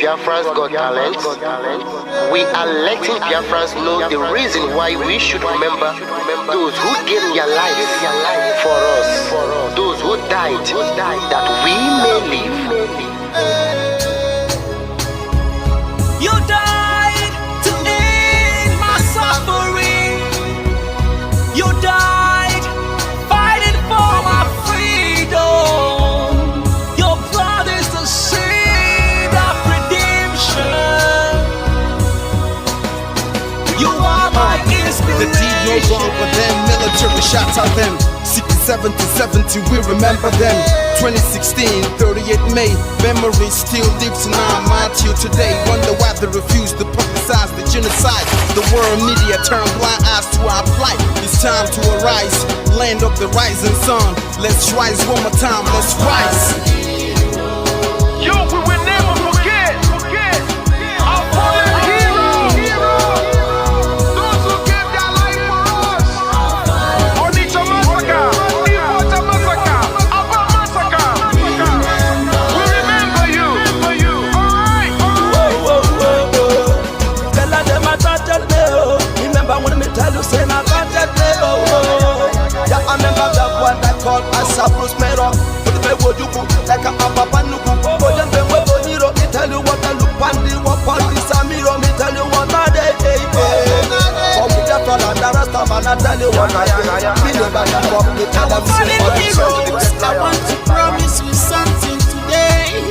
Biafra's Got Talent, we are letting Biafrans know the reason why we should remember those who gave their lives for us, those who died that we may live. You died to end my suffering. You died fighting for my freedom. Your blood is the seed of redemption. You are my inspiration. The deed no longer them, military shots at them. 67 to 70, we remember them. 2016, 38 May, memory still lives in our mind till today. Wonder why they refuse to publicize the genocide. The world media turn blind eyes to our plight. It's time to arise, land of the rising sun. Let's rise one more time, let's rise. Yo, we will never forget our fallen heroes, those who gave their life for us. Onitsha massacre, Iwata massacre, Aba massacre. We remember you. Alright. Tell them I can't tell you. Remember when me tell you say I can't tell you. Yeah, I remember that one that called us a Bruce Mero. But the way you go like a Papa Nuku. But then when we go, me tell you what I look and the what on this Amiro. Me tell you what I day. From the Biafra and the rest of man, I tell you what I do. Me never give up. Me tell them I want to promise you something today.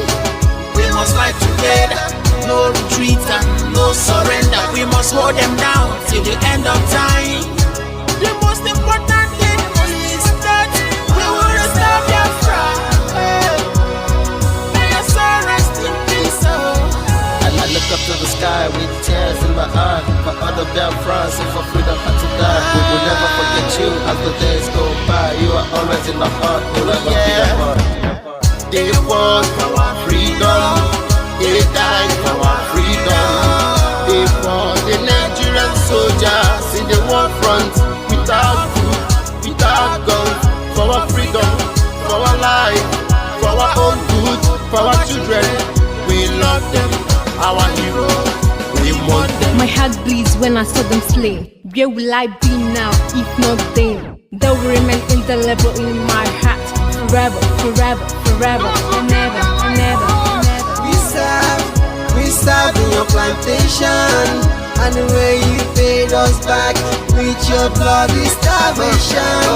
We must fight together, no retreat and no surrender. We must hold them down till the end of time. The most important thing is that we will restore Biafra. May your soul rest in peace. I look up to the sky with tears in my eye. For other Biafrans and for freedom had to die. We will never forget you as the days go by. You are always in my heart, forever be a part. They fought for our freedom, they died for our freedom. They fought the Nigerian soldiers in the war front, without food, without guns, for our freedom, for our life, for our own good, for our children. We love them, our heroes, we want them. My heart bleeds when I saw them slain. Where will I be now, if not then? They will remain indelible in my heart, forever, forever, forever, and ever, and ever, and ever. We serve in your plantation, and the way you paid us back with your bloody starvation.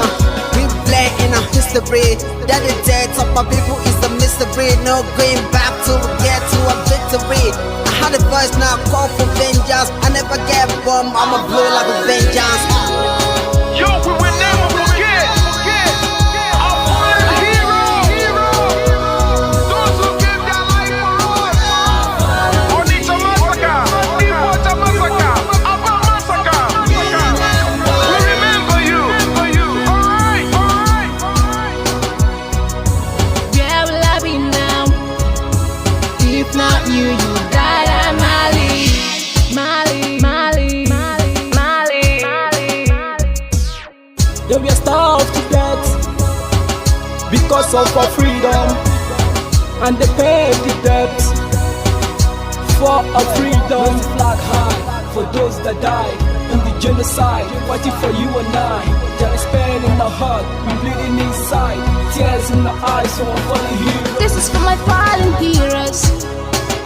We bled in our history, that the death of our people is a mystery. No going back to get to a victory. I had a voice now call for vengeance. I never get bomb, I'ma blow like a vengeance. Yo, we will never forget our fallen heroes, those who gave their life for us. Onitsha massacre, Iwata massacre, Aba massacre. We remember you. Alright. Where will I be now? If not you, you died at Mali. They were starved to death because of our freedom, and they paid the debt for our freedom. Flag high for those that died in the genocide, fighting for you and I. There is pain in our heart, we bleeding inside, tears in our eyes, so I'm falling here. This is for my fallen heroes.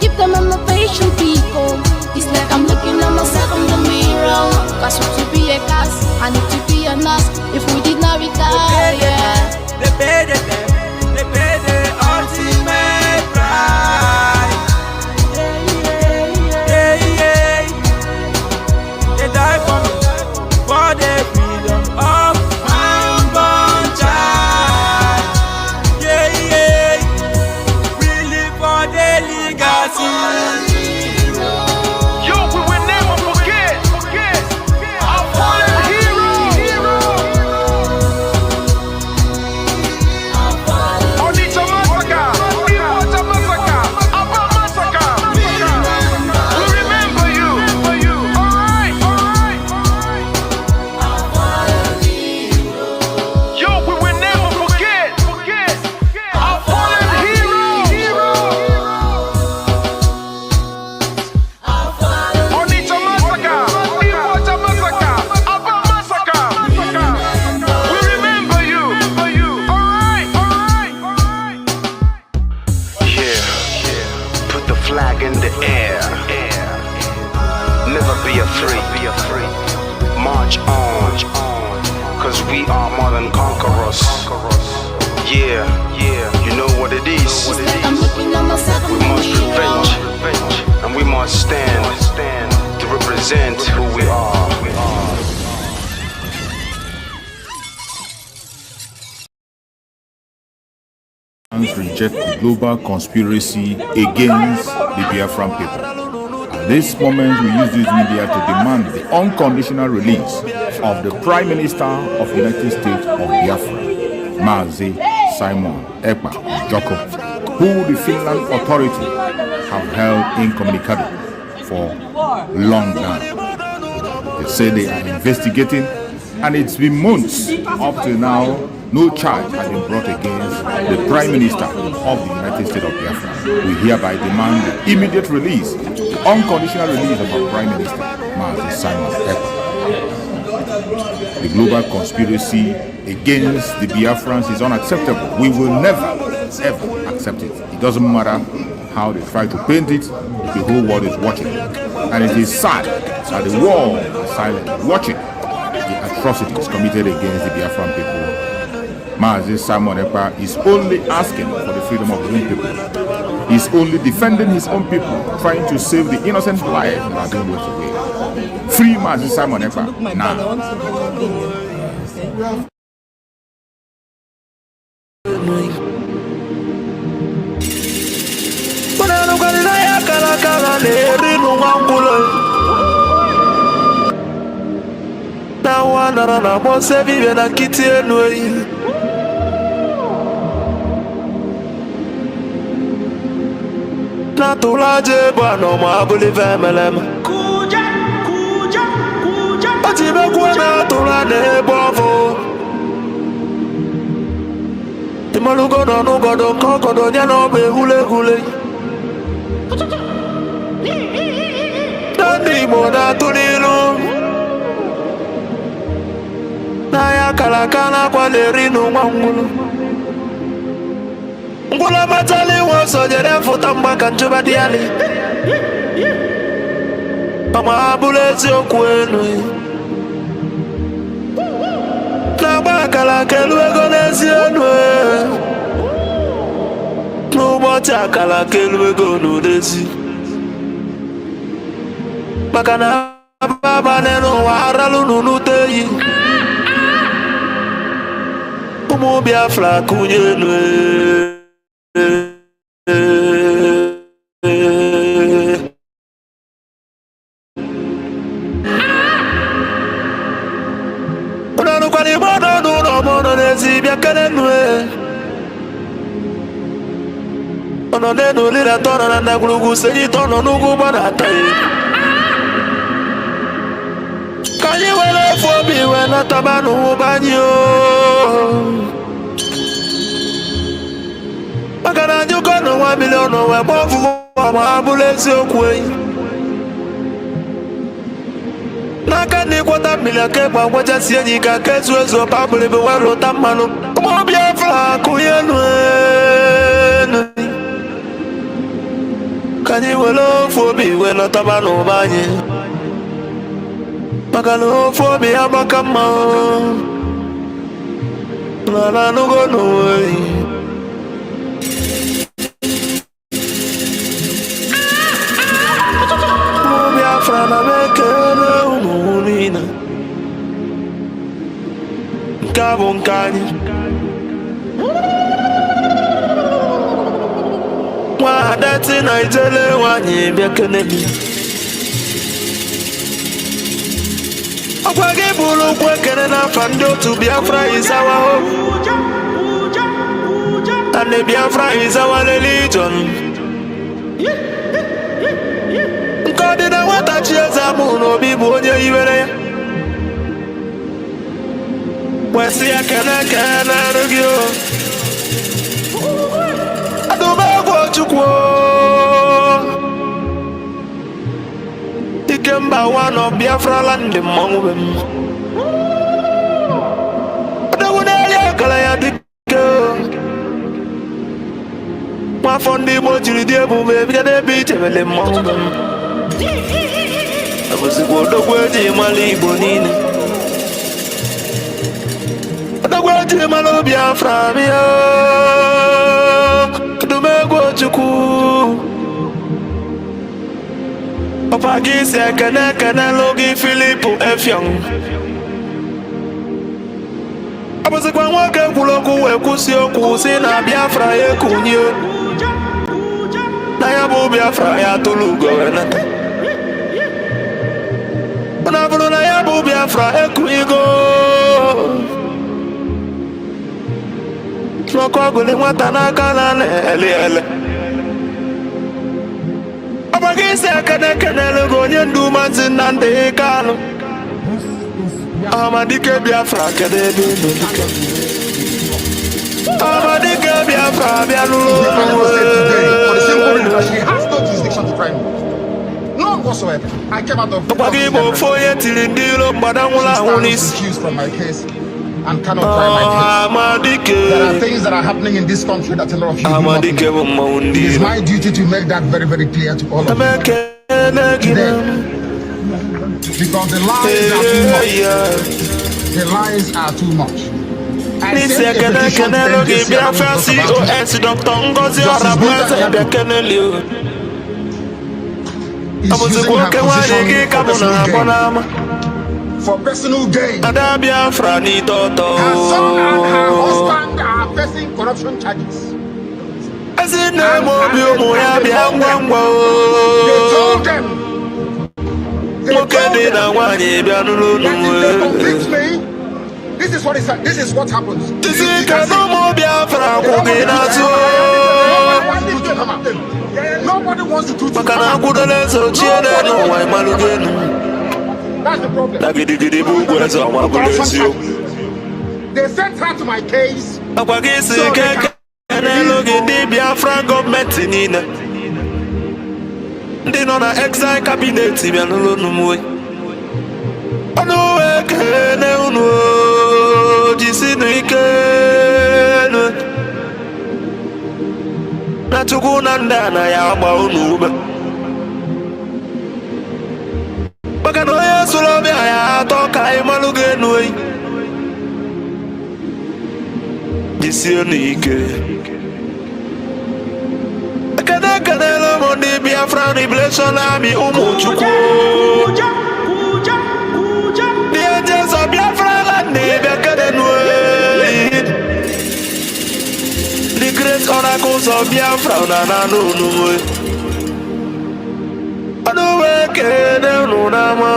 Give them a motivation, people. It's like I'm looking at myself in the mirror. Cause to be a cast, I need to be a nurse. If we did not retire, They paid the ultimate price. They died for the freedom of my unborn child. We live for the legacy. Cause we are more than conquerors. Yeah, you know what it is. I'm looking at myself. We must revenge, and we must stand to represent who we are. Reject the global conspiracy against the Biafran people. At this moment, we use this media to demand the unconditional release of the Prime Minister of the United States of Biafra, Mazi Nnamdi Kanu, who the Finland authority have held incommunicado for long now. They say they are investigating, and it's been months up to now. No charge has been brought against the Prime Minister of the United States of Biafra. We hereby demand the immediate release, the unconditional release of our Prime Minister, Mazi Nnamdi Kanu. The global conspiracy against the Biafrans is unacceptable. We will never, ever accept it. It doesn't matter how they try to paint it, the whole world is watching. And it is sad that the world is silent, watching the atrocities committed against the Biafran people. Mazi Nnamdi is only asking for the freedom of his own people. He's only defending his own people, trying to save the innocent lives that are being wasted away. Free Mazi Nnamdi now. Natulaje bwana mabuli vemelem kuja Atibe kuna tulane bovo Timalugo no godo kokodo nyano be hule Dani moda tunilu Naya kalakana kwa lerinu mwangulu Ngula matali waso jere futa mbaka njuba diali Mama abulezi okwenu Na baka la kelwe gonezi enwe Nuboti akala kelwe gonudezi Maka na baba neno waralu nunuteyi Umu Biafra kunyenwe Unanu kwa ni mono nuno mono nezi biakene nwe Ono nenu lila tono na nagulugu senyi tono nugu banataye Kanyi wele fobi wele tabanu ubanyo Makana nyuko no 1 million we bofu wa ambulance okwe Naka ni kwata million ke kwa kwacha sienyi ka kesu ezo pabule be waro tamano Mo Biafra kuyenu Kanyi welo fobi welo tabano banye Makana fobi abakama La nugo no way Biafra bekele umunina Nkabo nkani Mwadati na ijele wanyi bekele mi Okwagi bulu kwekene na fando to Biafra is our hope And the Biafra is our religion Kodina watachieza muno bibu onye iwere Wesi ya kene rugio Adubagwo chukwo Ikemba wano Biafra landi mongwem Adagune ya kala ya dike Mafondi mojiri diebu mebide biche vele mongwem Abuzi wodo kweji mali bonine Oji malo Biafra mi o. Kudume gwochuku. Papa gisi kene logi Philip Efyong. Abuzikwa nwoke kwuloku wee kwụsị okwu si na Biafra ekunye. Na ya bụ Biafra ya tụrụ ugo wee nata. Una bụrụ na ya bụ Biafra ekunyigo. N'ọkụ ọgụlị nwata n'aka na ele. Ọba gị isi ekene lego onye ndu Mazi Nnamdi Kanu. Amadike Biafra kedu ebe ị nọ? Amadike Biafra bịa n'ụlọ. She has no jurisdiction to try me. None whatsoever. I came out of Ọba gị bụ ofu onye tiri ndị iro mgbada nwụrụ ahụ n'isi. accused from my case and cannot try my case. Amadike. There are things that are happening in this country that a lot of you do not know. It is my duty to make that very, very clear to all of you. Today, because the lies are too much. The lies are too much. I sent a petition to them this year. Is using her position for personal gain. Her son and her husband are facing corruption charges. They told them that if they convict me, this is what happens. Nobody wants to do it. That's the problem. They sent her to my case. So they Biafra government in they know na exile cabinet bia no no ono ekene uno jisinu ikene na chukwu na ndana ya agba unu ube maka na onye sụrụ ọbịa ya atọ ka ịmalụ ga-enu eyi jisienu ike ekene lo ndị Biafra Liberation Army ụmụ chukwu the agents of Biafra land the great oracles of Biafra na no Anuwe kene nunama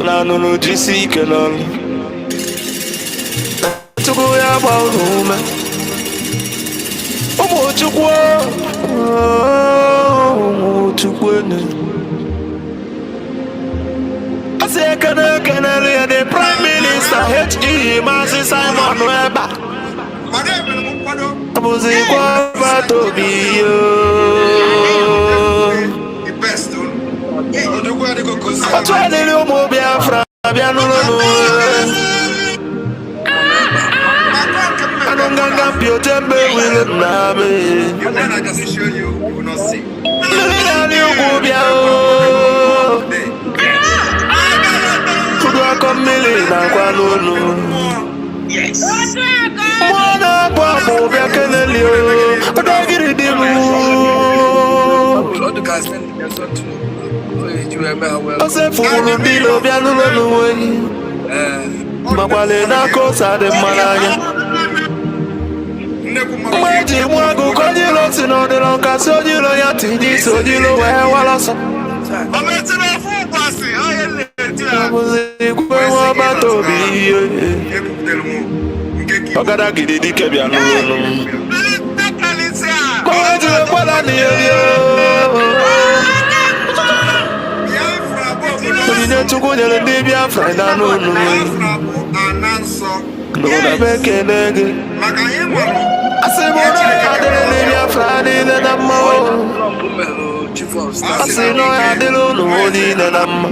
la no jisi kenan tugu ya ba ume omo chukwu ase kana the Prime Minister H.E. Mazi Simon Weba abuzi kwa batobi the best atwale le omo Biafra bia no Anonganga pio tembe wile name. When I just show you, you will not see. Kudwa komele na kwa nono. Yes. Mwana kwa mobia keneli o. Odagiri dimu. All the guys spend their son too. Ose fulu bilo bia nulo we. Makwale na kosa de malanya. Mweji mwagu kojilo sinodilo kasojilo ya tiji sojilo walaso Ometina fubasi ayele kwe wabatobi Ogada gididi kebya nulu Mweji wala niyo Kujine chukunyele ndi Biafra na nulu Nuna beke nege Asimono ya dele Biafra ni le nammo Asino ya dele no ni le nammo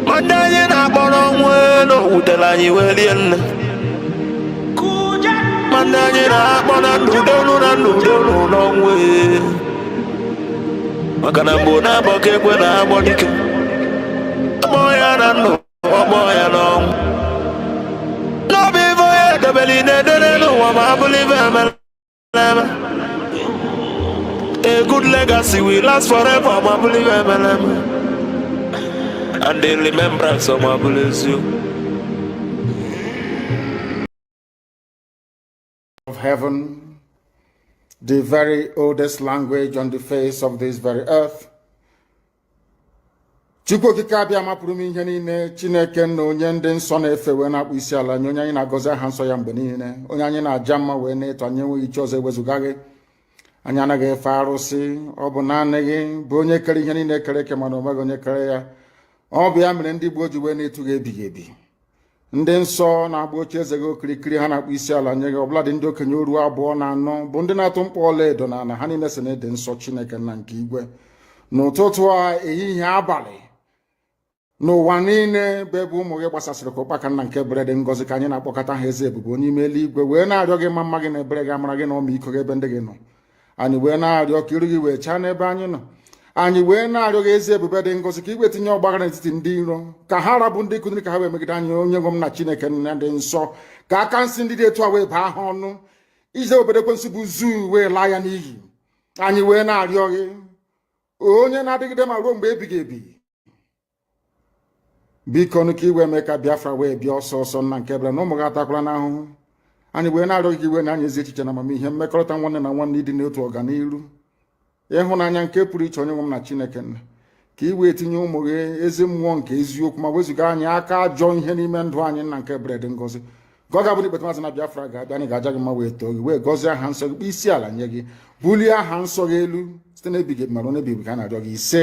Mandaye na bono mweno utela nyi welien Mandaye na bono nudo no nwe Makanambo na boke kwena bonike. Moya na no, moya no. No be for the belly no I believe a good legacy will last forever, I believe and the remembrance of my bless you. Of heaven, the very oldest language on the face of this very earth. Chukwu okike abịa mapụrụ m ihe niile Chineke na onye ndị nsọ na-efe wee na-akpụ isi ala nye onye anyị na-agọzi aha nsọ ya mgbe niile onye anyị na-aja mma wee na-eto anyị enweghị iche ọzọ ewezuga gị anyị anaghị efe arụsị ọ bụ naanị gị bụ onye kere ihe niile kere eke mana onweghị onye kere ya ọ bụ ya mere ndị Igbo ji wee na-etu gị ebighị ebi ndị nsọ na-agba oche eze gị okirikiri ha na-akpụ isi ala nye gị ọbụladị ndị okenye oruo 2 na 4 bụ ndị na-atụ mkpọ ọla edo na ala ha niile si na-ede nsọ Chineke na nke igwe n'ụtụtụ a ehihie abalị n'ụwa niile bụ ebe ụmụ gị gbasasịrị ka ụkpaka nna nke bere dị ngọzi ka anyị na-akpọkọta ha eze ebube onye ime eluigwe wee na-arịọ gị ma mma gị na ebere gị amara gị na ọmịiko gị ebe ndị gị nọ anyị wee na-arịọ ka iru gị wee chaa n'ebe anyị nọ anyị wee na-arịọ gị ezi ebube dị ngọzi ka igwe tinye ọgbaghara n'etiti ndị iro ka ha rabụ ndị kụziri ka ha wee megide anyị onye nwe m na Chineke na dị nsọ ka aka nsị ndị dị etu a wee baa ha ọnụ ije obodo ekwensu bụ zuu wee laa ya n'iyi anyị wee na-arịọ gị onye na-adịgide ma ruo mgbe ebighị ebi biko nụ ka iwe mee ka Biafra wee bịa ọsọ ọsọ nna nke ebere na ụmụ gị atakwala n'ahụhụ anyị wee na-arịọ gị iwe na anyị ezi echiche na amamihe mmekọrịta nwanne na nwanne ịdị n'otu ọganiru ịhụnanya nke pụrụ iche onye nwe m na Chineke nna ka iwe tinye ụmụ gị ezi mmụọ nke eziokwu ma wezuga anyị aka ajọ ihe n'ime ndụ anyị nna nke ebere dị ngọzi ka ọ ga-abụ n'ikpeta maazị na Biafra ga-abịa anyị ga-aja gị mma wee too gị wee gọzie aha nsọ gị kpee isi ala nye gị bulie aha nsọ gị elu site n'ebighị ebi mara n'ebighị ka a na-arịọ gị ise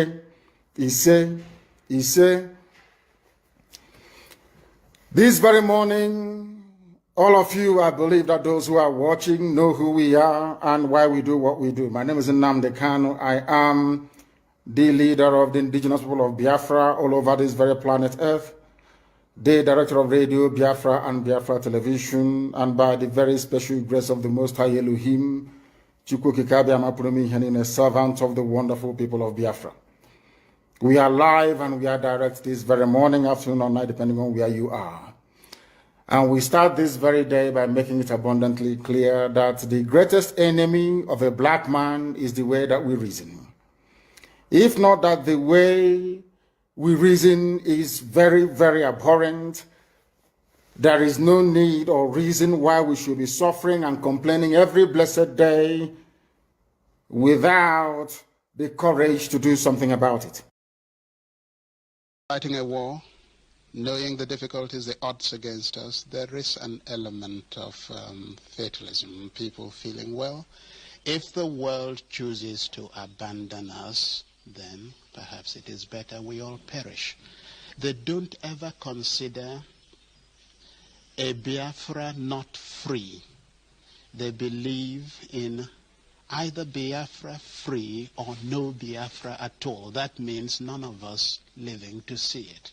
ise ise. This very morning, all of you, I believe that those who are watching know who we are and why we do what we do. My name is Nnamdi Kanu. I am the leader of the indigenous people of Biafra all over this very planet Earth, the director of Radio Biafra and Biafra Television, and by the very special grace of the Most High Elohim, Chukwu Kikabi Amapurumi Henine, servant of the wonderful people of Biafra. We are live and we are direct this very morning, afternoon, or night, depending on where you are. And we start this very day by making it abundantly clear that the greatest enemy of a black man is the way that we reason. If not that the way we reason is very, very abhorrent, there is no need or reason why we should be suffering and complaining every blessed day without the courage to do something about it. Fighting a war, knowing the difficulties, the odds against us, there is an element of fatalism, people feeling, well, if the world chooses to abandon us, then perhaps it is better we all perish. They don't ever consider a Biafra not free. They believe in either Biafra free or no Biafra at all. That means none of us living to see it.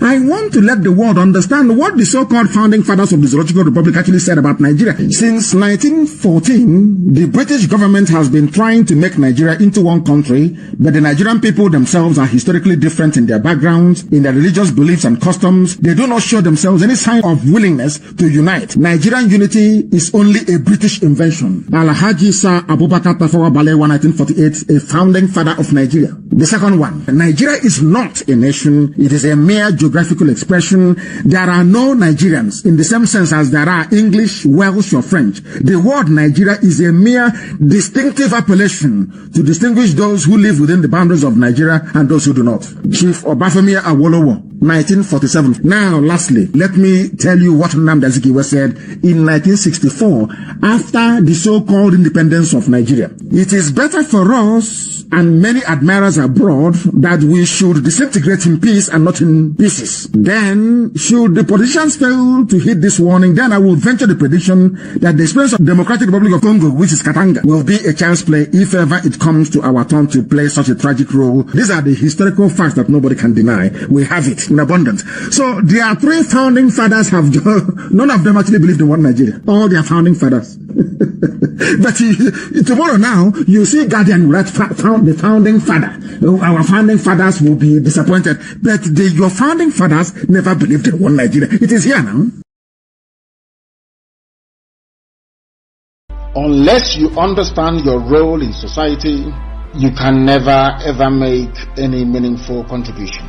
I want to let the world understand what the so-called founding fathers of the Zoological Republic actually said about Nigeria. Since 1914, the British government has been trying to make Nigeria into one country, but the Nigerian people themselves are historically different in their backgrounds, in their religious beliefs and customs. They do not show themselves any sign of willingness to unite. Nigerian unity is only a British invention. Alhaji Sir Abubakar Tafawa Balewa, 1948, a founding father of Nigeria. The second one, Nigeria is not a nation. It is a mere geographical expression. There are no Nigerians in the same sense as there are English, Welsh, or French. The word Nigeria is a mere distinctive appellation to distinguish those who live within the boundaries of Nigeria and those who do not. Chief Obafemi Awolowo, 1947. Now, lastly, let me tell you what Nnamdi Azikiwe said in 1964 after the so-called independence of Nigeria. It is better for us and many admirers abroad that we should disintegrate in peace and not in pieces. Then, should the politicians fail to heed this warning, then I will venture the prediction that the experience of the Democratic Republic of Congo, which is Katanga, will be a chance play if ever it comes to our turn to play such a tragic role. These are the historical facts that nobody can deny. We have it in abundance. So, their three founding fathers have, none of them actually believed in one Nigeria. All their founding fathers. But tomorrow now, you see Guardian write the founding father. Our founding fathers will be disappointed. But your founding fathers never believed in one Nigeria. It is here now. Unless you understand your role in society, you can never ever make any meaningful contribution.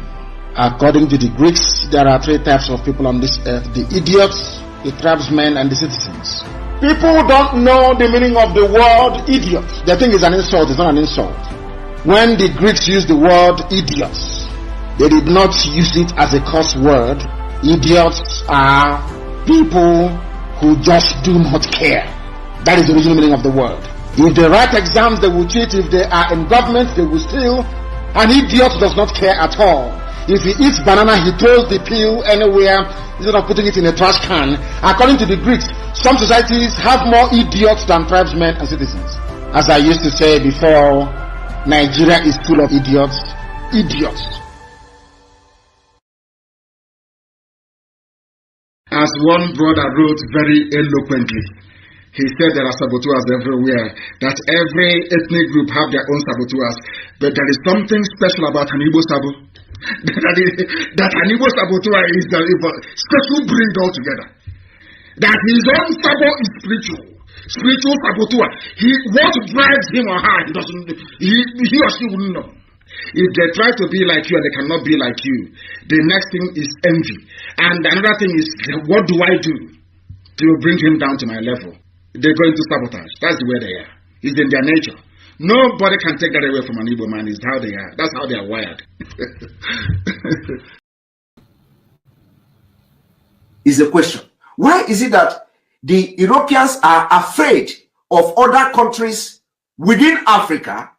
According to the Greeks, there are three types of people on this earth: the idiots, the tribesmen, and the citizens. People don't know the meaning of the word idiot. They think it's an insult. It's not an insult. When the Greeks used the word idiots, they did not use it as a curse word. Idiots are people who just do not care. That is the original meaning of the word. If they write exams, they will cheat. If they are in government, they will steal. An idiot does not care at all. If he eats banana, he throws the peel anywhere instead of putting it in a trash can. According to the Greeks, some societies have more idiots than tribesmen and citizens. As I used to say before, Nigeria is full of idiots. Idiots. As one brother wrote very eloquently, he said there are saboteurs everywhere, that every ethnic group have their own saboteurs, but there is something special about an Igbo sabo. that an Igbo saboteur is the special breed altogether. That his own sabo is spiritual saboteur. What drives him or her, he or she wouldn't know. If they try to be like you and they cannot be like you, the next thing is envy. And another thing is, what do I do to bring him down to my level? They're going to sabotage. That's the way they are. It's in their nature. Nobody can take that away from an Igbo man. It's how they are. That's how they are wired. Is a question. Why is it that the Europeans are afraid of other countries within Africa,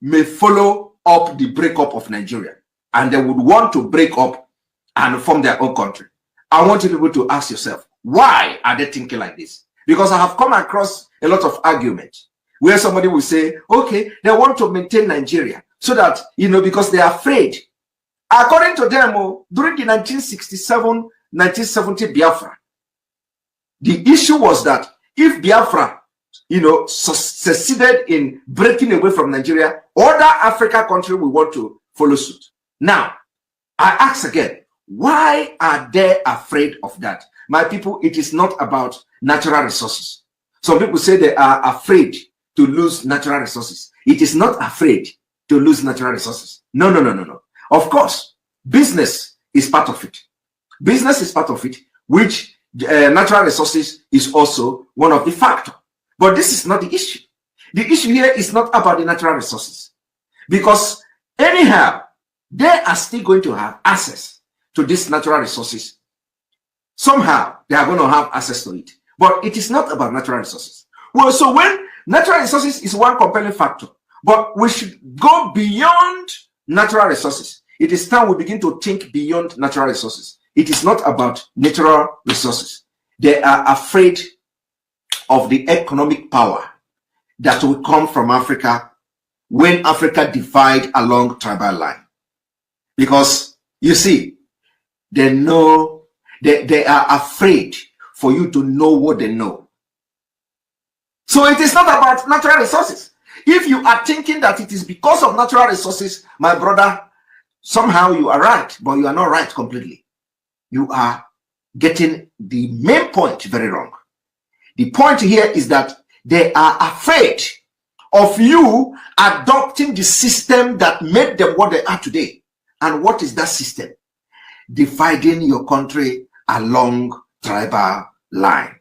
may follow up the breakup of Nigeria, and they would want to break up and form their own country? I want you people to ask yourself, why are they thinking like this? Because I have come across a lot of arguments where somebody will say, okay, they want to maintain Nigeria so that, because they are afraid. According to them, during the 1967-1970 Biafra, the issue was that if Biafra, succeeded in breaking away from Nigeria, other African countries will want to follow suit. Now, I ask again, why are they afraid of that? My people, it is not about natural resources. Some people say they are afraid to lose natural resources. It is not afraid to lose natural resources. No. Of course, business is part of it. Business is part of it, which natural resources is also one of the factors. But this is not the issue. The issue here is not about the natural resources. Because anyhow, they are still going to have access to these natural resources. Somehow, they are going to have access to it. But it is not about natural resources. Well, so when natural resources is one compelling factor, but we should go beyond natural resources. It is time we begin to think beyond natural resources. It is not about natural resources. They are afraid of the economic power that will come from Africa when Africa divide along tribal line. Because, you see, they know, they are afraid for you to know what they know. So it is not about natural resources. If you are thinking that it is because of natural resources, my brother, somehow you are right, but you are not right completely. You are getting the main point very wrong. The point here is that they are afraid of you adopting the system that made them what they are today. And what is that system? Dividing your country along tribal line.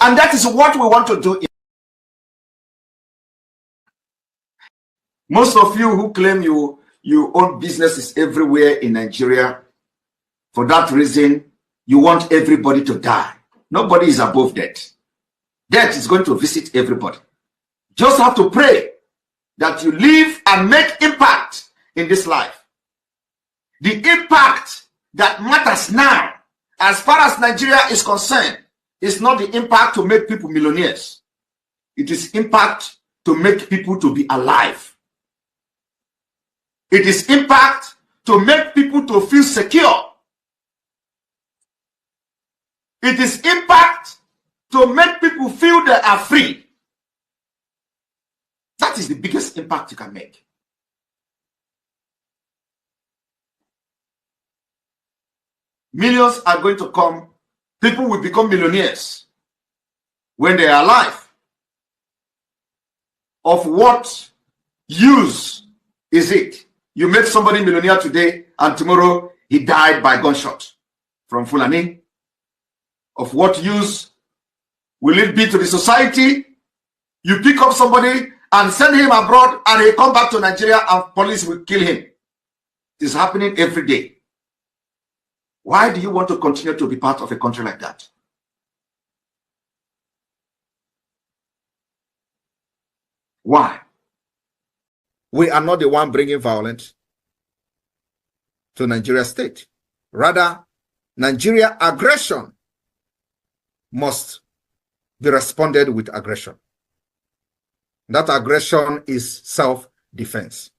And that is what we want to do. Most of you who claim you own businesses everywhere in Nigeria, for that reason, you want everybody to die. Nobody is above death. Death is going to visit everybody. Just have to pray that you live and make impact in this life. The impact that matters now, as far as Nigeria is concerned, is not the impact to make people millionaires. It is impact to make people to be alive. It is impact to make people to feel secure. It is impact to make people feel they are free. That is the biggest impact you can make. Millions are going to come. People will become millionaires when they are alive. Of what use is it? You make somebody millionaire today and tomorrow he died by gunshot from Fulani. Of what use will it be to the society? You pick up somebody and send him abroad and he come back to Nigeria and police will kill him. It is happening every day. Why do you want to continue to be part of a country like that? Why? We are not the one bringing violence to Nigeria state. Rather, Nigeria aggression must be responded with aggression. That aggression is self-defense.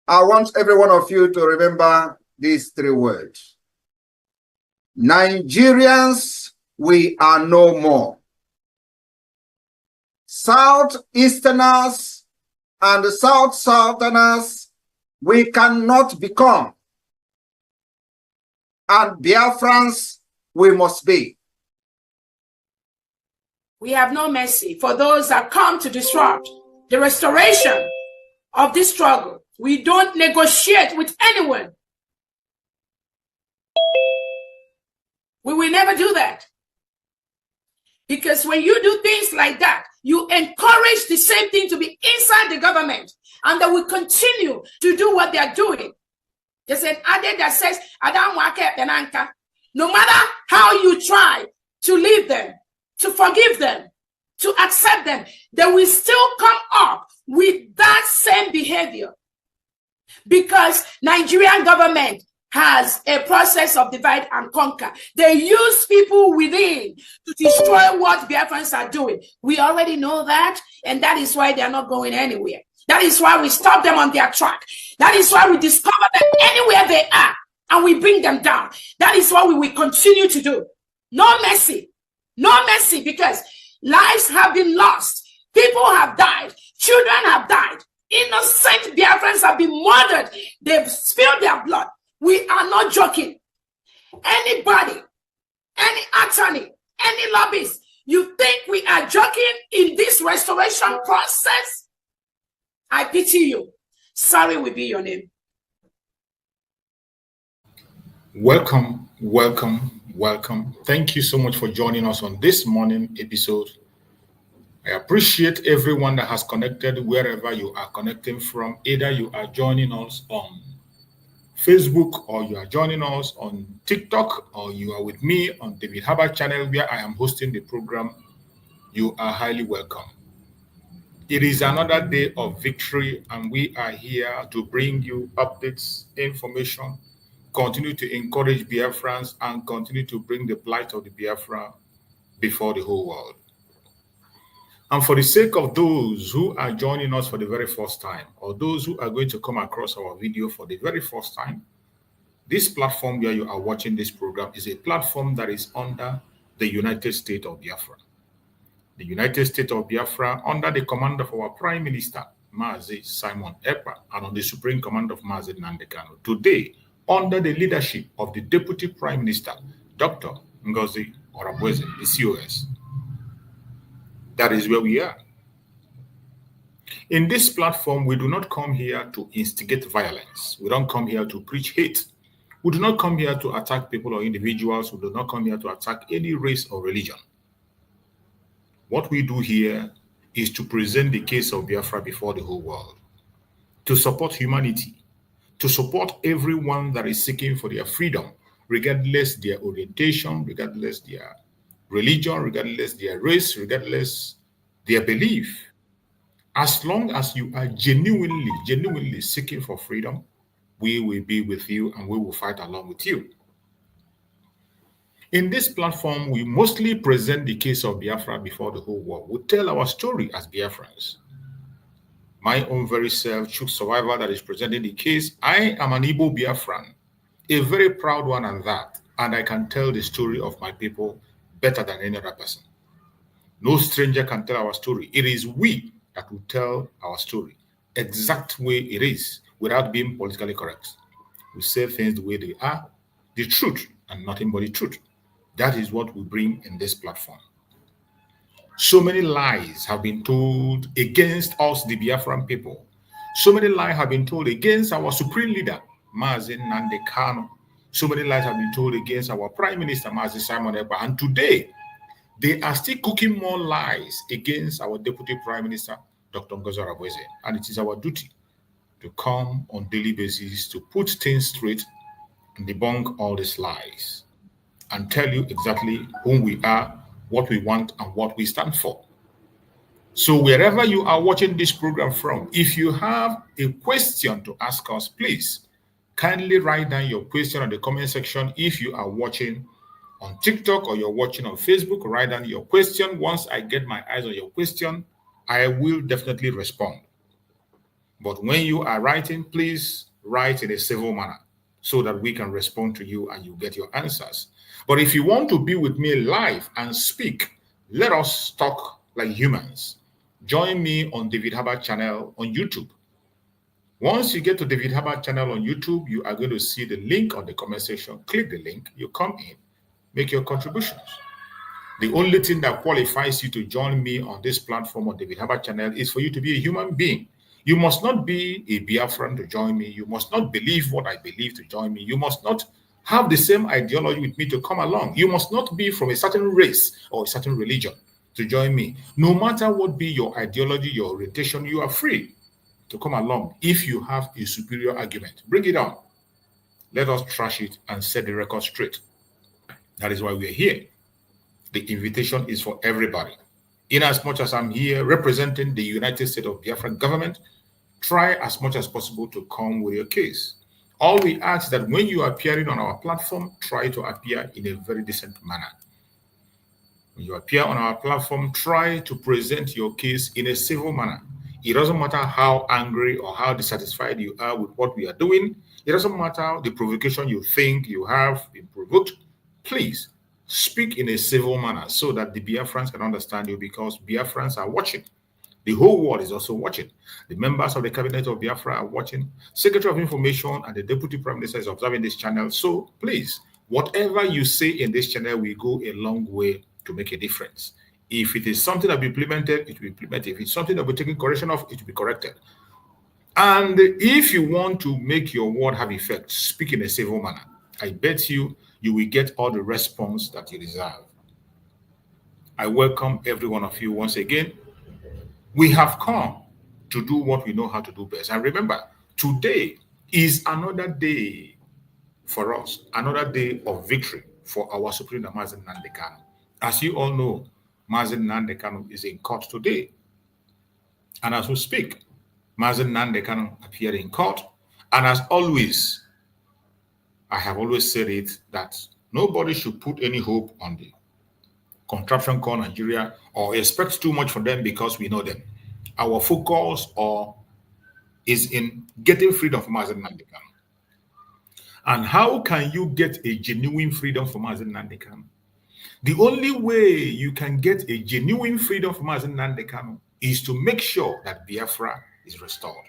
I want every one of you to remember these three words. Nigerians, we are no more. Southeasterners and Southerners, we cannot become. And Biafrans, we must be. We have no mercy for those that come to disrupt the restoration of this struggle. We don't negotiate with anyone. We will never do that. Because when you do things like that, you encourage the same thing to be inside the government, and they will continue to do what they are doing. There's an adage that says, no matter how you try to leave them, to forgive them, to accept them, they will still come up with that same behavior. Because Nigerian government has a process of divide and conquer. They use people within to destroy what Biafrans are doing. We already know that, and that is why they are not going anywhere. That is why we stop them on their track. That is why we discover them anywhere they are, and we bring them down. That is what we will continue to do. No mercy. No mercy, because lives have been lost. People have died. Children have died. Innocent Biafrans have been murdered. They've spilled their blood. We are not joking. Anybody, any attorney, any lobbyist, you think we are joking in this restoration process? I pity you. Sorry will be your name. Welcome, welcome, welcome. Thank you so much for joining us on this morning episode. I appreciate everyone that has connected wherever you are connecting from. Either you are joining us on Facebook, or you are joining us on TikTok, or you are with me on David Harbour channel where I am hosting the program. You are highly welcome. It is another day of victory, and we are here to bring you updates, information, continue to encourage Biafrans, and continue to bring the plight of the Biafra before the whole world. And for the sake of those who are joining us for the very first time, or those who are going to come across our video for the very first time, this platform where you are watching this program is a platform that is under the United States of Biafra. The United States of Biafra, under the command of our Prime Minister, Mazi Simon Ekpa, and on the Supreme Command of Mazi Nnamdi Kanu. Today, under the leadership of the Deputy Prime Minister, Dr. Ngozi Okonjo-Iweala, the COS. That is where we are. In this platform, we do not come here to instigate violence. We don't come here to preach hate. We do not come here to attack people or individuals. We do not come here to attack any race or religion. What we do here is to present the case of Biafra before the whole world, to support humanity, to support everyone that is seeking for their freedom, regardless their orientation, regardless their religion, regardless their race, regardless their belief. As long as you are genuinely seeking for freedom, we will be with you and we will fight along with you. In this platform, we mostly present the case of Biafra before the whole world. We tell our story as Biafrans. My own very self, true survivor that is presenting the case, I am an Igbo Biafran, a very proud one and that, and I can tell the story of my people better than any other person. No stranger can tell our story. It is we that will tell our story exact way it is without being politically correct. We say things the way they are, the truth and nothing but the truth. That is what we bring in this platform. So many lies have been told against us, the Biafran people. So many lies have been told against our supreme leader, Mazi Nnamdi Kanu. So many lies have been told against our prime minister, Mazi Simon Ekpa. And today, they are still cooking more lies against our deputy prime minister, Dr. Ngozi Arabweze. And it is our duty to come on daily basis to put things straight and debunk all these lies and tell you exactly who we are, what we want, and what we stand for. So wherever you are watching this program from, if you have a question to ask us, please kindly write down your question in the comment section. If you are watching on TikTok or you're watching on Facebook, write down your question. Once I get my eyes on your question, I will definitely respond. But when you are writing, please write in a civil manner so that we can respond to you and you get your answers. But if you want to be with me live and speak, let us talk like humans. Join me on David Herbert channel on YouTube. Once you get to David Herbert channel on YouTube, you are going to see the link on the comment section. Click the link, you come in, make your contributions. The only thing that qualifies you to join me on this platform on David Herbert channel is for you to be a human being. You must not be a Biafran to join me. You must not believe what I believe to join me. You must not have the same ideology with me to come along. You must not be from a certain race or a certain religion to join me. No matter what be your ideology, your orientation, you are free to come along if you have a superior argument. Bring it on. Let us trash it and set the record straight. That is why we are here. The invitation is for everybody. In as much as I'm here representing the United States of Biafran government, try as much as possible to come with your case. All we ask is that when you are appearing on our platform, try to appear in a very decent manner. When you appear on our platform, try to present your case in a civil manner. It doesn't matter how angry or how dissatisfied you are with what we are doing. It doesn't matter the provocation you think you have been provoked. Please speak in a civil manner so that the Biafrans can understand you, because Biafrans are watching. The whole world is also watching. The members of the cabinet of Biafra are watching. Secretary of Information and the Deputy Prime Minister is observing this channel. So please, whatever you say in this channel will go a long way to make a difference. If it is something that will be implemented, it will be implemented. If it's something that will be taken correction of, it will be corrected. And if you want to make your word have effect, speak in a civil manner. I bet you will get all the response that you deserve. I welcome every one of you once again. We have come to do what we know how to do best. And remember, today is another day for us, another day of victory for our Supreme Leader, Mazi Nnamdi Kanu. As you all know, Mazi Nnamdi Kanu is in court today. And as we speak, Mazi Nnamdi Kanu appeared in court. And as always, I have always said it, that nobody should put any hope on the contraption called Nigeria or expect too much from them because we know them. Our focus is in getting freedom from Mazi Nnamdi Kanu. And how can you get a genuine freedom from Mazi Nnamdi Kanu? The only way you can get a genuine freedom from Mazi Nnamdi Kanu is to make sure that Biafra is restored.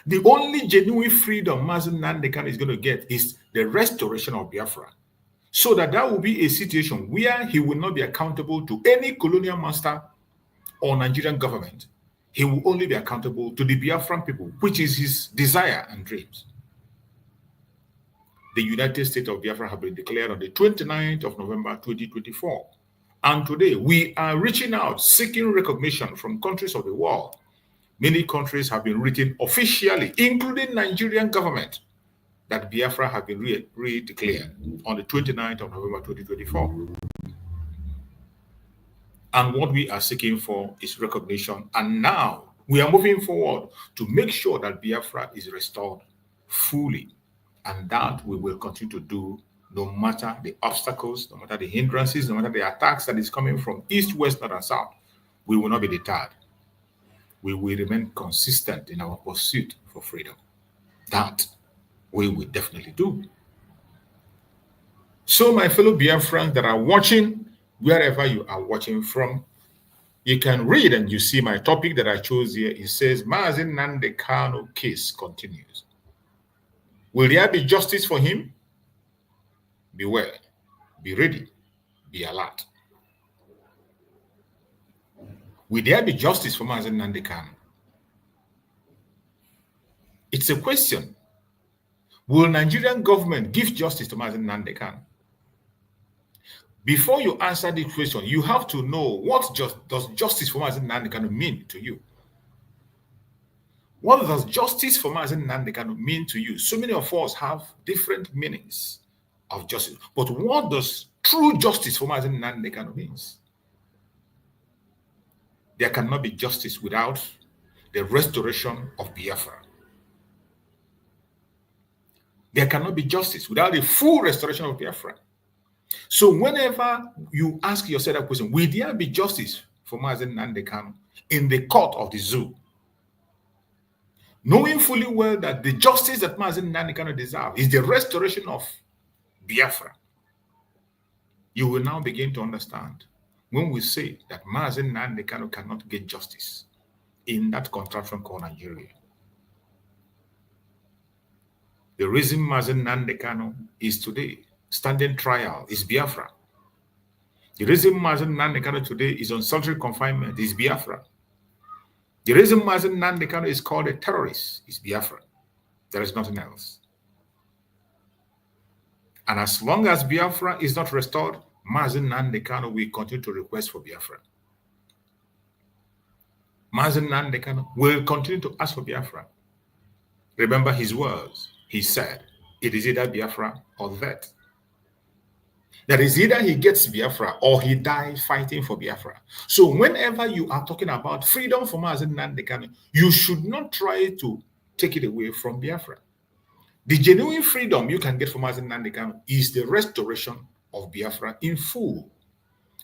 The only genuine freedom Mazi Nnamdi Kanu is going to get is the restoration of Biafra. So that will be a situation where he will not be accountable to any colonial master or Nigerian government. He will only be accountable to the Biafran people, which is his desire and dreams. The United States of Biafra have been declared on the 29th of November 2024. And today we are reaching out, seeking recognition from countries of the world. Many countries have been written officially, including Nigerian government, that Biafra have been re-declared on the 29th of November 2024. And what we are seeking for is recognition. And now we are moving forward to make sure that Biafra is restored fully. And that we will continue to do no matter the obstacles, no matter the hindrances, no matter the attacks that is coming from east, west, north, and south. We will not be deterred. We will remain consistent in our pursuit for freedom. That we will definitely do. So, my fellow Biafrans that are watching, wherever you are watching from, you can read and you see my topic that I chose here. It says, Mazi Nnamdi Kanu case continues. Will there be justice for him? Beware, be ready, be alert. Will there be justice for Mazi Nnamdi Kanu? It's a question. Will Nigerian government give justice to Mazi Nnamdi Kanu? Before you answer this question, you have to know what does justice for Mazi Nnamdi Kanu mean to you? What does justice for Mazi Nnamdi Kanu mean to you? So many of us have different meanings of justice. But what does true justice for Mazi Nnamdi Kanu means? There cannot be justice without the restoration of Biafra. There cannot be justice without the full restoration of Biafra. So whenever you ask yourself that question, will there be justice for Mazi Nnamdi Kanu in the court of the zoo? Knowing fully well that the justice that Mazi Nnamdi Kanu deserves is the restoration of Biafra, you will now begin to understand when we say that Mazi Nnamdi Kanu cannot get justice in that contraption called Nigeria. The reason Mazi Nnamdi Kanu is today standing trial is Biafra. The reason Mazi Nnamdi Kanu today is on solitary confinement is Biafra. The reason Mazi Nnamdi Kanu is called a terrorist is Biafra. There is nothing else. And as long as Biafra is not restored, Mazi Nnamdi Kanu will continue to request for Biafra. Mazi Nnamdi Kanu will continue to ask for Biafra. Remember his words. He said, it is either Biafra or that. That is either he gets Biafra or he dies fighting for Biafra. So whenever you are talking about freedom for Mazi Nnamdi Kanu, you should not try to take it away from Biafra. The genuine freedom you can get from Mazi Nnamdi Kanu is the restoration of Biafra in full.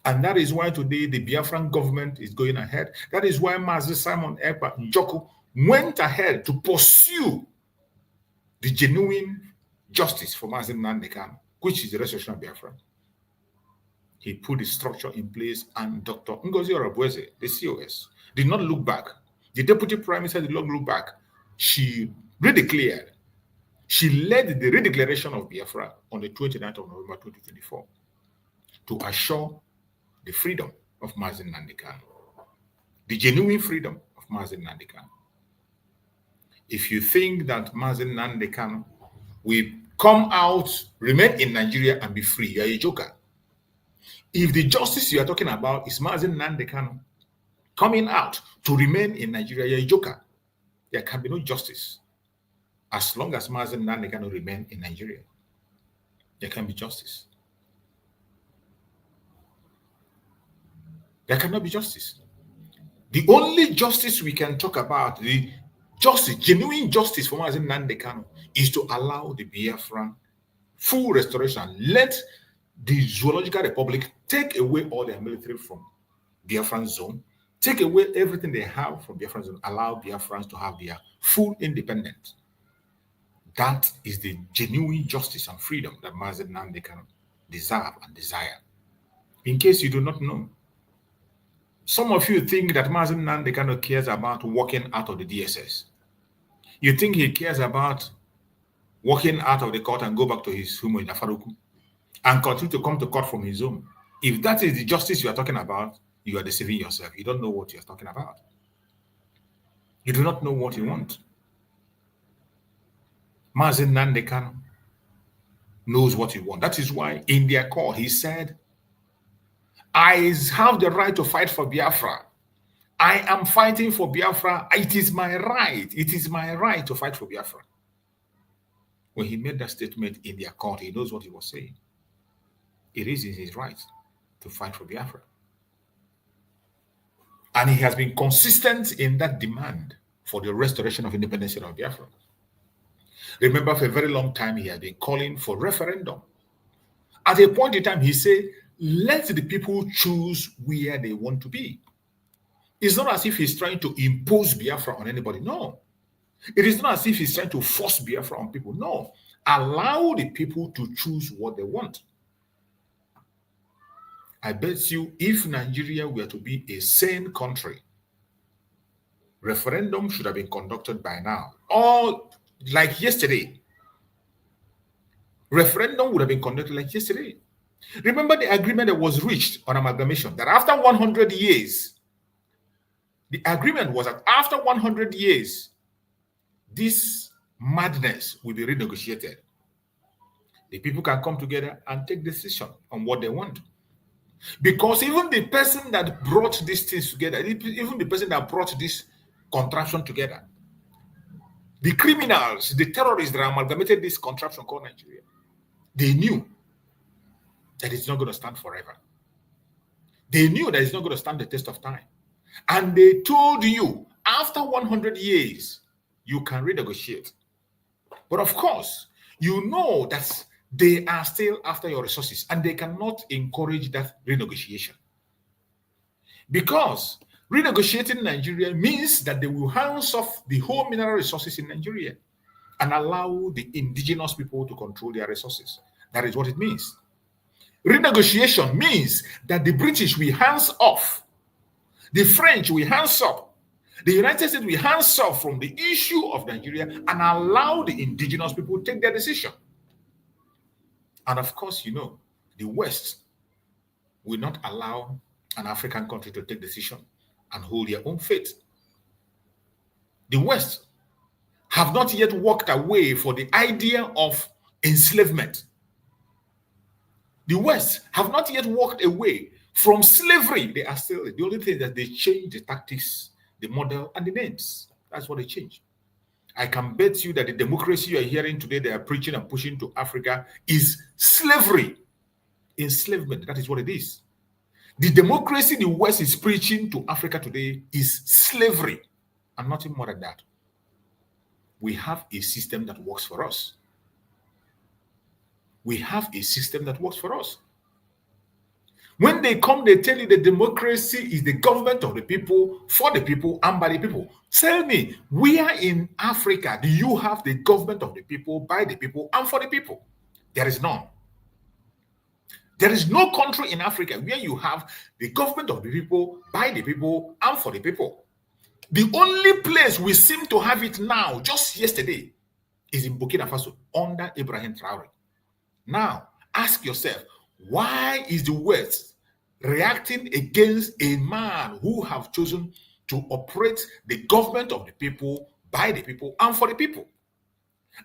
And that is why today the Biafran government is going ahead. That is why Mazi Simon Ekpa Njoku went ahead to pursue the genuine justice for Mazi Nnamdi Kanu, which is the restoration of Biafra. He put the structure in place, and Dr. Ngozi Orabueze, the COS, did not look back. The deputy prime minister did not look back. She redeclared. She led the redeclaration of Biafra on the 29th of November 2024 to assure the freedom of Mazi Nnamdi Kanu, the genuine freedom of Mazi Nnamdi Kanu. If you think that Mazi Nnamdi Kanu will come out, remain in Nigeria and be free, you're a joker. If the justice you are talking about is Mazi Nnamdi Kanu coming out to remain in Nigeria, you're a joker. There can be no justice. As long as Mazi Nnamdi Kanu remain in Nigeria, there can be justice. There cannot be justice. The only justice we can talk about, the justice, genuine justice for Mazi Nnamdi Kanu, is to allow the Biafran full restoration. Let the Zoological Republic take away all their military from Biafran zone, take away everything they have from Biafran zone, allow Biafrans to have their full independence. That is the genuine justice and freedom that Mazi Nnamdi Kanu deserve and desire. In case you do not know, some of you think that Mazi Nnamdi Kanu cares about walking out of the DSS. You think he cares about walking out of the court and go back to his home in Afaruku and continue to come to court from his home. If that is the justice you are talking about, you are deceiving yourself. You don't know what you are talking about. You do not know what you want. Mazi Nnamdi Kanu knows what he wants. That is why in their call he said, I have the right to fight for Biafra. I am fighting for Biafra. It is my right. It is my right to fight for Biafra. When he made that statement in their court, he knows what he was saying. It is his right to fight for Biafra. And he has been consistent in that demand for the restoration of independence of Biafra. Remember, for a very long time, he has been calling for referendum. At a point in time, he said, let the people choose where they want to be. It's not as if he's trying to impose Biafra on anybody. No. It is not as if he's trying to force Biafra on people. No. Allow the people to choose what they want. I bet you if Nigeria were to be a sane country, referendum should have been conducted by now. Or like yesterday. Referendum would have been conducted like yesterday. Remember the agreement that was reached on amalgamation, that after 100 years, the agreement was that after 100 years, this madness will be renegotiated. The people can come together and take decision on what they want. Because even the person that brought these things together, even the person that brought this contraption together, the criminals, the terrorists that amalgamated this contraption called Nigeria, they knew that it's not going to stand forever. They knew that it's not going to stand the test of time. And they told you, after 100 years, you can renegotiate. But of course, you know that they are still after your resources and they cannot encourage that renegotiation. Because renegotiating Nigeria means that they will hands off the whole mineral resources in Nigeria and allow the indigenous people to control their resources. That is what it means. Renegotiation means that the British will hands off, the French will hands up, the United States will hands off from the issue of Nigeria and allow the indigenous people to take their decision. And of course, you know, the West will not allow an African country to take decision and hold their own fate. The West have not yet walked away for the idea of enslavement. The West have not yet walked away from slavery. They are still, the only thing that they change the tactics, the model, and the names. That's what they change. I can bet you that the democracy you are hearing today, they are preaching and pushing to Africa, is slavery. Enslavement, that is what it is. The democracy the West is preaching to Africa today is slavery and nothing more than that. We have a system that works for us. We have a system that works for us. When they come, they tell you the democracy is the government of the people, for the people, and by the people. Tell me, where in Africa do you have the government of the people, by the people, and for the people? There is none. There is no country in Africa where you have the government of the people, by the people, and for the people. The only place we seem to have it now, just yesterday, is in Burkina Faso, under Ibrahim Traore. Now, ask yourself, why is the West reacting against a man who have chosen to operate the government of the people, by the people, and for the people?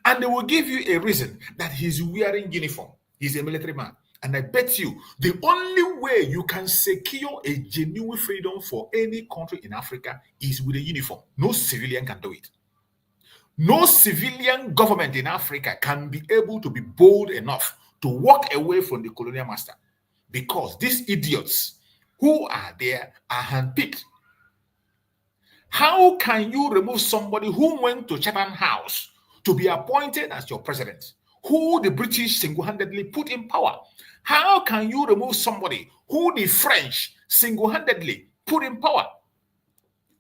And they will give you a reason that he's wearing uniform. He's a military man. And I bet you, the only way you can secure a genuine freedom for any country in Africa is with a uniform. No civilian can do it. No civilian government in Africa can be able to be bold enough to walk away from the colonial master, because these idiots who are there are handpicked. How can you remove somebody who went to Chatham House to be appointed as your president, who the British single-handedly put in power? How can you remove somebody who the French single-handedly put in power?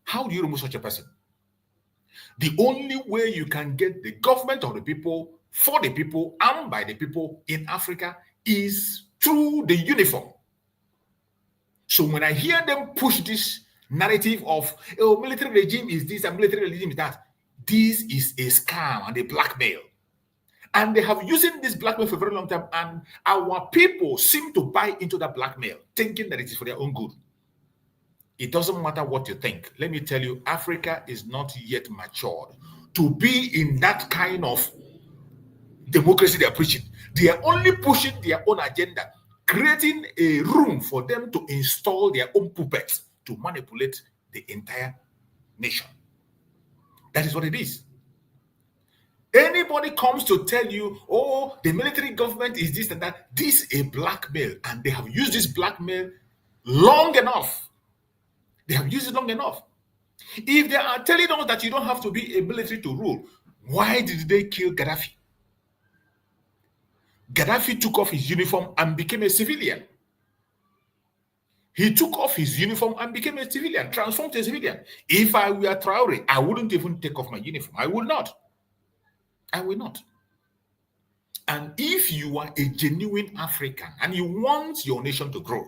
How do you remove such a person? The only way you can get the government of the people, for the people, and by the people in Africa is through the uniform. So when I hear them push this narrative of, oh, military regime is this and military regime is that, this is a scam and a blackmail. And they have used this blackmail for a very long time, and our people seem to buy into that blackmail, thinking that it is for their own good. It doesn't matter what you think. Let me tell you, Africa is not yet matured to be in that kind of democracy they are preaching. They are only pushing their own agenda, creating a room for them to install their own puppets to manipulate the entire nation. That is what it is. Anybody comes to tell you, oh, the military government is this and that, this is a blackmail, and they have used this blackmail long enough. They have used it long enough. If they are telling us that you don't have to be a military to rule, why did they kill Gaddafi? Gaddafi took off his uniform and became a civilian. He took off his uniform and became a civilian, transformed to a civilian. If I were Traore, I wouldn't even take off my uniform. I would not. I will not. And if you are a genuine African and you want your nation to grow,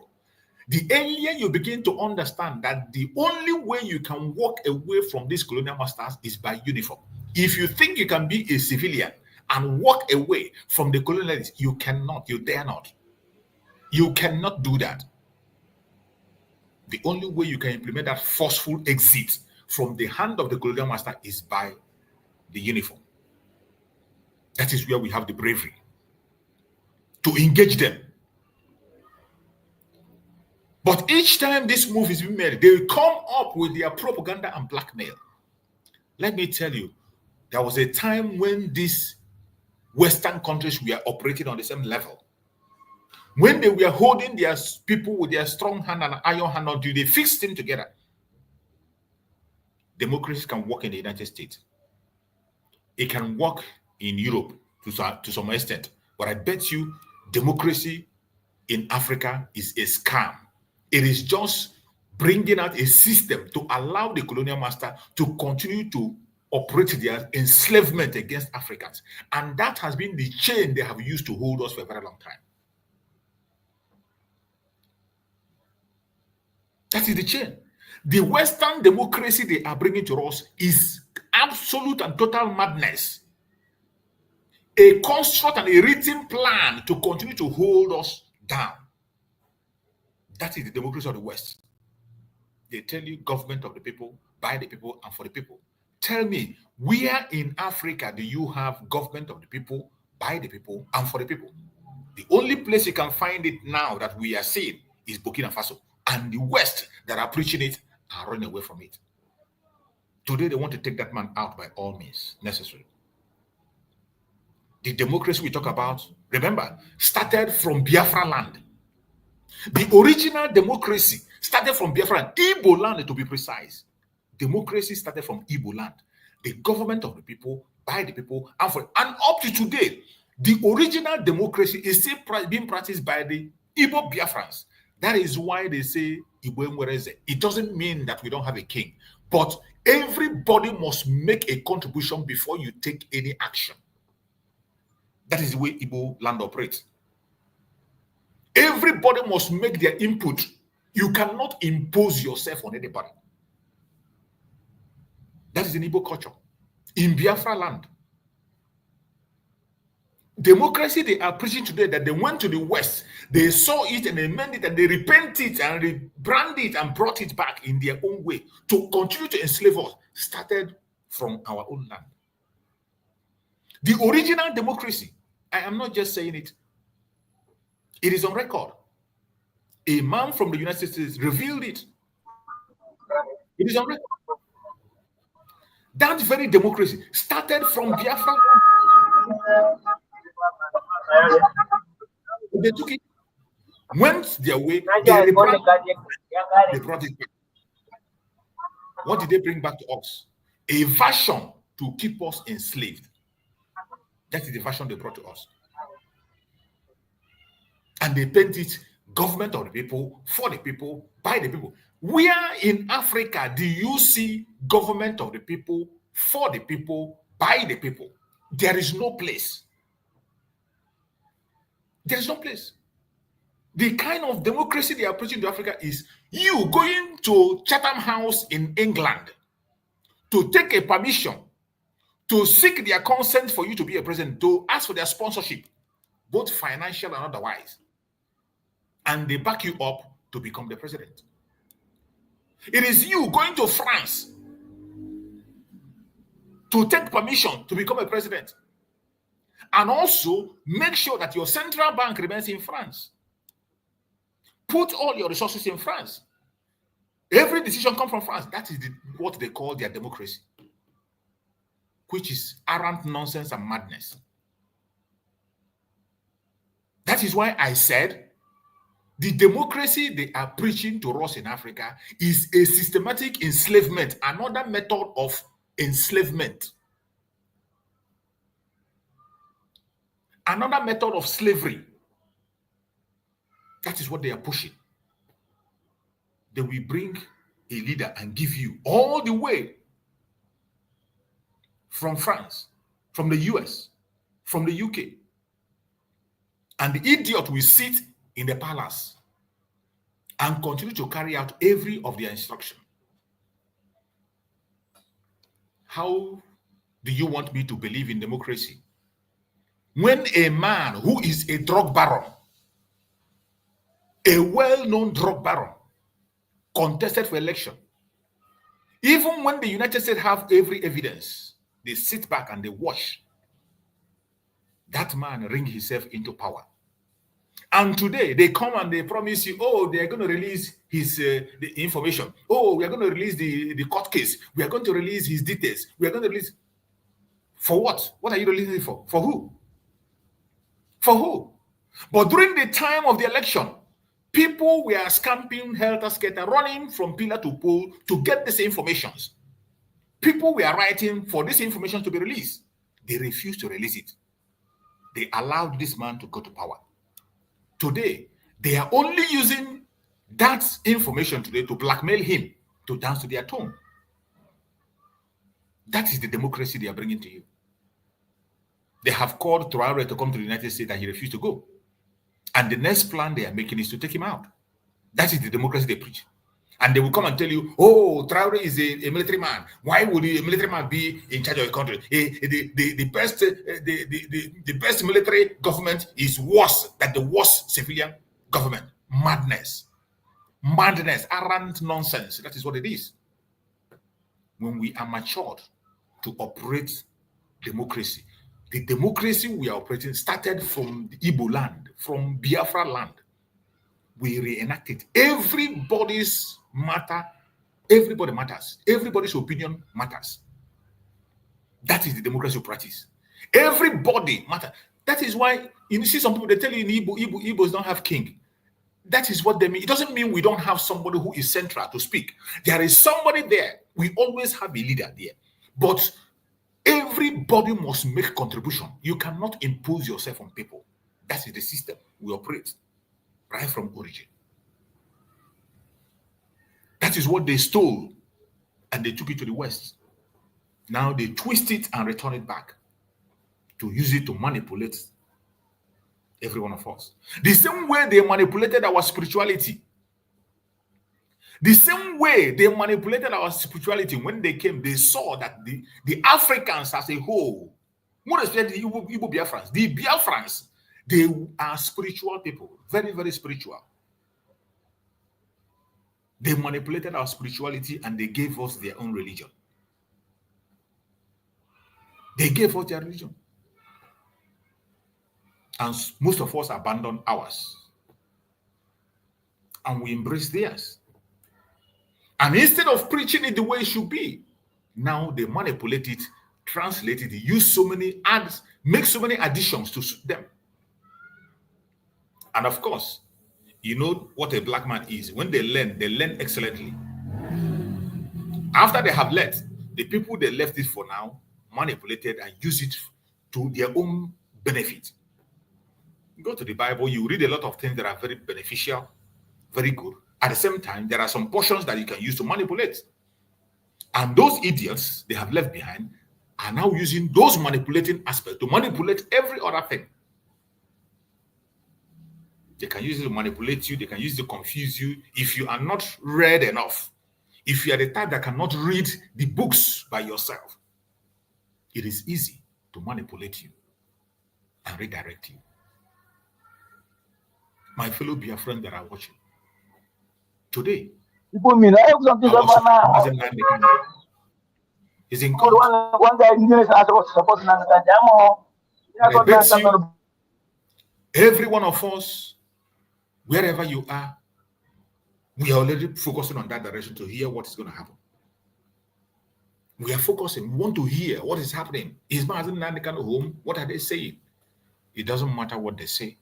The earlier you begin to understand that the only way you can walk away from these colonial masters is by uniform. If you think you can be a civilian and walk away from the colonialists, you cannot, you dare not. You cannot do that. The only way you can implement that forceful exit from the hand of the colonial master is by the uniform. That is where we have the bravery to engage them. But each time this move is being made, they come up with their propaganda and blackmail. Let me tell you, there was a time when these Western countries were operating on the same level. When they were holding their people with their strong hand and iron hand until they fixed them together. Democracy can work in the United States. It can work in Europe to some extent. But I bet you democracy in Africa is a scam. It is just bringing out a system to allow the colonial master to continue to operate their enslavement against Africans. And that has been the chain they have used to hold us for a very long time. That is the chain. The Western democracy they are bringing to us is absolute and total madness. A construct and a written plan to continue to hold us down. That is the democracy of the West. They tell you government of the people, by the people, and for the people. Tell me, where in Africa do you have government of the people, by the people, and for the people? The only place you can find it now that we are seeing is Burkina Faso. And the West that are preaching it are running away from it. Today they want to take that man out by all means necessary. The democracy we talk about, remember, started from Biafra land. The original democracy started from Biafra, Igbo land to be precise. Democracy started from Igbo land. The government of the people, by the people, and for, and up to today, the original democracy is still being practiced by the Igbo Biafrans. That is why they say Igbo Mwereze. It doesn't mean that we don't have a king, but everybody must make a contribution before you take any action. That is the way Igbo land operates. Everybody must make their input. You cannot impose yourself on anybody. That is in Igbo culture. In Biafra land, democracy they are preaching today, that they went to the West, they saw it and they meant it and they repented and rebranded it and brought it back in their own way to continue to enslave us, started from our own land. The original democracy, I am not just saying it, it is on record. A man from the United States revealed it. It is on record. That very democracy started from Biafra. They took it, went their way, they brought it back. What did they bring back to us? A version to keep us enslaved. That is the version they brought to us. And they paint it government of the people, for the people, by the people. Where in Africa do you see government of the people, for the people, by the people? There is no place. There is no place. The kind of democracy they are preaching to Africa is you going to Chatham House in England to take a permission, to seek their consent for you to be a president, to ask for their sponsorship, both financial and otherwise. And they back you up to become the president. It is you going to France to take permission to become a president. And also make sure that your central bank remains in France. Put all your resources in France. Every decision comes from France. That is what they call their democracy, which is arrant nonsense and madness. That is why I said the democracy they are preaching to us in Africa is a systematic enslavement, another method of enslavement. Another method of slavery. That is what they are pushing. They will bring a leader and give you all the way from France, from the US, from the UK. And the idiot will sit in the palace and continue to carry out every of their instruction. How do you want me to believe in democracy when a man who is a drug baron, a well-known drug baron, contested for election? Even when the United States have every evidence, they sit back and they watch that man ring himself into power. And today they come and they promise you, oh, they are going to release his the information. Oh, we are going to release the court case. We are going to release his details. We are going to release. For what? What are you releasing it for? For who? For who? But during the time of the election, people were scamping, helter-skelter, running from pillar to pole to get these informations. People were writing for this information to be released. They refused to release it. They allowed this man to go to power. Today, they are only using that information today to blackmail him to dance to their tune. That is the democracy they are bringing to you. They have called Traore to come to the United States and he refused to go. And the next plan they are making is to take him out. That is the democracy they preach. And they will come and tell you, oh, Traore is a military man. Why would a military man be in charge of a country? The best military government is worse than the worst civilian government. Madness. Madness, arrant nonsense. That is what it is. When we are matured to operate democracy, the democracy we are operating started from the Igbo land, from Biafra land. We reenact it. Everybody's matter, everybody matters. Everybody's opinion matters. That is the democracy practice. Everybody matters. That is why you see some people, they tell you in Igbos don't have king. That is what they mean. It doesn't mean we don't have somebody who is central to speak. There is somebody there. We always have a leader there. But everybody must make contribution. You cannot impose yourself on people. That is the system we operate right from origin. That is what they stole and they took it to the West. Now they twist it and return it back to use it to manipulate every one of us. The same way they manipulated our spirituality. The same way they manipulated our spirituality when they came, they saw that the Africans as a whole, more especially the Igbo Biafrans, the Biafrans, they are spiritual people, very, very spiritual. They manipulated our spirituality and they gave us their own religion. They gave us their religion. And most of us abandoned ours. And we embraced theirs. And instead of preaching it the way it should be, now they manipulate it, translate it, use so many ads, make so many additions to suit them. And of course, you know what a black man is. When they learn excellently. After they have left, the people they left it for now manipulated and use it to their own benefit. Go to the Bible, you read a lot of things that are very beneficial, very good. At the same time, there are some portions that you can use to manipulate. And those idiots they have left behind are now using those manipulating aspects to manipulate every other thing. They can use it to manipulate you. They can use it to confuse you. If you are not read enough, if you are the type that cannot read the books by yourself, it is easy to manipulate you and redirect you. My fellow Biafran that are watching, today, is in court. I bet you, every one of us, wherever you are, we are already focusing on that direction to hear what is going to happen. We are focusing. We want to hear what is happening. Is Mazi Nnamdi Kanu home? What are they saying? It doesn't matter what they say.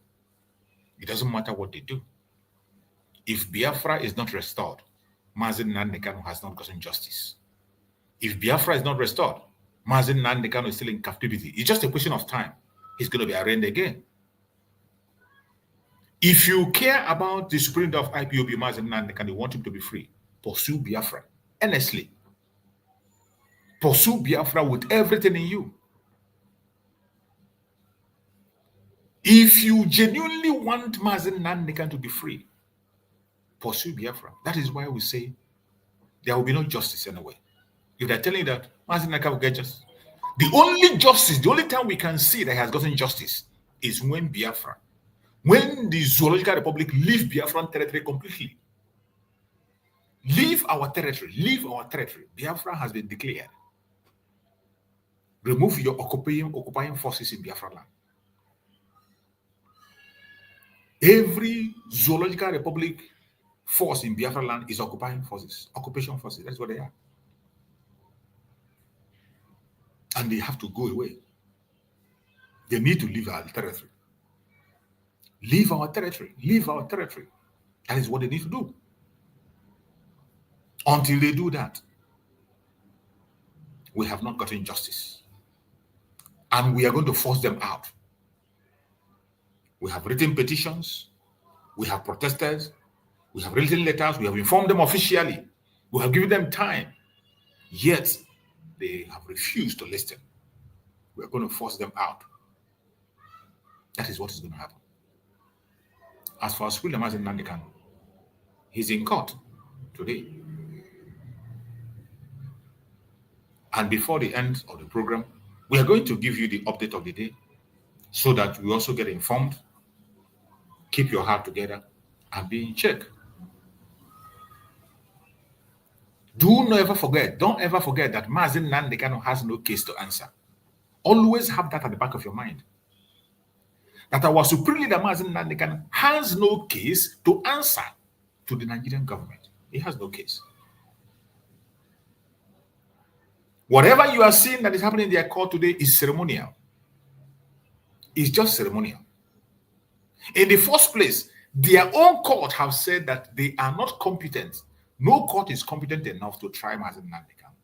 It doesn't matter what they do. If Biafra is not restored, Mazi Nnamdi Kanu has not gotten justice. If Biafra is not restored, Mazi Nnamdi Kanu is still in captivity. It's just a question of time. He's going to be arraigned again. If you care about the Supreme Court of IPOB, Mazi Nnamdi Kanu, you want him to be free, pursue Biafra earnestly. Pursue Biafra with everything in you. If you genuinely want Mazi Nnamdi Kanu to be free, pursue Biafra. That is why we say there will be no justice anywhere. If they're telling you that Mazi Nnamdi Kanu will get justice, the only justice, the only time we can see that he has gotten justice is when Biafra, when the Zoological Republic leave Biafran territory completely. Leave our territory, leave our territory. Biafra has been declared. Remove your occupying forces in Biafra land. Every Zoological Republic force in Biafra land is occupying forces, occupation forces. That's what they are. And they have to go away. They need to leave our territory. Leave our territory. Leave our territory. That is what they need to do. Until they do that, we have not gotten justice. And we are going to force them out. We have written petitions. We have protested. We have written letters. We have informed them officially. We have given them time. Yet, they have refused to listen. We are going to force them out. That is what is going to happen. As for Mazi Nnamdi Kanu, he's in court today. And before the end of the program, we are going to give you the update of the day so that we also get informed, keep your heart together, and be in check. Don't ever forget that Mazi Nnamdi Kanu has no case to answer. Always have that at the back of your mind. That our supreme leader, Mazi Nnamdi Kanu, has no case to answer to the Nigerian government. He has no case. Whatever you are seeing that is happening in their court today is ceremonial. It's just ceremonial. In the first place, their own court have said that they are not competent. No court is competent enough to try Mazi Nnamdi Kanu.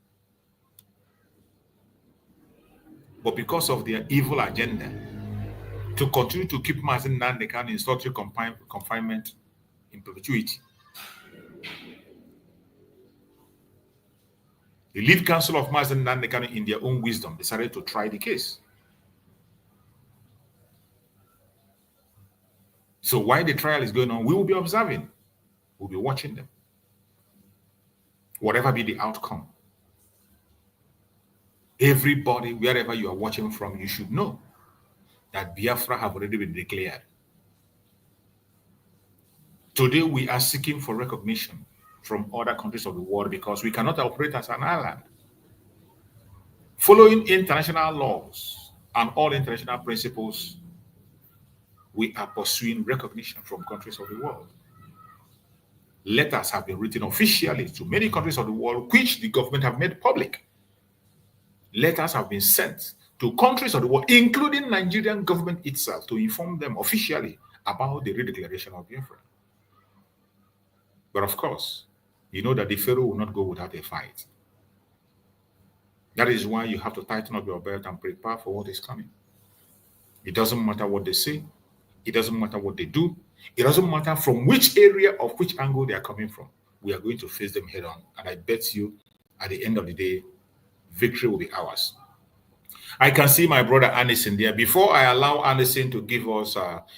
But because of their evil agenda, to continue to keep Mazi Nnamdi Kanu in solitary confinement in perpetuity, the lead counsel of Mazi Nnamdi Kanu, in their own wisdom, decided to try the case. So while the trial is going on, we will be observing. We'll be watching them. Whatever be the outcome, everybody, wherever you are watching from, you should know that Biafra have already been declared. Today, we are seeking for recognition from other countries of the world because we cannot operate as an island. Following international laws and all international principles, we are pursuing recognition from countries of the world. Letters have been written officially to many countries of the world, which the government have made public. Letters have been sent to countries of the world, including Nigerian government itself, to inform them officially about the redeclaration of Biafra. But of course, you know that the Pharaoh will not go without a fight. That is why you have to tighten up your belt and prepare for what is coming. It doesn't matter what they say. It doesn't matter what they do. It doesn't matter from which area or which angle they are coming from. We are going to face them head on. And I bet you, at the end of the day, victory will be ours. I can see my brother Anderson there. Before I allow Anderson to give us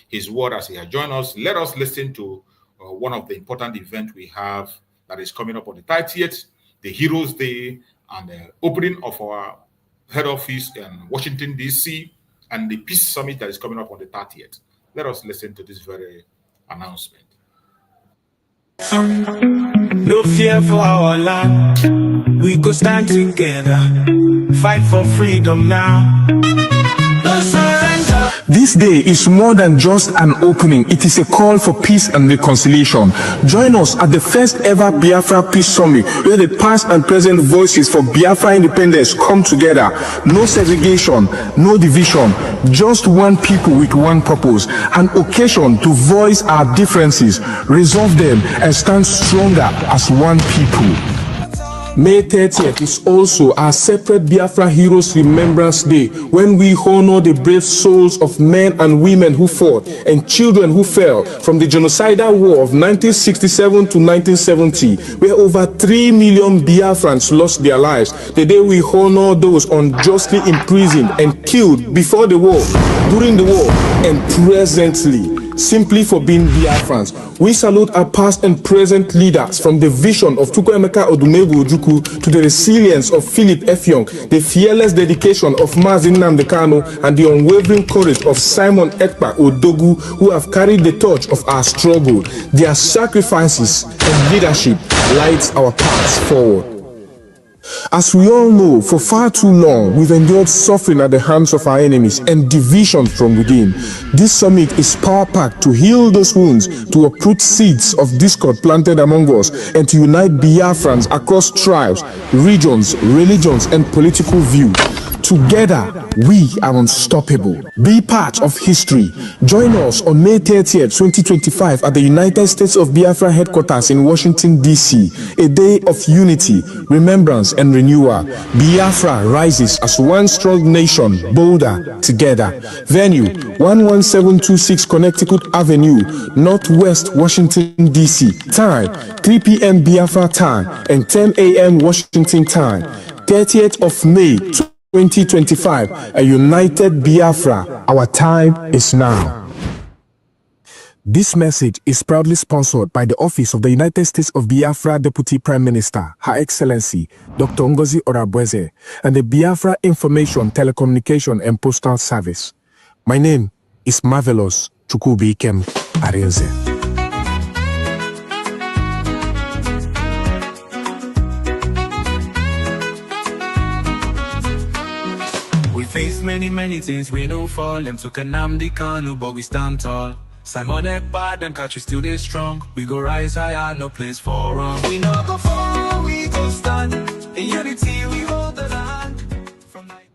his word as he has joined us, let us listen to one of the important events we have that is coming up on the 30th, the Heroes Day, and the opening of our head office in Washington, D.C., and the Peace Summit that is coming up on the 30th. Let us listen to this very announcement. No fear for our land. We go stand together, fight for freedom now. No surrender. This day is more than just an opening. It is a call for peace and reconciliation. Join us at the first ever Biafra Peace Summit, where the past and present voices for Biafra independence come together. No segregation, no division, just one people with one purpose. An occasion to voice our differences, resolve them, and stand stronger as one people. May 30th is also our separate Biafra Heroes Remembrance Day, when we honor the brave souls of men and women who fought and children who fell from the genocidal war of 1967 to 1970, where over 3 million Biafrans lost their lives. The day we honor those unjustly imprisoned and killed before the war, during the war, and presently. simply for being Biafrans. We salute our past and present leaders, from the vision of Chukwuemeka Odumegwu Ojukwu to the resilience of Philip Effiong, the fearless dedication of Mazi Nnamdi Kanu, and the unwavering courage of Simon Ekpa Odogu, who have carried the torch of our struggle. Their sacrifices and leadership lights our paths forward. As we all know, for far too long, we've endured suffering at the hands of our enemies and division from within. This summit is power-packed to heal those wounds, to uproot seeds of discord planted among us, and to unite Biafrans across tribes, regions, religions, and political view. Together, we are unstoppable. Be part of history. Join us on May 30th, 2025 at the United States of Biafra headquarters in Washington, D.C. A day of unity, remembrance, and renewal. Biafra rises as one strong nation, bolder together. Venue, 11726 Connecticut Avenue, Northwest Washington, D.C. Time, 3 p.m. Biafra time and 10 a.m. Washington time. 30th of May, 2025, a united Biafra. Our time is now. This message is proudly sponsored by the Office of the United States of Biafra Deputy Prime Minister, Her Excellency, Dr. Ngozi Orabweze, and the Biafra Information, Telecommunication and Postal Service. My name is Marvelous Chukwubikem Arinze. Face many things, we don't fall. Them took Nnamdi Kanu, but we stand tall. Simon Ekpa, them catch we still they strong. We go rise higher, no place for wrong. We no go fall, we go stand. In unity, we hold the land. From night.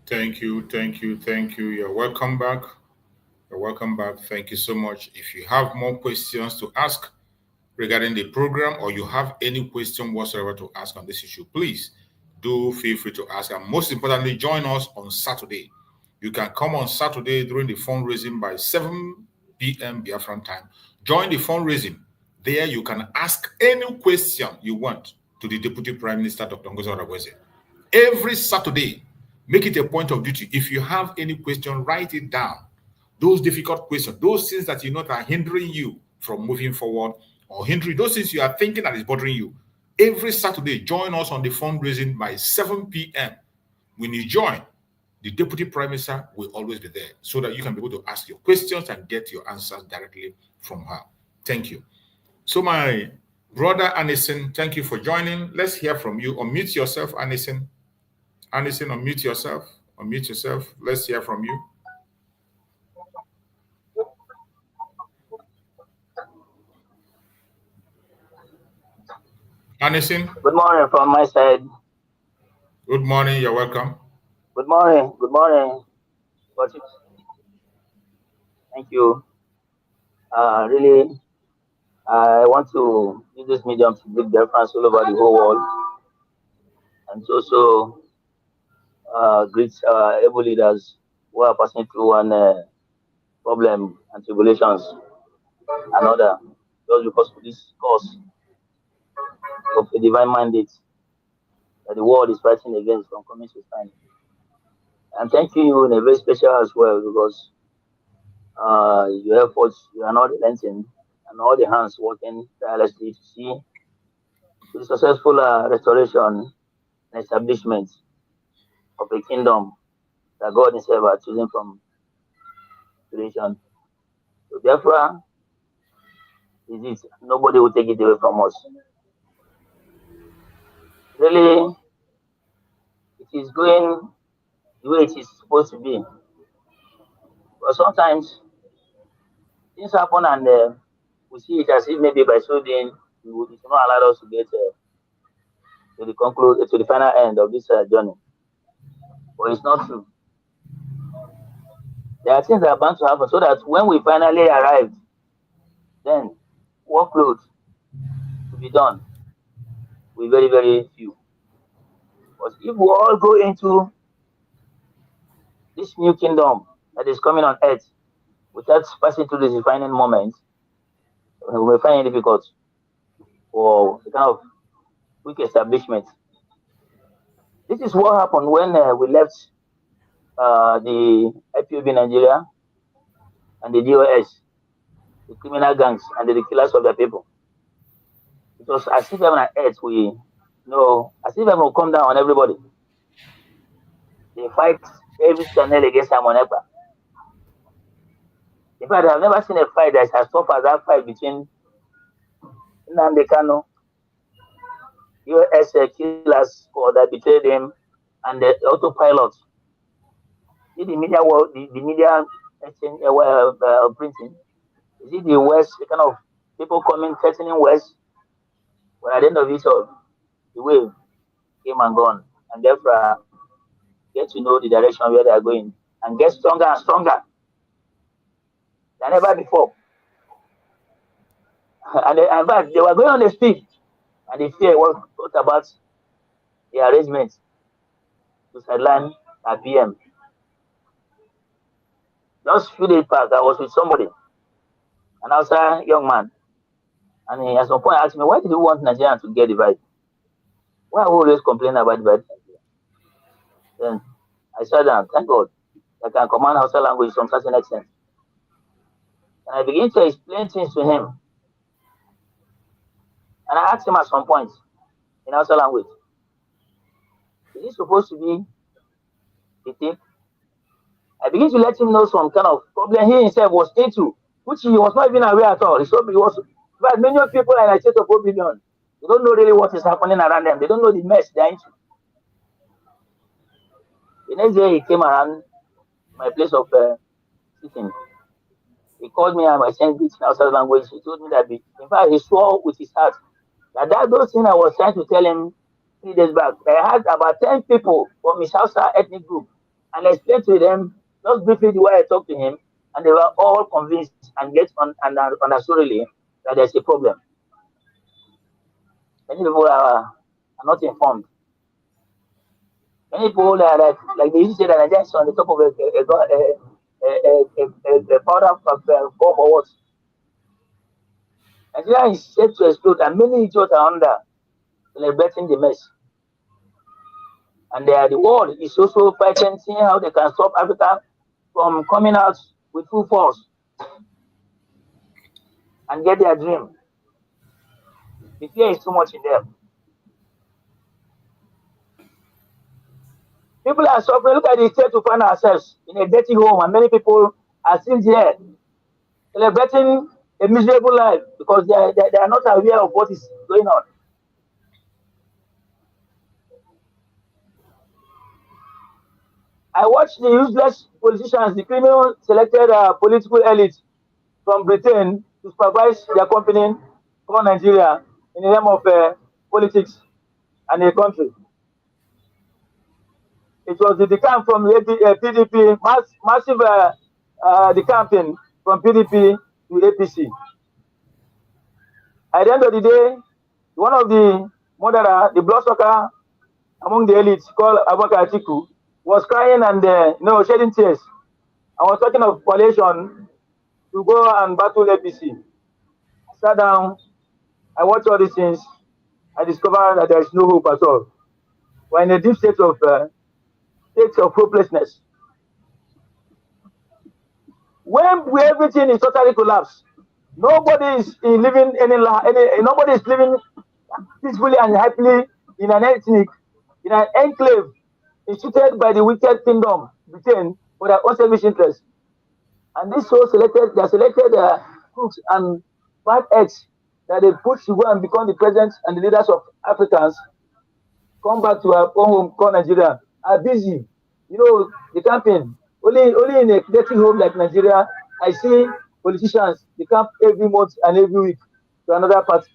Thank you. You're welcome back. Thank you so much. If you have more questions to ask regarding the program, or you have any question whatsoever to ask on this issue, please do feel free to ask. And most importantly, join us on Saturday. You can come on Saturday during the fundraising by 7 p.m. Biafran time. Join the fundraising. There you can ask any question you want to the Deputy Prime Minister, Dr. Ngozi Orabweze. Every Saturday, make it a point of duty. If you have any question, write it down. Those difficult questions, those things that you know are hindering you from moving forward, or hindering those things you are thinking that is bothering you. Every Saturday, join us on the fundraising by 7 p.m. When you join, the Deputy Prime Minister will always be there so that you can be able to ask your questions and get your answers directly from her. Thank you. So my brother Anison, thank you for joining. Let's hear from you. Unmute yourself, Anison. Anison, unmute yourself. Let's hear from you. Anison? Good morning from my side. Good morning, you're welcome. Good morning. Thank you. Really, I want to use this medium to give reference all over the whole world, and also greet able leaders who are passing through one problem and tribulations another, just because of this cause of a divine mandate that the world is fighting against from coming to stand. I'm thanking you in a very special as well, because your efforts, you are not relenting, and all the hands working tirelessly to see the successful restoration and establishment of a kingdom that God Himself has chosen from creation. So Biafra is it. Nobody will take it away from us. Really, it is going the way it is supposed to be. But sometimes things happen, and we see it as if maybe by so doing, it will not allow us to get to the final end of this journey. But it's not true. There are things that are bound to happen, so that when we finally arrive, then workload to be done with very, very few. But if we all go into this new kingdom that is coming on earth without passing through this defining moment, we will find it difficult for the kind of quick establishment This is what happened when we left the IPOB Nigeria and the DOS, the criminal gangs and the killers of the people. It was as if heaven and earth as if heaven will come down on everybody. They fight every channel against Simon Ekpa. In fact, I've never seen a fight that is as tough as that fight between Nnamdi Kanu, US killers that betrayed him, and the autopilot. See the media world, the media exchange, printing. Is it the West, the kind of people coming threatening West? Well, at the end of it all, the wave came and gone, and therefore get to know the direction where they are going and get stronger and stronger than ever before. And in fact, they were going on the speed, and the fear was about the arrangement to sideline at PM. Just a few days back, I was with somebody, an outside young man, and he at some point asked me, why did you want Nigerians to get divided? Why are we always complaining about divided Nigeria? Then I said, thank God, I can command Hausa language to some certain extent. And I began to explain things to him. And I asked him at some point in Hausa language, is it supposed to be a tip? I began to let him know some kind of problem he himself was into, which he was not even aware at all. But many people are in a state of oblivion. They don't know really what is happening around them. They don't know the mess they're into. The next day he came around my place of sitting. He called me and I sent this in outside language. He told me that, in fact, he swore with his heart that those things I was trying to tell him 3 days back. I had about 10 people from his Hausa ethnic group, and I explained to them just briefly the way I talked to him, and they were all convinced and understood really that there's a problem. Many people are not informed. Many people are like they used to say that Nigeria is on the top of a powder bomb or what. Nigeria is set to explode, and many idiots are under celebrating the mess. And the world is also fighting, seeing how they can stop Africa from coming out with full force and get their dream. The fear is too much in them. People are suffering. Look at the state to find ourselves in a dirty home, and many people are still there celebrating a miserable life because they are not aware of what is going on. I watched the useless politicians, the criminal selected political elite from Britain to supervise their company called Nigeria in the name of politics and a country. It was the decamp from PDP, massive decamping from PDP to APC. At the end of the day, one of the murderer, the bloodsucker among the elites called Abubakar Atiku, was crying and shedding tears. I was talking of coalition to go and battle APC. I sat down, I watched all these things, I discovered that there is no hope at all. We're in a deep state of hopelessness. When everything is totally collapsed, nobody is living nobody is living peacefully and happily in an enclave instituted by the wicked kingdom, Britain, for their own selfish interests. And this they selected crooks and bad eggs that they push to go and become the presidents and the leaders of Africans, come back to our own home called Nigeria, are busy. The campaign. Only in a dirty home like Nigeria, I see politicians, they camp every month and every week to another party.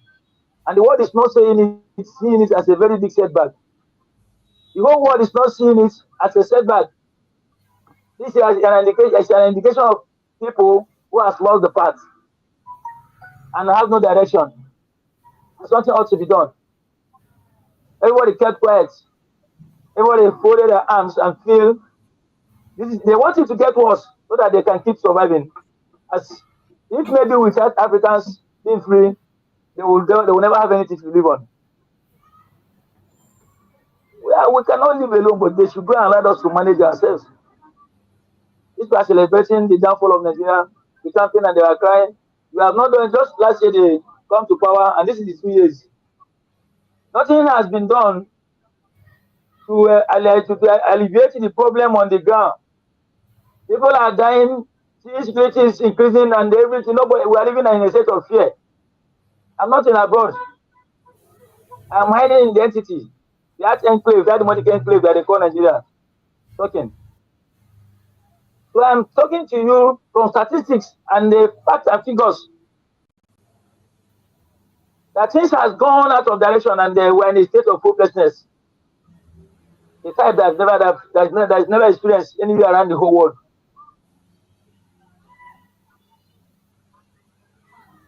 And the world is not seeing it as a very big setback. The whole world is not seeing it as a setback. This is an indication of people who have lost the path and have no direction. Something ought to be done. Everybody kept quiet. Everybody folded their arms and feel they want it to get worse so that they can keep surviving. As if maybe without Africans being free, they will never have anything to live on. We cannot live alone, but they should go and let us to manage ourselves. These people are celebrating the downfall of Nigeria, the campaign, and they are crying. We have not done, just last year they come to power, and this is the 2 years. Nothing has been done to alleviate the problem on the ground. People are dying, insecurity is increasing, and everything. Nobody, we are living in a state of fear. I'm not in abroad. I'm hiding in the entity. That enclave, that demonic enclave that they call Nigeria. Talking. So I'm talking to you from statistics and the facts and figures that things has gone out of direction and they were in a state of hopelessness. The type that's never experienced anywhere around the whole world.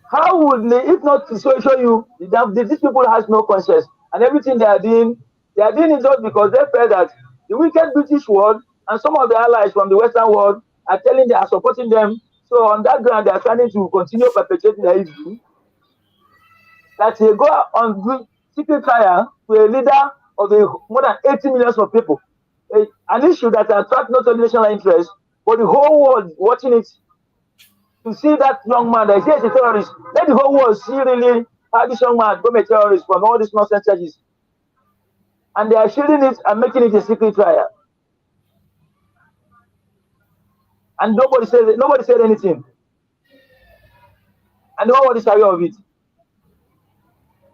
How would they, if not to show you that these people has no conscience and everything they are doing it just because they felt that the wicked British world and some of the allies from the Western world are supporting them. So on that ground, they are trying to continue perpetuating their issue. That they go on secret trial to a leader of the more than 80 million of people. An issue that attracts not only national interest, but the whole world watching it. To see that young man that is a terrorist, let the whole world see really how this young man become a terrorist from all these nonsense charges. And they are shielding it and making it a secret trial. And nobody said anything. And no one is aware of it.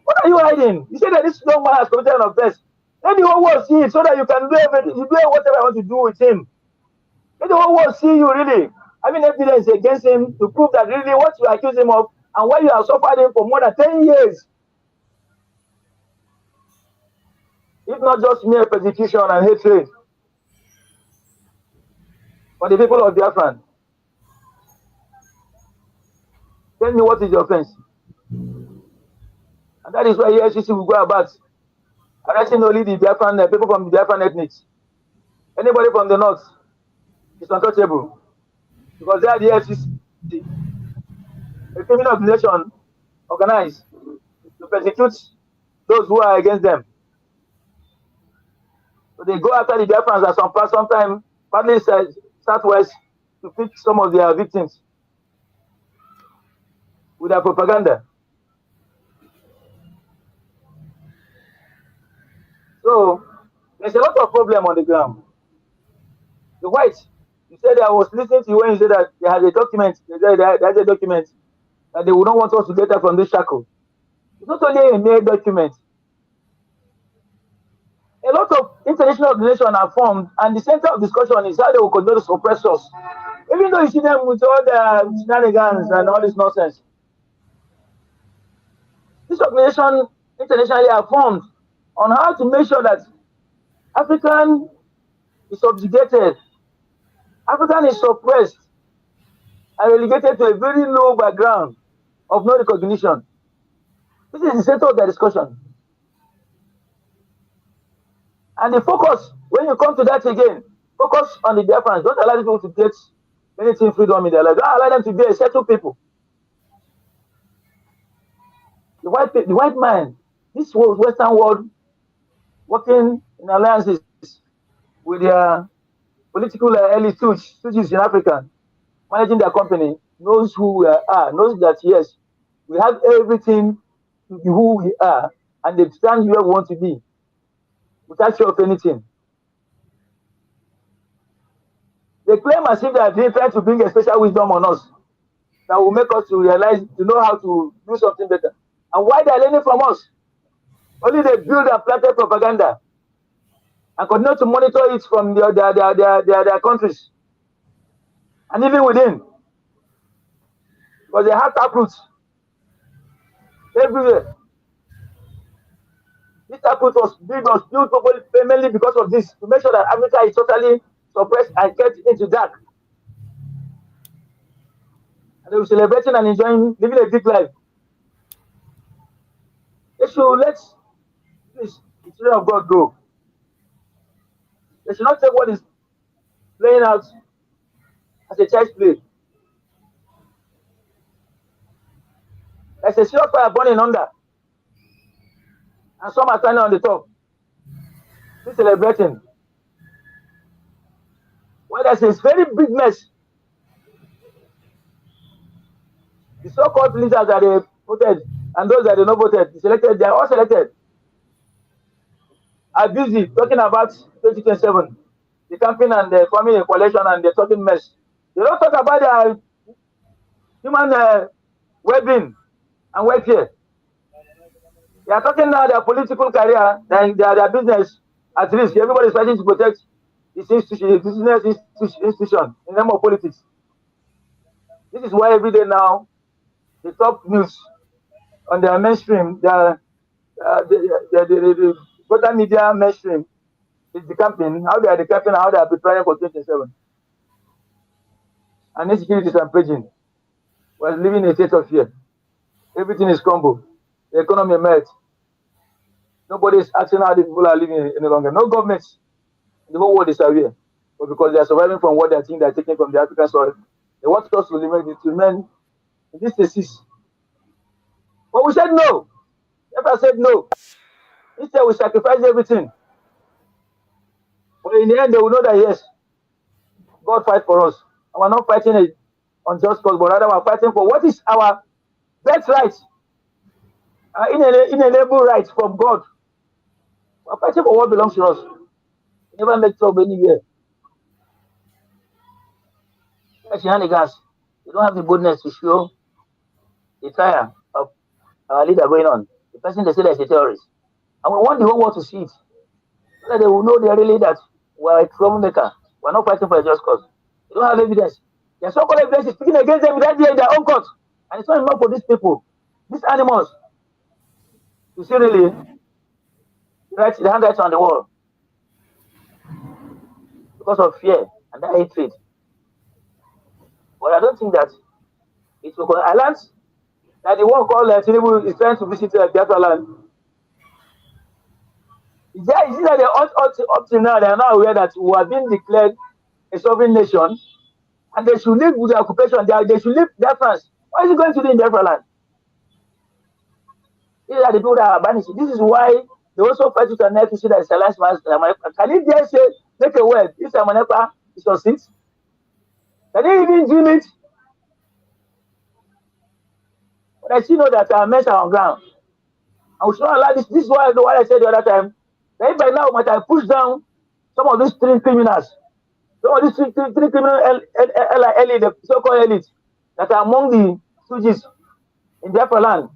What are you hiding? You say that this young man has committed an offense. Let the whole world see it so that you can do everything, you do whatever I want to do with him. Let the whole world see you really having evidence against him to prove that really what you accuse him of and why you have suffered him for more than 10 years. If not just mere persecution and hatred for the people of Biafra. Tell me what is your offense? And that is why EFCC will go about arresting only the Biafran people from the Biafran ethnics. Anybody from the north is untouchable because they are the EFCC, a criminal organization organized to persecute those who are against them. So they go after the Biafrans at sometime, partly southwest, to fix some of their victims with their propaganda. So there's a lot of problem on the ground. The whites, you said I was listening to you when you said that they had a document, there's a document that they would not want us to get out from this shackle. It's not only a mere document. A lot of international organizations are formed, and the center of discussion is how they will continue to suppress us. Even though you see them with all the shenanigans and all this nonsense. This organization internationally are formed on how to make sure that African is subjugated, African is suppressed and relegated to a very low background of no recognition. This is the center of the discussion. And the focus, when you come to that again, focus on the Biafrans. Don't allow people to get anything freedom in their life. Don't allow them to be a settled people. The white man, this was Western world working in alliances with their political elite stooges in Africa, managing their company, knows who we are, knows that yes, we have everything to be who we are, and they stand where we want to be, without fear of anything. They claim as if they are trying to bring a special wisdom on us that will make us to realize, to know how to do something better. And why they are learning from us? Only they build and planted propaganda and continue to monitor it from their countries and even within. Because they have taproots everywhere. This taproot was built mainly because of this, to make sure that Africa is totally suppressed and kept into dark. And they were celebrating and enjoying, living a big life. They should let the children of God go. They should not take what is playing out as a child's play. There's a serious fire burning under, and some are standing on the top. celebrating. Well, there's a very big mess. The so-called leaders that they voted and those that they not voted, selected, they are all selected, are busy talking about 2027, the campaign and the forming a coalition and the talking mess. They don't talk about their human well-being and welfare. They are talking now their political career, their business at risk. Everybody is fighting to protect this institution, business institution in the name of politics. This is why every day now, the top news on their mainstream, the total media mainstream is the campaign, how they are the campaign, how they are preparing for 2027. And insecurity is rampaging. We're living in a state of fear. Everything is crumbled. The economy melts. Nobody is asking how the people are living any longer. No governments in the whole world is aware. But because they are surviving from what they think they are taking from the African soil, they want us to remain in this disease. But we said no. Never said no. Instead, we sacrifice everything. But in the end, they will know that yes, God fight for us. And we're not fighting an unjust cause, but rather we're fighting for what is our birthright, inalienable right from God. We're fighting for what belongs to us. We never make trouble anywhere. Shenanigans. We don't have the boldness to show the trial of our leader going on. The person they say is a terrorist. And we want the whole world to see it. So that they will know really that we're a troublemaker. We're not fighting for a just cause. They don't have evidence. Their so-called evidence is speaking against them without their own court. And it's not enough for these people, these animals, to see really the handwriting on the wall because of fear and that hatred. But I don't think that it will go. I learned that the one called Tinubu is trying to visit Biafra land. Is it that they up to now they are not aware that we have been declared a sovereign nation and they should live with the occupation? They should leave Biafra. What is he going to do in Biafra land? These are the people that are banished. This is why they also fight with an neck to see that it's a last man. Can he dare say, make a word, if Amanepa is on seat? Can he even dream it? But I still know that our men are on ground. And we should not allow this. This is why I said the other time. That if by now might I push down some of these three criminals, some of these three criminal elite, the so-called elite, that are among the stooges in Biafra land,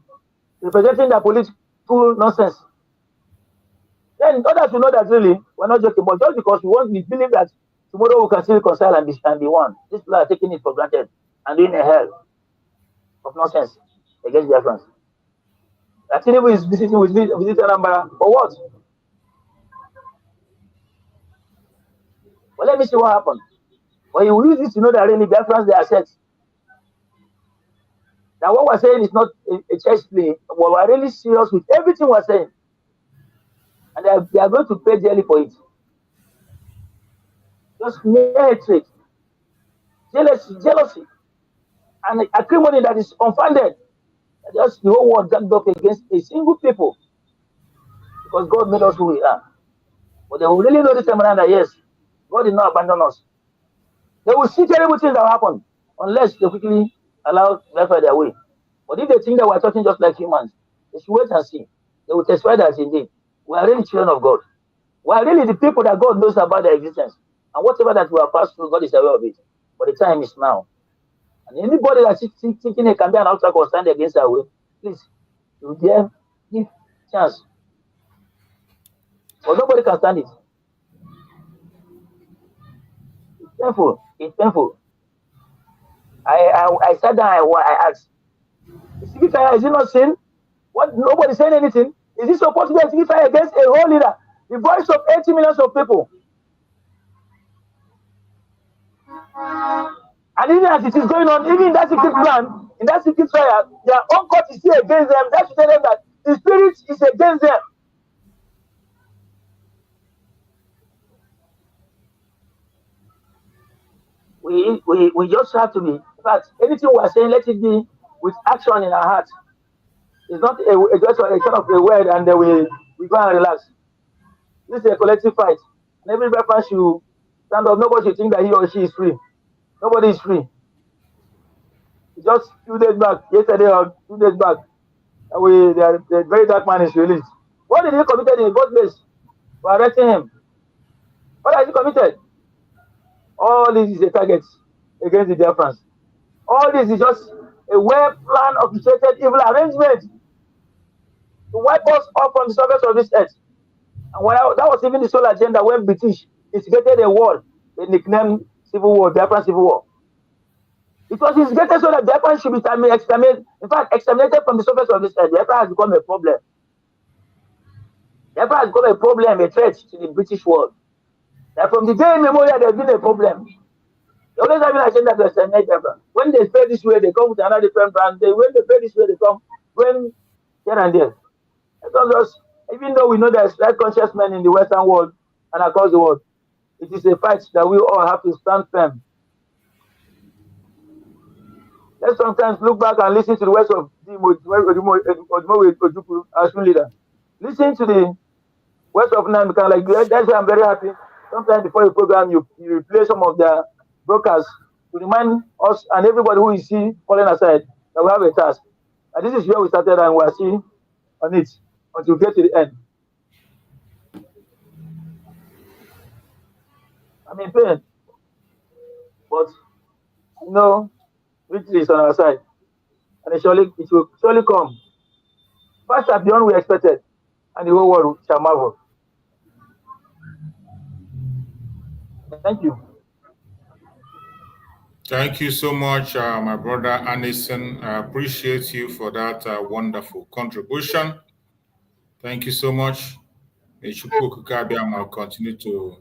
representing the political nonsense. Then others will know that really we're not joking, but just because we believe that tomorrow we can still reconcile and be one. These people are taking it for granted and doing a hell of nonsense against their friends. Tinubu is visiting Anambra for what? Well, let me see what happened. But you will use this to know that really Biafrans they are set. Now what we're saying is not a chess play. We're really serious with everything we're saying. And they are going to pay dearly for it. Just mere hatred, jealousy, and acrimony that is unfounded. Just the whole world ganged up against a single people. Because God made us who we are. But they will really know this time around that yes, God did not abandon us. They will see terrible things that will happen unless they quickly allow Biafra their way. But if they think that we're talking just like humans, they should wait and see. They will testify that indeed we are really children of God. We are really the people that God knows about their existence. And whatever that we have passed through, God is aware of it. But the time is now. And anybody that's thinking they can be an obstacle or stand against our way, please, you dare give chance. But nobody can stand it. It's painful. It's painful. I sat down, I asked, is it not sin? What, nobody saying anything? Is it supposed to be a signifier against a whole leader? The voice of 80 millions of people. And even as it is going on, even in that secret plan, in that secret trial, their own court is still against them. That should tell them that the spirit is against them. We just have to be, in fact, anything we are saying, let it be with action in our heart. It's not just a kind of a word and then we go and relax. This is a collective fight. And every Biafran should stand up. Nobody should think that he or she is free. Nobody is free. Just 2 days back, yesterday or 2 days back, the very dark man is released. What did he committed in the first place for arresting him? What has he committed? All this is a target against the Biafrans. All this is just a well-planned, orchestrated evil arrangement to wipe us off from the surface of this earth. And that was even the sole agenda when British instigated a war, they nicknamed Civil War, Biafran Civil War. It was instigated so that Biafran should be exterminated, in fact, exterminated from the surface of this earth. Biafra has become a problem. Biafra has become a problem, a threat to the British world. That from the day immemorial, there's been a problem. They always have an agenda to exterminate Biafra. When they pay this way, they come with another different brand. When they pay this way, they come when here and there. Even though we know there's right conscious men in the Western world and across the world, it is a fight that we all have to stand firm. Let's sometimes look back and listen to the words of Ojukwu, our school leader. Listen to the words of Nnamdi Kanu. Like, that's why I'm very happy. Sometimes before the program, you play some of their brokers to remind us and everybody who is falling aside that we have a task. And this is where we started and we are still on it until we get to the end. I'm in pain, but you know, victory is on our side, and it will surely come faster beyond we expected, and the whole world shall marvel. Thank you. Thank you so much, my brother Anderson. I appreciate you for that wonderful contribution. Thank you so much. May Chukwu Kabiama continue to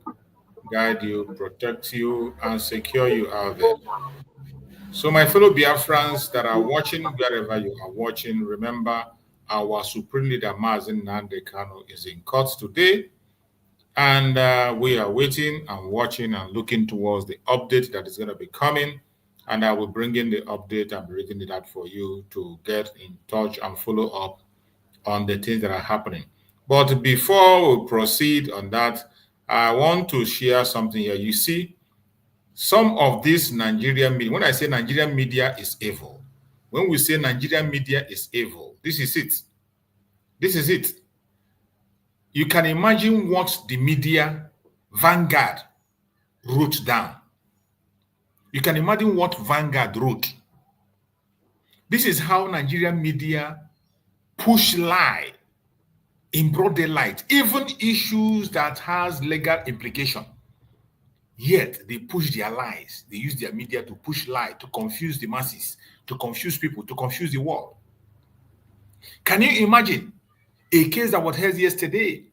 guide you, protect you, and secure you out there. So my fellow Biafrans that are watching, wherever you are watching, remember our Supreme Leader Mazi Nnamdi Kanu is in court today. And we are waiting and watching and looking towards the update that is going to be coming. And I will bring in the update and bring it out for you to get in touch and follow up on the things that are happening. But before we proceed on that, I want to share something here. You see, some of this Nigerian media, when I say Nigerian media is evil, when we say Nigerian media is evil, this is it. This is it. You can imagine what the media Vanguard wrote down. You can imagine what Vanguard wrote. This is how Nigerian media push lie in broad daylight, even issues that has legal implication. Yet they push their lies. They use their media to push lie, to confuse the masses, to confuse people, to confuse the world. Can you imagine a case that was held yesterday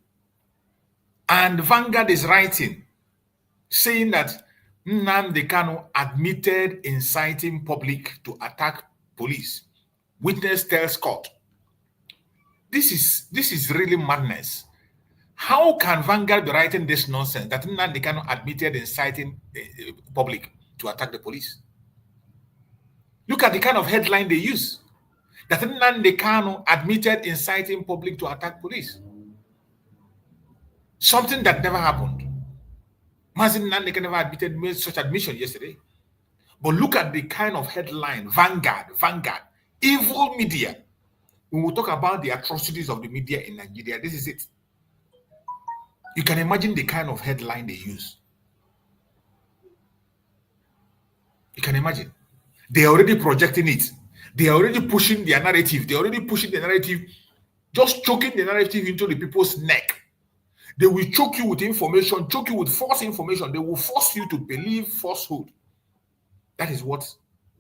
and Vanguard is writing, saying that Nnamdi Kanu admitted inciting public to attack police. Witness tells court. This is really madness. How can Vanguard be writing this nonsense that Nnamdi Kanu admitted inciting public to attack the police? Look at the kind of headline they use. That Nnamdi Kanu admitted inciting public to attack police. Something that never happened. Mazi Nnamdi Kanu never made such admission yesterday. But look at the kind of headline, Vanguard, evil media. When we talk about the atrocities of the media in Nigeria, this is it. You can imagine the kind of headline they use. You can imagine. They're already projecting it. They're already pushing their narrative. They're already pushing the narrative, just choking the narrative into the people's neck. They will choke you with information, choke you with false information. They will force you to believe falsehood. That is what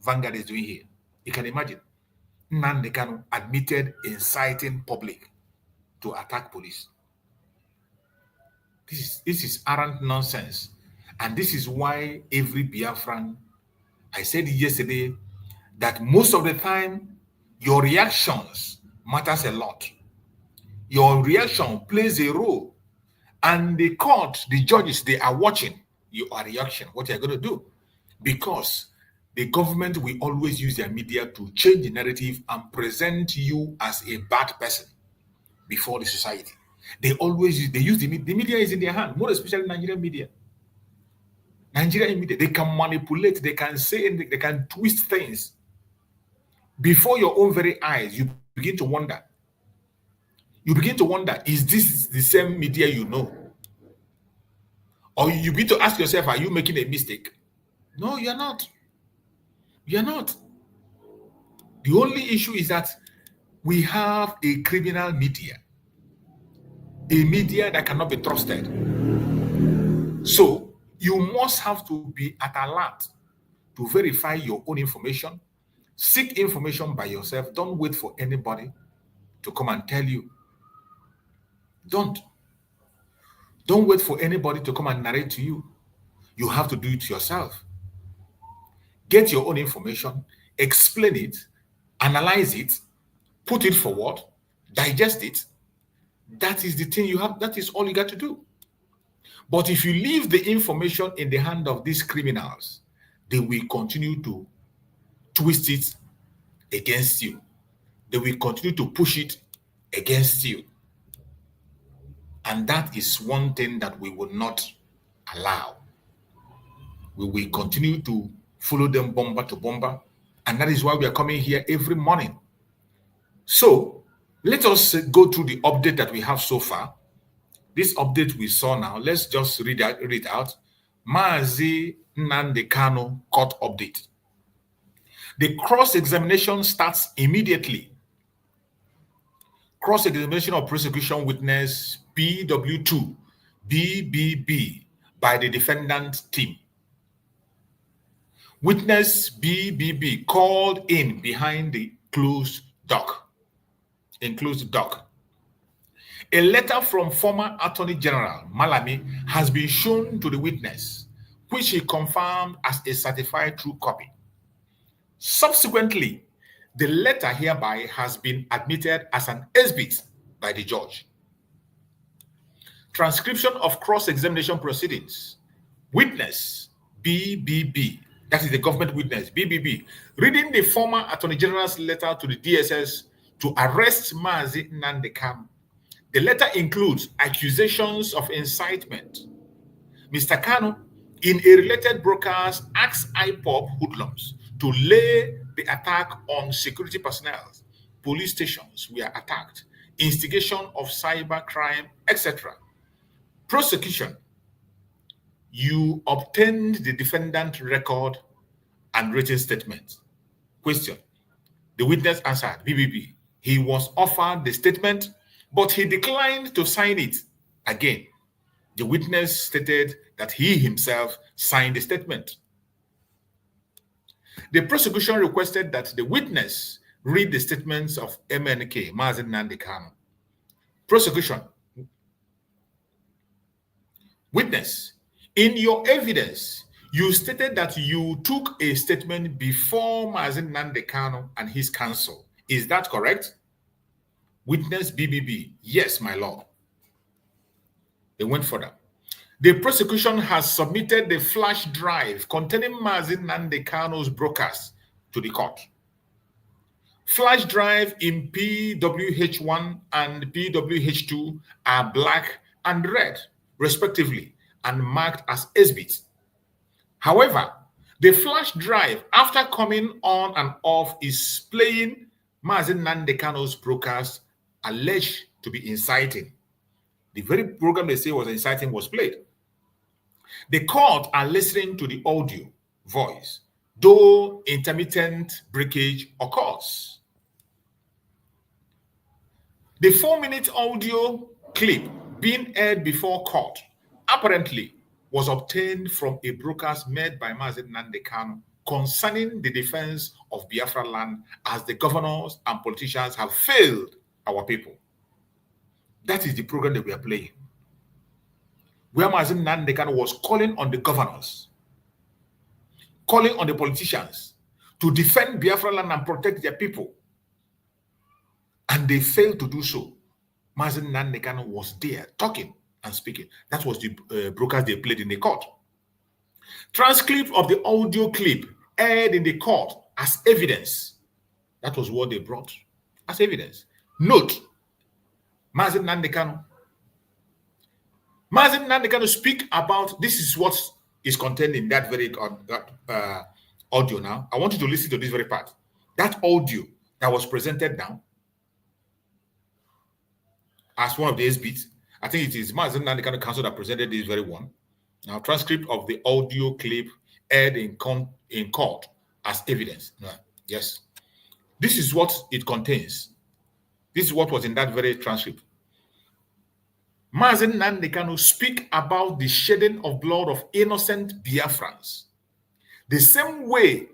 Vanguard is doing here. You can imagine. Nnamdi Kanu admitted inciting public to attack police. This is arrant nonsense. And this is why every Biafran, I said yesterday, that most of the time, your reactions matters a lot. Your reaction plays a role. And the court, the judges, they are watching your reaction, what you're going to do. Because the government will always use their media to change the narrative and present you as a bad person before the society. They use the media is in their hand, more especially Nigerian media. Nigerian media, they can manipulate, they can say, and they can twist things before your own very eyes. You begin to wonder. You begin to wonder, is this the same media you know? Or you begin to ask yourself, are you making a mistake? No, you're not. You're not. The only issue is that we have a criminal media, a media that cannot be trusted. So you must have to be at alert to verify your own information. Seek information by yourself. Don't wait for anybody to come and tell you. Don't wait for anybody to come and narrate to you. You have to do it yourself. Get your own information, explain it, analyze it, put it forward, digest it. That is the thing you have. That is all you got to do. But if you leave the information in the hand of these criminals, they will continue to twist it against you. They will continue to push it against you. And that is one thing that we will not allow. We will continue to follow them bomber to bomber. And that is why we are coming here every morning. So let us go through the update that we have so far. This update we saw now, let's just read it out. Mazi Nnamdi Kanu court update. The cross-examination starts immediately. Cross-examination of prosecution witness PW2 BBB by the defendant team. Witness BBB called in behind the closed dock. Enclosed dock. A letter from former Attorney General Malami has been shown to the witness, which he confirmed as a certified true copy. Subsequently, the letter hereby has been admitted as an exhibit by the judge. Transcription of cross-examination proceedings. Witness BBB, that is the government witness, BBB, reading the former Attorney General's letter to the DSS to arrest Mazi Nnamdi Kanu. The letter includes accusations of incitement. Mr. Kanu, in a related broadcast, asked IPOB hoodlums to lay the attack on security personnel. Police stations were attacked, instigation of cyber crime, etc. Prosecution. You obtained the defendant record and written statement. Question. The witness answered, BBB. He was offered the statement, but he declined to sign it. Again, the witness stated that he himself signed the statement. The prosecution requested that the witness read the statements of MNK, Mazi Nnamdi Kanu. Prosecution. Witness, in your evidence, you stated that you took a statement before Mazi Nnamdi Kanu and his counsel. Is that correct? Witness BBB, yes, my lord. They went further. The prosecution has submitted the flash drive containing Mazi Nnamdi Kanu's broadcast to the court. Flash drive in PWH1 and PWH2 are black and red, respectively, and marked as exhibits. However, the flash drive, after coming on and off, is playing Mazi Nnamdi Kanu's broadcast alleged to be inciting. The very program they say was inciting was played. The court are listening to the audio voice, though intermittent breakage occurs. The 4-minute audio clip being aired before court apparently was obtained from a broadcast made by Mazi Nnamdi Kanu concerning the defense of Biafra land, as the governors and politicians have failed our people. That is the program that we are playing, where Mazi Nnamdi Kanu was calling on the governors, calling on the politicians to defend Biafra land and protect their people. And they failed to do so. Mazi Nnamdi Kanu was there talking and speaking. That was the broadcast they played in the court. Transcript of the audio clip aired in the court as evidence. That was what they brought as evidence. Note, Mazi Nnamdi Kanu Mazi Nnamdi Kanu speak about, this is what is contained in that very audio now. I want you to listen to this very part. That audio that was presented now as one of the exhibits. I think it is Mazi Nnamdi Kanu Council that presented this very one. Now, transcript of the audio clip aired in court as evidence. Yes. This is what it contains. This is what was in that very transcript. Mazi Nnamdi Kanu speak about the shedding of blood of innocent Biafrans. The same way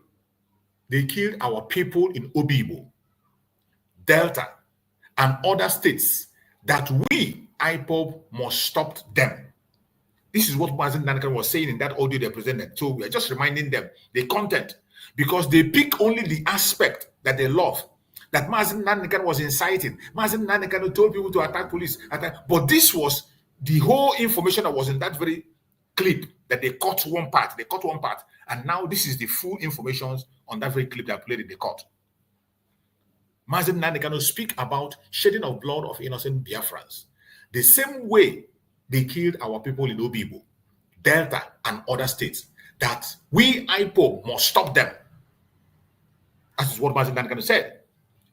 they killed our people in Obibo, Delta, and other states, that we, IPOB, must stop them. This is what Mazi Nnamdi Kanu was saying in that audio they presented. So we are just reminding them the content, because they pick only the aspect that they love. That Mazi Nnamdi Kanu was inciting. Mazi Nnamdi Kanu told people to attack police. But this was the whole information that was in that very clip that they cut one part. They cut one part. And now this is the full information on that very clip that played in the court. Mazi Nnamdi Kanu speak about shedding of blood of innocent Biafrans. The same way they killed our people in Obibo, Delta, and other states, that we, IPOB, must stop them. That is what Mazi Nnamdi Kanu said.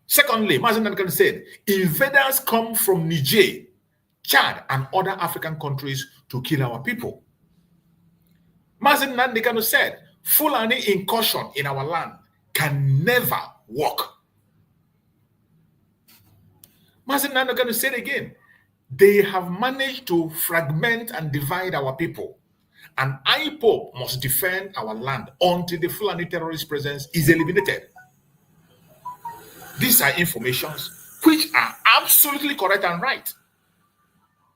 Secondly, Mazi Nnamdi Kanu said, invaders come from Niger, Chad, and other African countries to kill our people. Mazi Nnamdi Kanu said, Fulani incursion in our land can never work. Mazi Nnamdi Kanu said again, they have managed to fragment and divide our people, and IPOB must defend our land until the Fulani terrorist presence is eliminated. These are informations which are absolutely correct and right,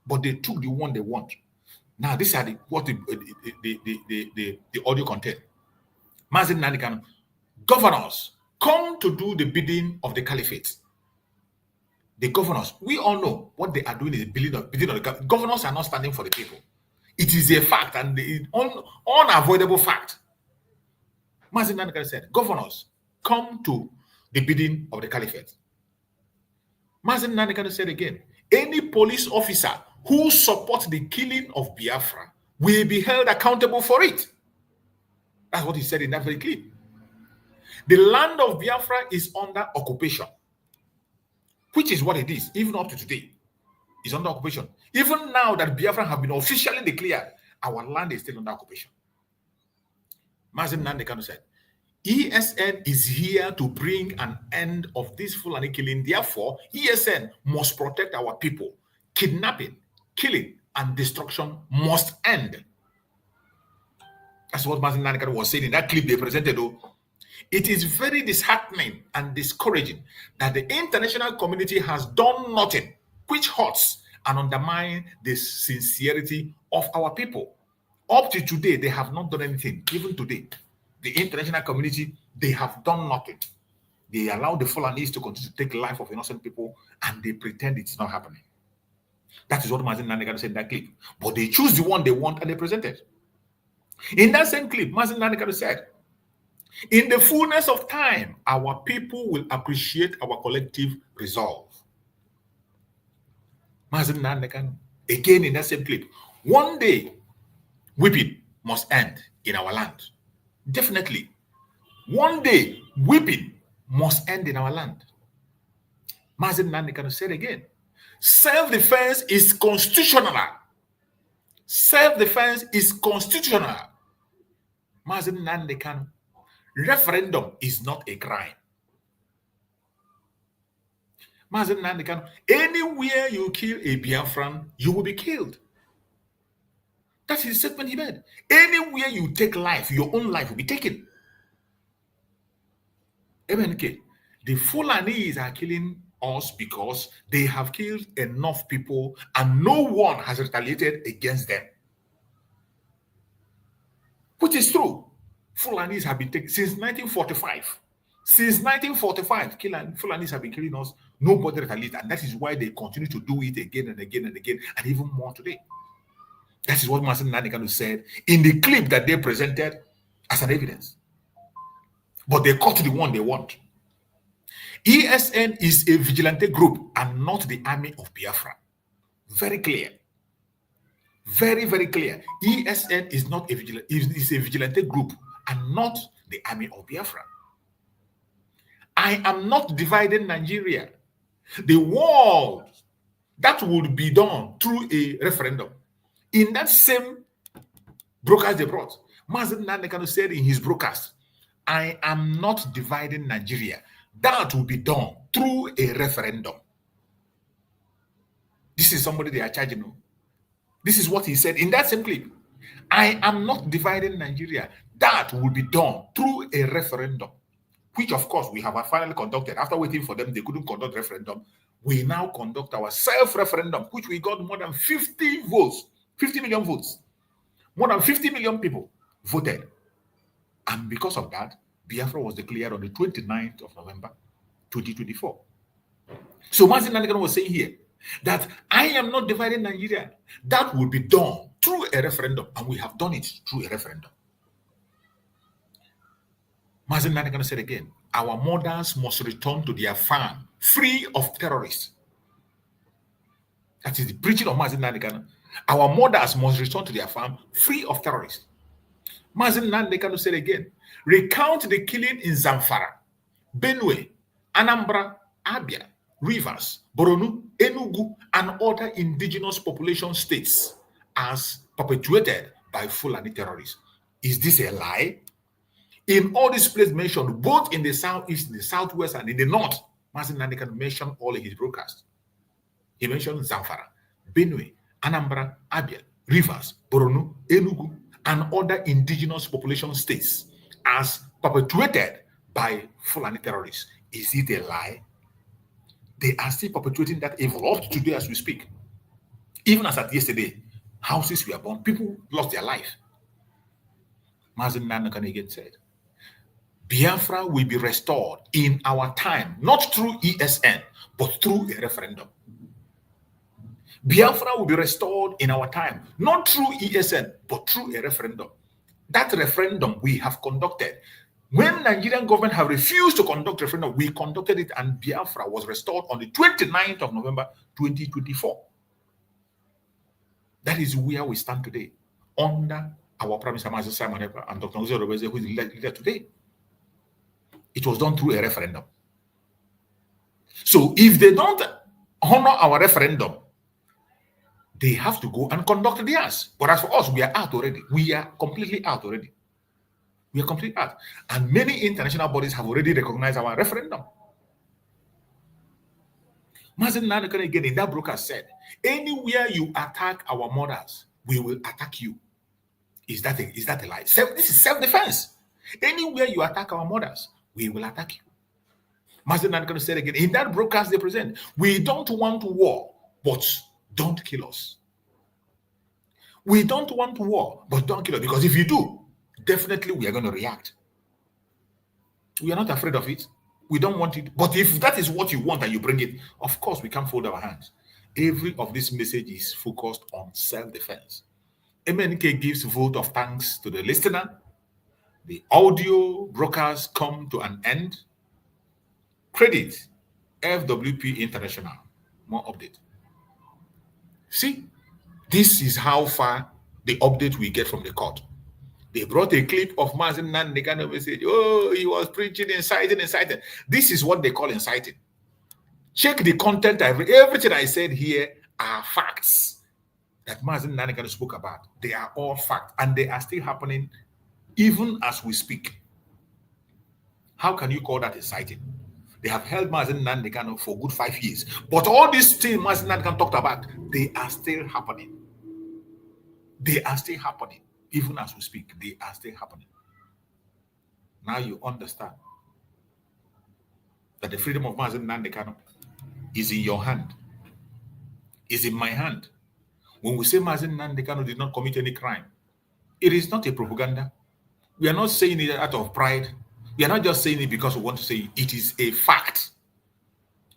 but they took the one they want. Now, these are what the audio contained. Mazi Nnamdi Kanu, governors come to do the bidding of the caliphate. The governors, we all know what they are doing is the bidding of the governors are not standing for the people. It is a fact and the unavoidable fact. Mazi Nnamdi Kanu said, governors come to the bidding of the caliphate. Mazi Nnamdi Kanu said again, any police officer who supports the killing of Biafra will be held accountable for it. That's what he said in that very clip. The land of Biafra is under occupation, which is what it is, even up to today. It's under occupation. Even now that Biafra have been officially declared, our land is still under occupation. Mazi Nnamdi Kanu said, ESN is here to bring an end of this Fulani killing. Therefore, ESN must protect our people. Kidnapping, killing, and destruction must end. That's what Mazi Nnamdi Kanu was saying in that clip they presented. It is very disheartening and discouraging that the international community has done nothing which hurts and undermines the sincerity of our people. Up to today, they have not done anything. Even today, the international community, they have done nothing. They allow the Fulanis to continue to take the life of innocent people, and they pretend it's not happening. That is what Mazi Nnamdi Kanu said in that clip. But they choose the one they want and they present it. In that same clip, Mazi Nnamdi Kanu said, in the fullness of time, our people will appreciate our collective resolve. Mazi Nnamdi Kanu, again in that same clip, one day, whipping must end in our land. Definitely. One day, whipping must end in our land. Mazi Nnamdi Kanu said again, self-defense is constitutional. Self-defense is constitutional. Mazi Nnamdi Kanu, referendum is not a crime. Mazi Nnamdi Kanu, anywhere you kill a Biafran, you will be killed. That's his statement he made. Anywhere you take life, your own life will be taken. MNK, the Fulanis are killing us because they have killed enough people and no one has retaliated against them. Which is true. Fulanis have been taken since 1945. Since 1945, Fulanis have been killing us. Nobody retaliated. And that is why they continue to do it again and again and again, and even more today. That is what Mazi Nnamdi Kanu said in the clip that they presented as an evidence. But they cut the one they want. ESN is a vigilante group and not the army of Biafra. Very clear. Very, very clear. ESN is not a vigilante, is a vigilante group and not the army of Biafra. I am not dividing Nigeria. The war that would be done through a referendum. In that same broadcast they brought, Mazi Nnamdi Kanu said in his broadcast, I am not dividing Nigeria. That will be done through a referendum. This is somebody they are charging you. This is what he said in that same clip. I am not dividing Nigeria. That will be done through a referendum, which of course we have finally conducted. After waiting for them, they couldn't conduct referendum. We now conduct our self-referendum, which we got more than 50 votes, 50 million votes. More than 50 million people voted. And because of that, Biafra was declared on the 29th of November, 2024. So Mazi Nnamdi Kanu was saying here that I am not dividing Nigeria. That will be done through a referendum, and we have done it through a referendum. Mazi Nnamdi Kanu said again, our mothers must return to their farm free of terrorists. That is the preaching of Mazi Nnamdi Kanu. Our mothers must return to their farm free of terrorists. Mazi Nnamdi Kanu said again, recount the killing in Zamfara, Benue, Anambra, Abia, Rivers, Borno, Enugu, and other indigenous population states as perpetuated by Fulani terrorists. Is this a lie? In all these places mentioned, both in the southeast, in the southwest, and in the north, Mazi Nnamdi Kanu mentioned all in his broadcast. He mentioned Zamfara, Benue, Anambra, Abia, Rivers, Borno, Enugu, and other indigenous population states as perpetuated by Fulani terrorists. Is it a lie? They are still perpetuating that evil up to today as we speak. Even as at yesterday, houses were burned, people lost their life. Mazi Nnamdi Kanu again said, Biafra will be restored in our time, not through ESN, but through a referendum. Biafra will be restored in our time, not through ESN, but through a referendum. That referendum we have conducted. When Nigerian government have refused to conduct referendum, we conducted it, and Biafra was restored on the 29th of November, 2024. That is where we stand today, under our Prime Minister Mazi Simon Ekpa and Dr. Uzo Robeze, who is the leader today. It was done through a referendum. So if they don't honor our referendum, they have to go and conduct theirs. But as for us, we are out already. We are completely out already. We are completely out. And many international bodies have already recognized our referendum. Mazi Nnamdi Kanu again in that broadcast said, anywhere you attack our mothers, we will attack you. Is that a lie? This is self-defense. Anywhere you attack our mothers, we will attack you. Mazi Nnamdi Kanu said again, in that broadcast they present, we don't want war, but don't kill us. We don't want war, but don't kill us. Because if you do, definitely we are going to react. We are not afraid of it. We don't want it. But if that is what you want and you bring it, of course we can't fold our hands. Every of this message is focused on self-defense. MNK gives vote of thanks to the listener. The audio broadcast come to an end. Credit FWP International. More update. See, this is how far the update we get from the court. They brought a clip of Mazi Nnamdi Kanu message. Oh, he was preaching, inciting. This is what they call inciting. Check the content. Everything I said here are facts that Mazi Nnamdi Kanu spoke about. They are all facts, and they are still happening even as we speak. How can you call that inciting? They have held Mazi Nnamdi Kanu for good 5 years. But all these things Mazi Nnamdi Kanu talked about, they are still happening. They are still happening. Even as we speak, they are still happening. Now you understand that the freedom of Mazi Nnamdi Kanu is in your hand, is in my hand. When we say Mazi Nnamdi Kanu did not commit any crime, it is not a propaganda. We are not saying it out of pride. We are not just saying it because we want to say it. It is a fact,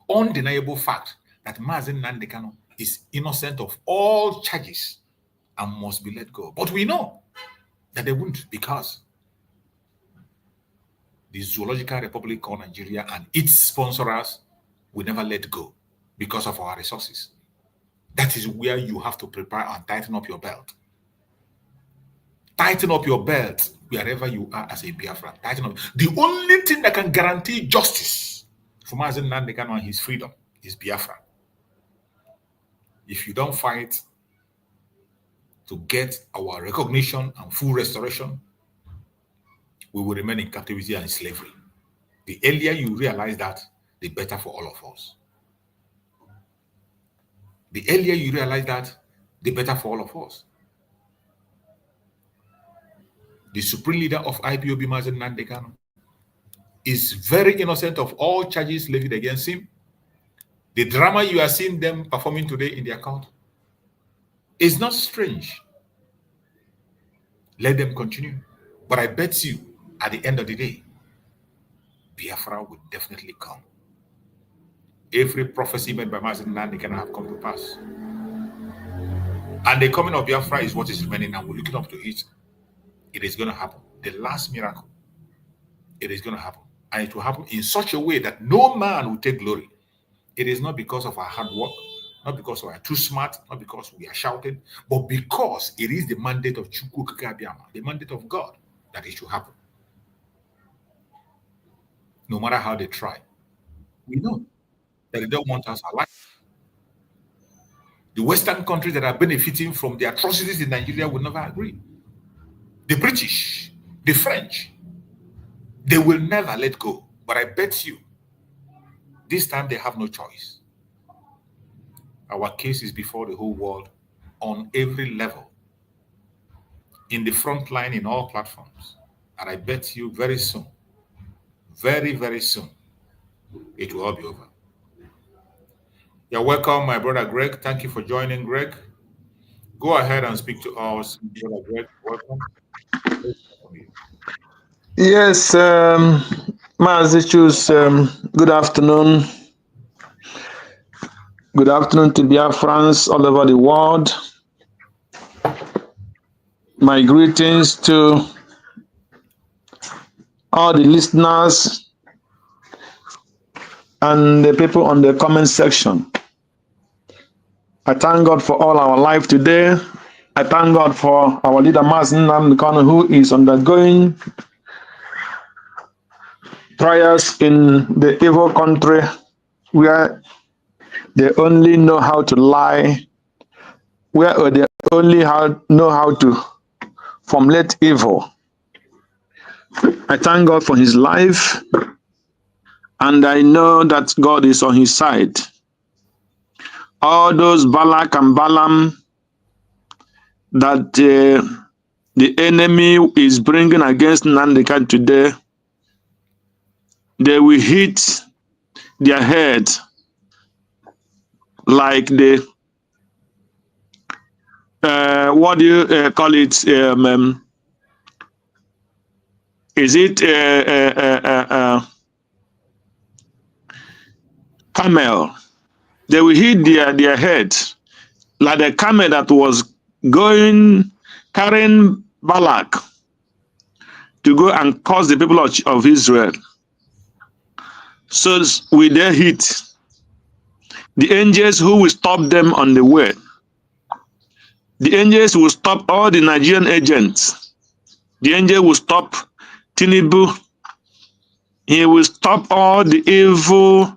undeniable fact, that Mazi Nnamdi Kanu is innocent of all charges and must be let go. But we know that they won't, because the Zoological Republic called Nigeria and its sponsors will never let go because of our resources. That is where you have to prepare and tighten up your belt. Tighten up your belt wherever you are as a Biafran. Tighten up. The only thing that can guarantee justice for Mazi Nnamdi Kanu and his freedom is Biafra. If you don't fight to get our recognition and full restoration, we will remain in captivity and slavery. The earlier you realize that, the better for all of us. The earlier you realize that, the better for all of us. The supreme leader of IPOB, Mazi Nnamdi Kanu, is very innocent of all charges levied against him. The drama you are seeing them performing today in their court is not strange. Let them continue. But I bet you, at the end of the day, Biafra will definitely come. Every prophecy made by Mazi Nnamdi Kanu have come to pass. And the coming of Biafra is what is remaining, and we're looking up to it. It is going to happen. The last miracle. It is going to happen. And it will happen in such a way that no man will take glory. It is not because of our hard work, not because we are too smart, not because we are shouting, but because it is the mandate of Chukwu Kakabiama, the mandate of God, that it should happen. No matter how they try. We know that they don't want us alive. The Western countries that are benefiting from the atrocities in Nigeria will never agree. The British, the French, they will never let go. But I bet you, this time they have no choice. Our case is before the whole world on every level, in the front line, in all platforms. And I bet you very soon, very, very soon, it will all be over. You're welcome, my brother Greg. Thank you for joining, Greg. Go ahead and speak to us, brother Greg. Welcome. Yes, Mazi Chus, good afternoon. Good afternoon to Biafrans all over the world. My greetings to all the listeners and the people on the comment section. I thank God for all our life today. I thank God for our leader, Mazi Nnamdi Kanu, who is undergoing trials in the evil country where they only know how to lie, where they only know how to formulate evil. I thank God for his life, and I know that God is on his side. All those Balak and Balaam that the enemy is bringing against Nnamdi Kanu today, they will hit their head like the what do you call it? Is it camel? They will hit their head like the camel that was carrying Balak to go and curse the people of Israel. So will they hit the angels who will stop them on the way? The angels will stop all the Nigerian agents. The angel will stop Tinubu. He will stop all the evil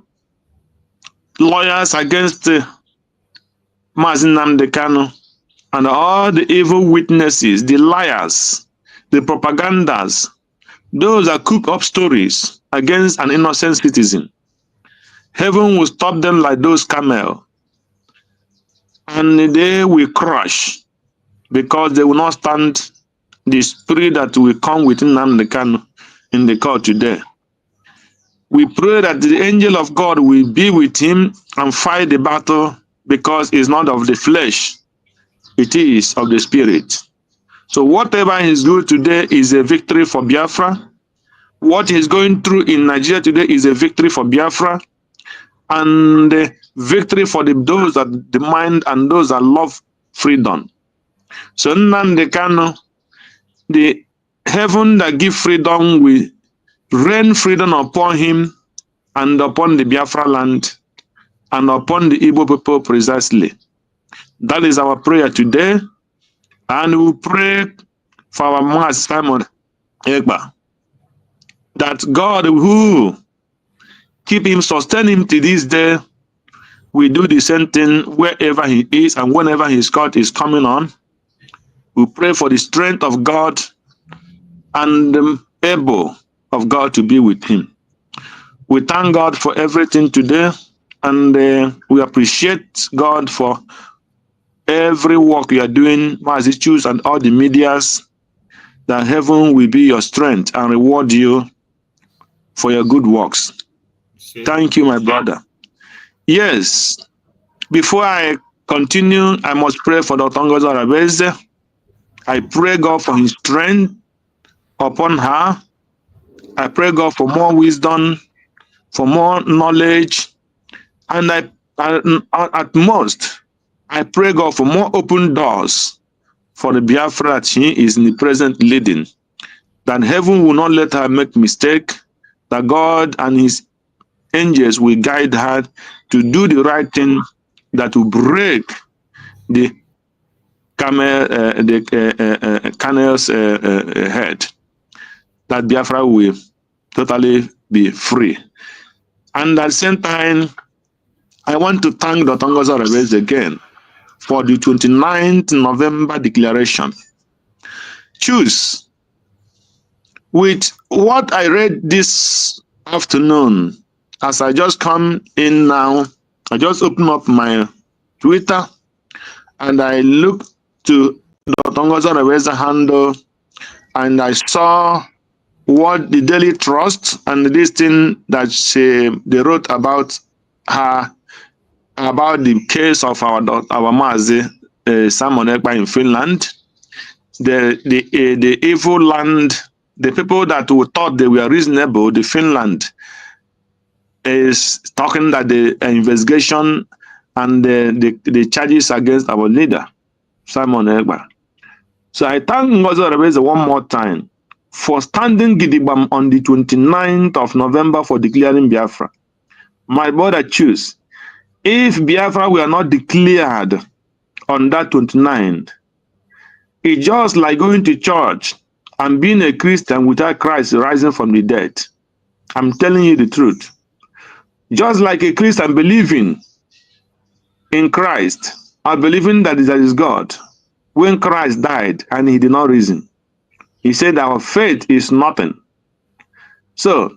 lawyers against Mazi Nnamdi Kanu and all the evil witnesses, the liars, the propagandas, those that cook up stories against an innocent citizen. Heaven will stop them like those camels, and they will crush because they will not stand the spirit that will come within Nnamdi Kanu in the court today. We pray that the angel of God will be with him and fight the battle, because it's not of the flesh, it is of the spirit. So whatever he's doing today is a victory for Biafra. What he's going through in Nigeria today is a victory for Biafra, and a victory for those that demand and those that love freedom. So Nnamdi Kanu, the heaven that gives freedom will rain freedom upon him and upon the Biafra land and upon the Igbo people precisely. That is our prayer today. And we pray for our Master Simon Ekpa, that God who keep him, sustain him to this day, we do the same thing wherever he is and whenever his court is coming on. We pray for the strength of God and the able of God to be with him. We thank God for everything today, and we appreciate God for every work you are doing, Mazi Choose and all the medias, that heaven will be your strength and reward you for your good works. Thank you, my brother. Yes, before I continue, I must pray for Dr. Ngozi Arabeze. I pray God for his strength upon her. I pray God for more wisdom, for more knowledge, and at most, I pray God for more open doors for the Biafra that she is in the present leading, that heaven will not let her make mistake, that God and his angels will guide her to do the right thing that will break the camel's head, that Biafra will totally be free. And at the same time, I want to thank Dr. Ngozi Arabeze again for the 29th November declaration. Choose. With what I read this afternoon, as I just come in now, I just open up my Twitter and I look to Dr. Ngozi Arabeze handle, and I saw what the Daily Trust and this thing that they wrote about her, about the case of our Mazi Simon Ekpa in Finland, the evil land, the people that we thought they were reasonable, the Finland is talking that the investigation and the charges against our leader, Simon Ekpa. So I thank Ngozi Arabeze one more time for standing Gidigbam on the 29th of November for declaring Biafra. My brother, choose. If Biafra were not declared on that 29th, it's just like going to church and being a Christian without Christ rising from the dead. I'm telling you the truth. Just like a Christian believing in Christ, or believing that there is God, when Christ died and he did not reason, he said our faith is nothing. So,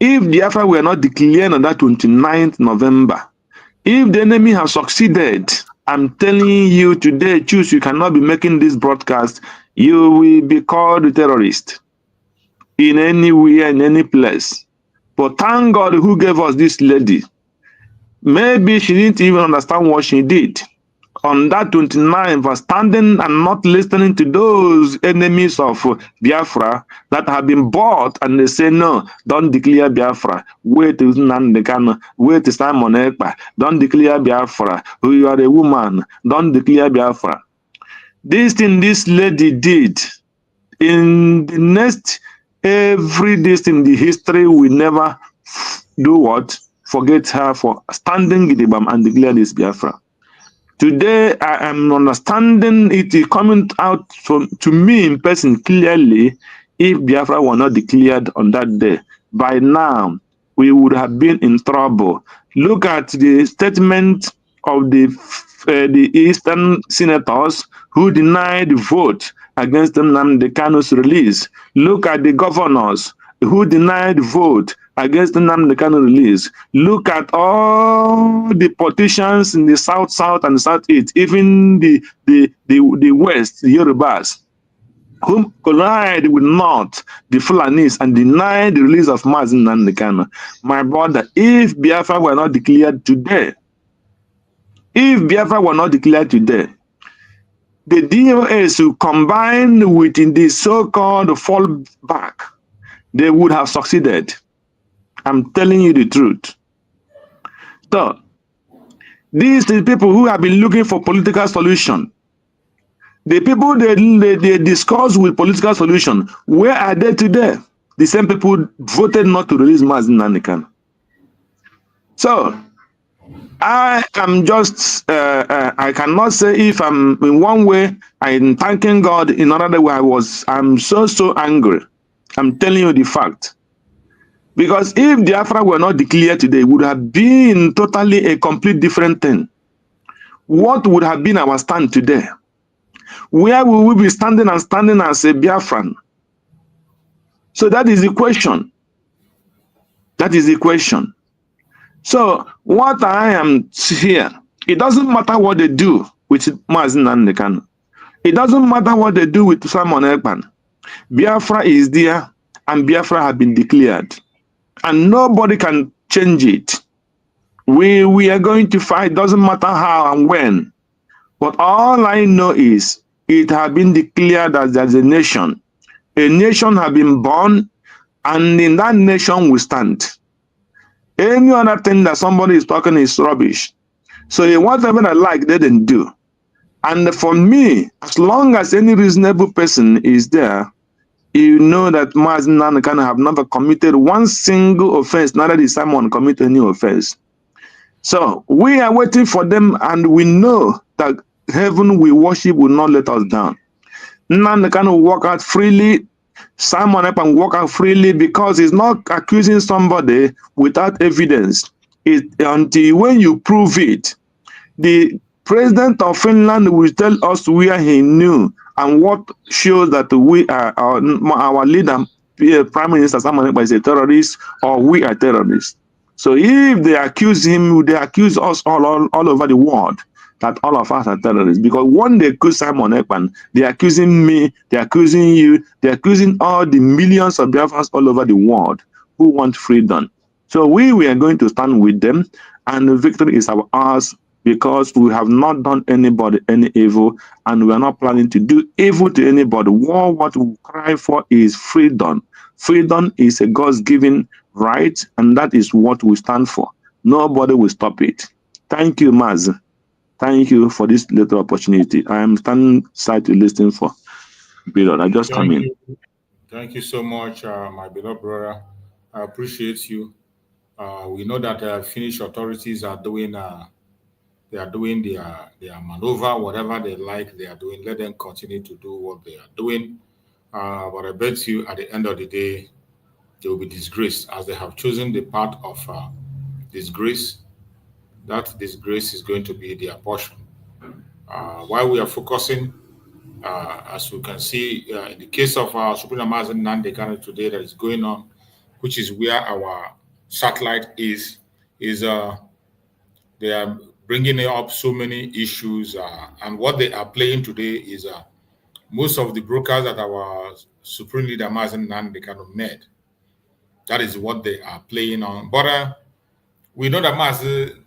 if Biafra were not declared on that 29th November, if the enemy has succeeded, I'm telling you today, choose, you cannot be making this broadcast. You will be called a terrorist in anywhere, in any place. But thank God who gave us this lady. Maybe she didn't even understand what she did. On that 29th, for standing and not listening to those enemies of Biafra that have been bought, and they say, no, don't declare Biafra. Wait till Nnamdi Kanu, wait till Simon Ekpa, don't declare Biafra. You are a woman, don't declare Biafra. This thing this lady did, in the next, every day in the history, we never do what? Forget her for standing Gidigbam and declare this Biafra. Today, I am understanding it is coming out to me in person clearly. If Biafra were not declared on that day, by now, we would have been in trouble. Look at the statement of the Eastern senators who denied the vote against Nnamdi Kanu's release. Look at the governors who denied vote against Nnamdi Kanu release. Look at all the politicians in the South and Southeast, even the West, the Yorubas, whom collide with North, the Fulanis, and denied the release of Mazi Nnamdi Kanu. My brother, if Biafra were not declared today, the DOS who combined with the so-called fallback, they would have succeeded. I'm telling you the truth. So, these are the people who have been looking for political solution. The people they discuss with political solution, where are they today? The same people voted not to release Mazi Nnamdi Kanu. So, I am just, I cannot say if I'm in one way, I'm thanking God. In another way, I'm so angry. I'm telling you the fact. Because if Biafra were not declared today, it would have been totally a complete different thing. What would have been our stand today? Where will we be standing as a Biafran? So that is the question. That is the question. So what I am here, it doesn't matter what they do with Mazi Nnamdi Kanu. It doesn't matter what they do with Simon Ekpan. Biafra is there and Biafra has been declared. And nobody can change it. We are going to fight, doesn't matter how and when. But all I know is it has been declared as there's a nation. A nation has been born, and in that nation we stand. Any other thing that somebody is talking is rubbish. So whatever I like, they didn't do. And for me, as long as any reasonable person is there, you know that Mazi Nnamdi Kanu have never committed one single offense, neither did Simon commit any offense. So we are waiting for them, and we know that heaven we worship will not let us down. Nnamdi Kanu will walk out freely. Simon Ekpan walk out freely because he's not accusing somebody without evidence. Until when you prove it, the president of Finland will tell us where he knew and what shows that we are our leader, Prime Minister Simon Ekpan, is a terrorist or we are terrorists. So if they accuse him, they accuse us all over the world that all of us are terrorists. Because when they accuse Simon Ekpan, they're accusing me, they're accusing you, they're accusing all the millions of Biafrans all over the world who want freedom. So we are going to stand with them, and the victory is ours because we have not done anybody any evil, and we are not planning to do evil to anybody. What we cry for is freedom. Freedom is a God's-given right, and that is what we stand for. Nobody will stop it. Thank you, Maz. Thank you for this little opportunity. I am standing side to listen for period. I just come in. Thank you so much, my beloved brother. I appreciate you. We know that Finnish authorities are doing their maneuver, whatever they like, they are doing. Let them continue to do what they are doing. But I bet you, at the end of the day, they will be disgraced as they have chosen the path of disgrace. That disgrace is going to be their portion. While we are focusing, as we can see, in the case of Supreme Mazi Nnamdi Kanu today that is going on, which is where our satellite is they are bringing up so many issues, and what they are playing today is most of the brokers that our Supreme Leader Mazi Nnamdi Kanu made. That is what they are playing on. But we know that Mazi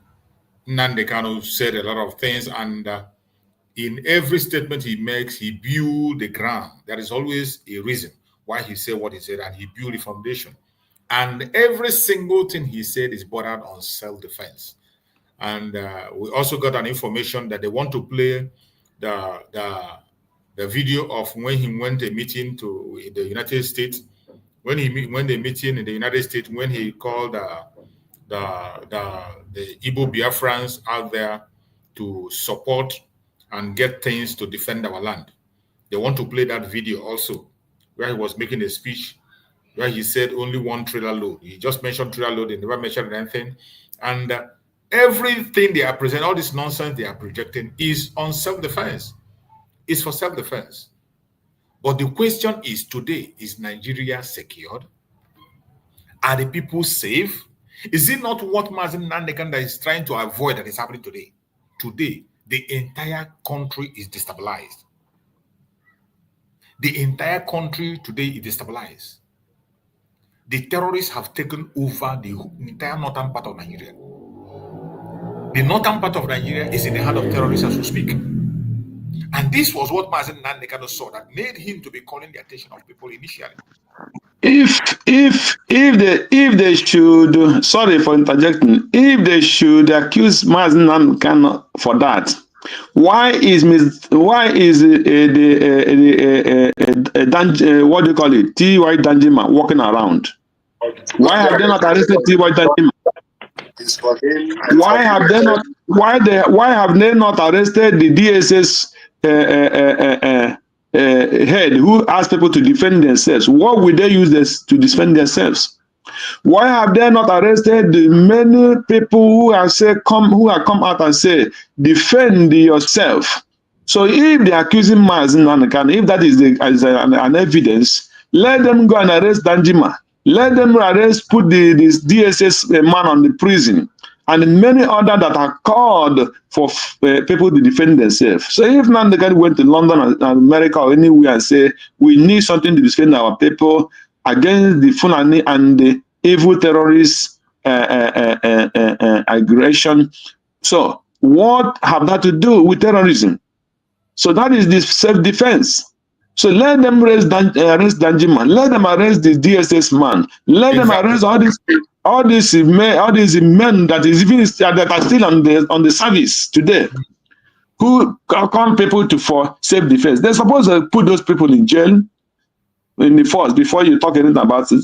Nnamdi Kanu said a lot of things, and in every statement he makes, he builds the ground. There is always a reason why he said what he said, and he built the foundation. And every single thing he said is bordered on self-defense. And we also got an information that they want to play the video of when he went a meeting to the United States, when the meeting in the United States, when he called the Igbo Biafrans out there to support and get things to defend our land. They want to play that video also, where he was making a speech, where he said only one trailer load. He just mentioned trailer load, and never mentioned anything. And everything they are presenting, all this nonsense they are projecting, is on self-defense. It's for self-defense. But the question is today, is Nigeria secured? Are the people safe? Is it not what Mazi Nnamdi Kanu is trying to avoid that is happening today? Today, the entire country is destabilized. The entire country today is destabilized. The terrorists have taken over the entire northern part of Nigeria. The northern part of Nigeria is in the hand of terrorists as we speak. And this was what Mazi Nnamdi Kanu saw that made him to be calling the attention of people initially. If they should, sorry for interjecting, if they should accuse Mazi Nnamdi Kanu for that, why is what do you call it, T.Y. Danjima walking around? Why have they not arrested T.Y. Danjima? Why have they not? Why have they not arrested the DSS head who asked people to defend themselves? What would they use this to defend themselves? Why have they not arrested the many people who have come out and say defend yourself? So if they're accusing Mazi Nnamdi Kanu, if that is an evidence, let them go and arrest Danjuma. Let them put this DSS man on the prison, and many other that are called for people to defend themselves. So if Nnamdi Kanu went to London or America or anywhere and say, we need something to defend our people against the Fulani and the evil terrorist aggression. So what have that to do with terrorism? So that is the self-defense. So let them arrest Danjuma. Let them arrest the DSS man. Let them arrest all these men that are still on the service today, who call people for self-defense. They're supposed to put those people in jail in the force before you talk anything about it.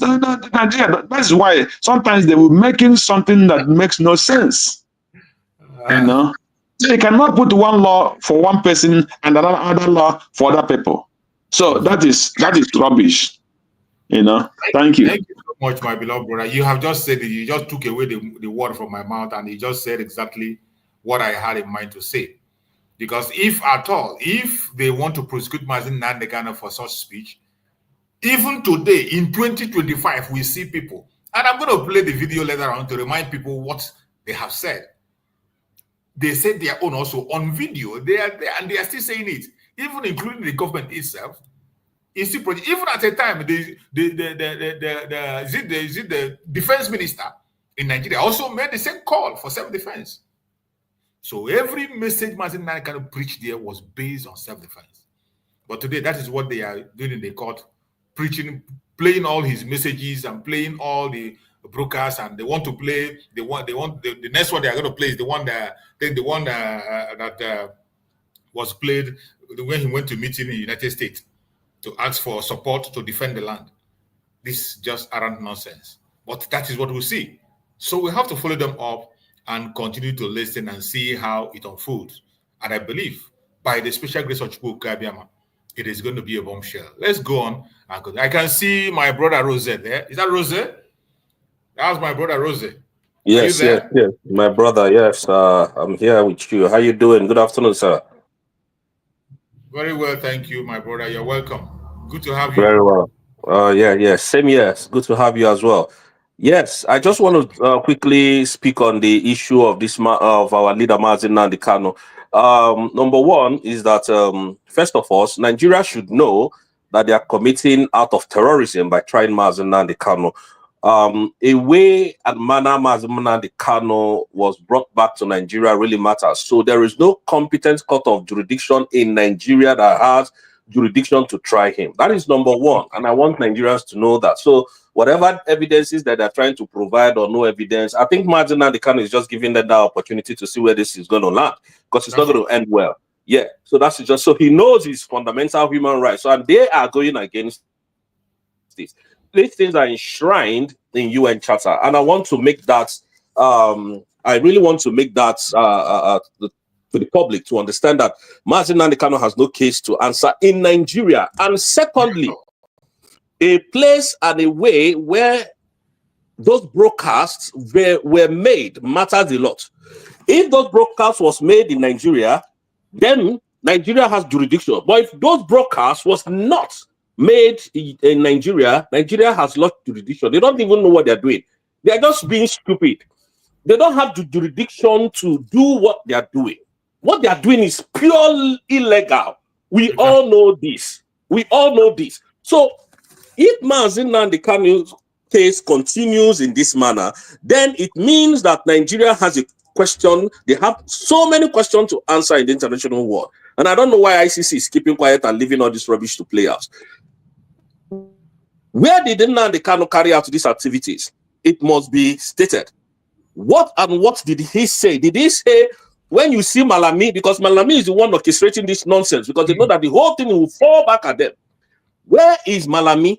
Nigeria, that's why sometimes they will making something that makes no sense. You know, so you cannot put one law for one person and another law for other people. So that is rubbish. You know. Thank you. Thank you so much, my beloved brother. You have just said it. You just took away the word from my mouth, and you just said exactly what I had in mind to say. Because if at all, if they want to prosecute Mazi Nnamdi Kanu for such speech, even today in 2025, we see people, and I'm going to play the video later on to remind people what they have said. They said their own also on video. They are there, and they are still saying it, even including the government itself. Even at a time, the defense minister in Nigeria also made the same call for self-defense. So every message Mazi Nnamdi Kanu preached there was based on self-defense. But today, that is what they are doing in the court, preaching, playing all his messages and playing all the broadcasts, and they want to play. The next one they are going to play is the one that was played when he went to meeting in the United States to ask for support to defend the land. This is just arrant nonsense. But that is what we see. So we have to follow them up and continue to listen and see how it unfolds. And I believe by the special grace of Chukwu Kabiama, it is going to be a bombshell. Let's go on. I can see my brother Rose there. Is that Rose? That's my brother Rose. Yes. My brother, yes. I'm here with you. How you doing? Good afternoon, sir. Very well, thank you, my brother. You're welcome. Good to have you. Very well. Yeah. Same here. Good to have you as well. Yes, I just want to quickly speak on the issue of of our leader Mazi Nnamdi Kanu. Number one is that first of all, Nigeria should know that they are committing act of terrorism by trying Mazi Nnamdi Kanu. A way and manner Mazi Nnamdi Kanu was brought back to Nigeria really matters. So there is no competent court of jurisdiction in Nigeria that has jurisdiction to try him. That is number one, and I want Nigerians to know that. So whatever evidences that they're trying to provide or no evidence, I think Mazi Nnamdi Kanu is just giving them that opportunity to see where this is going to land, because it's not going to end well. Yeah, so that's just so he knows his fundamental human rights. So and they are going against this. These things are enshrined in UN Charter, and I want to make that. I really want to make that to the public to understand that Mazi Nnamdi Kanu has no case to answer in Nigeria. And secondly, a place and a way where those broadcasts were made matters a lot. If those broadcasts was made in Nigeria, then Nigeria has jurisdiction. But if those broadcasts was not made in Nigeria, Nigeria has lost jurisdiction. They don't even know what they're doing. They are just being stupid. They don't have the jurisdiction to do what they are doing. What they are doing is purely illegal. We all know this. So if Mazi Nnamdi Kanu's case continues in this manner, then it means that Nigeria has a question. They have so many questions to answer in the international world. And I don't know why ICC is keeping quiet and leaving all this rubbish to play out. Where did Nnamdi Kanu carry out these activities? It must be stated. What did he say? Did he say, when you see Malami, because Malami is the one orchestrating this nonsense, because they know that the whole thing will fall back at them. Where is Malami?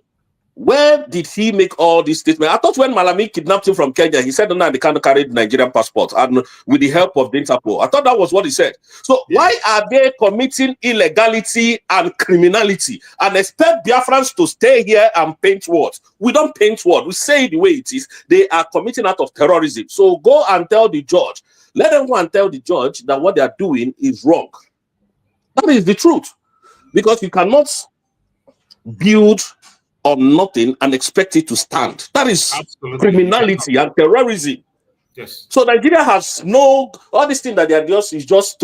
Where did he make all these statements? I thought when Malami kidnapped him from Kenya, he said, no, they can't carry the Nigerian passport and with the help of the Interpol. I thought that was what he said. So why are they committing illegality and criminality and expect Biafrans to stay here and paint words? We don't paint words. We say it the way it is. They are committing act of terrorism. So go and tell the judge. Let them go and tell the judge that what they are doing is wrong. That is the truth. Because you cannot build on nothing and expect it to stand. That is criminality and terrorism. Yes. So Nigeria has no, all these things that they are just is just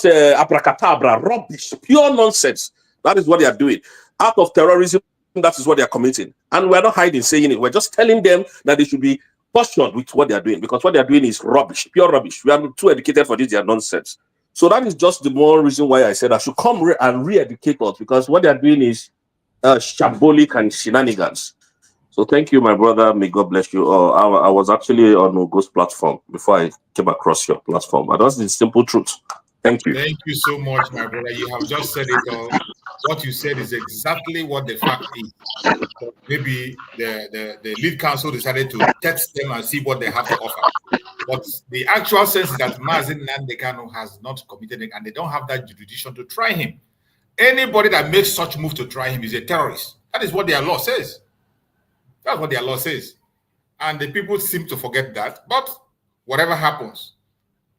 abracadabra, rubbish, pure nonsense. That is what they are doing. Act of terrorism, that is what they are committing. And we're not hiding saying it. We're just telling them that they should be cautioned with what they are doing, because what they are doing is rubbish, pure rubbish. We are too educated for this, they are nonsense. So that is just the more reason why I said I should come and re-educate us, because what they are doing is shambolic and shenanigans. So thank you, my brother. May God bless you. I was actually on Ugo's platform before I came across your platform. But that's the simple truth. Thank you. Thank you so much, my brother. You have just said it all. What you said is exactly what the fact is. So maybe the lead counsel decided to test them and see what they have to offer. But the actual sense is that Mazi Nnamdi Kanu has not committed it, and they don't have that jurisdiction to try him. Anybody that makes such move to try him is a terrorist. That is what their law says. That's what their law says. And the people seem to forget that. But whatever happens,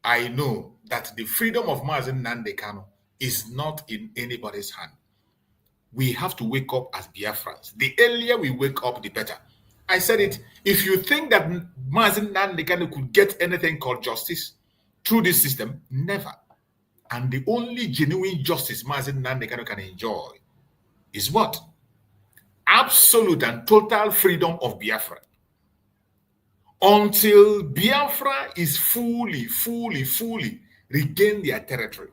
I know that the freedom of Mazi Nnamdi Kanu is not in anybody's hand. We have to wake up as Biafrans. The earlier we wake up, the better. I said it. If you think that Mazi Nnamdi Kanu could get anything called justice through this system, never. And the only genuine justice Mazi Nnamdi Kanu can enjoy is what? Absolute and total freedom of Biafra. Until Biafra is fully regain their territory.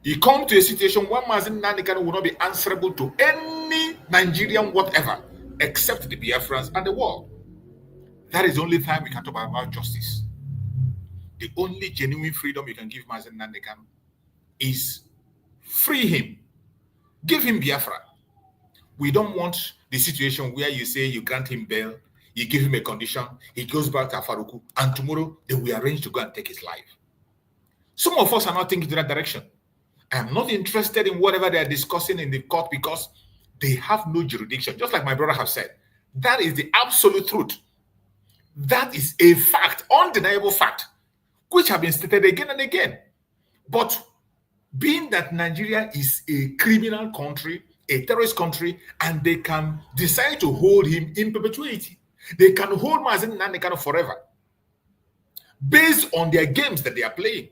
You come to a situation where Mazi Nnamdi Kanu will not be answerable to any Nigerian whatever, except the Biafrans and the world. That is the only time we can talk about justice. The only genuine freedom you can give Mazi Nnamdi Kanu is free him. Give him Biafra. We don't want the situation where you say you grant him bail, you give him a condition, he goes back to Afaruku, and tomorrow they will arrange to go and take his life. Some of us are not thinking in that direction. I am not interested in whatever they are discussing in the court because they have no jurisdiction. Just like my brother has said, that is the absolute truth. That is a fact, undeniable fact, which have been stated again and again. But being that Nigeria is a criminal country, a terrorist country, and they can decide to hold him in perpetuity. They can hold Mazi Nnamdi Kanu forever based on their games that they are playing.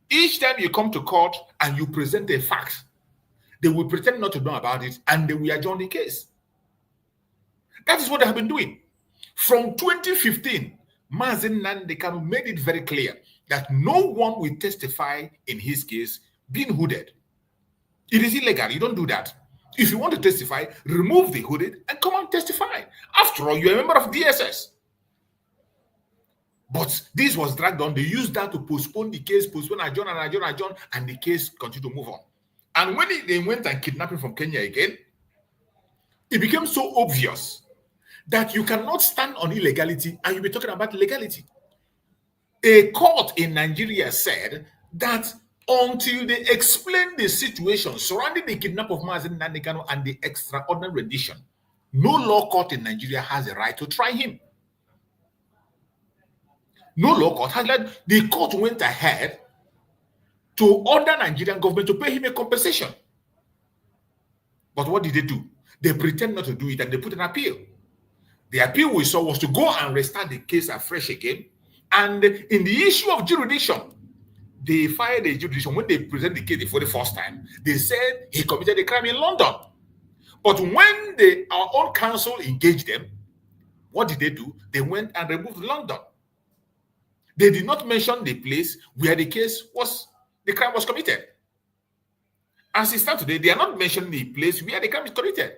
Each time you come to court and you present a fact, they will pretend not to know about it and they will adjourn the case. That is what they have been doing. From 2015, Mazi Nnamdi Kanu made it very clear that no one will testify in his case being hooded. It is illegal. You don't do that. If you want to testify, remove the hooded and come and testify. After all, you're a member of DSS. But this was dragged on. They used that to postpone the case, adjourn, and the case continued to move on. And when they went and kidnapped him from Kenya again, it became so obvious that you cannot stand on illegality and you'll be talking about legality. A court in Nigeria said that until they explain the situation surrounding the kidnap of Mazi Nnamdi Kanu and the extraordinary rendition, no law court in Nigeria has a right to try him. No law court has. The court went ahead to order Nigerian government to pay him a compensation. But what did they do? They pretend not to do it and they put an appeal. The appeal we saw was to go and restart the case afresh again. And in the issue of jurisdiction, they filed a jurisdiction. When they presented the case for the first time, they said he committed a crime in London. But when our own counsel engaged them, what did they do? They went and removed London. They did not mention the place where the crime was committed. As it stands today, they are not mentioning the place where the crime is committed.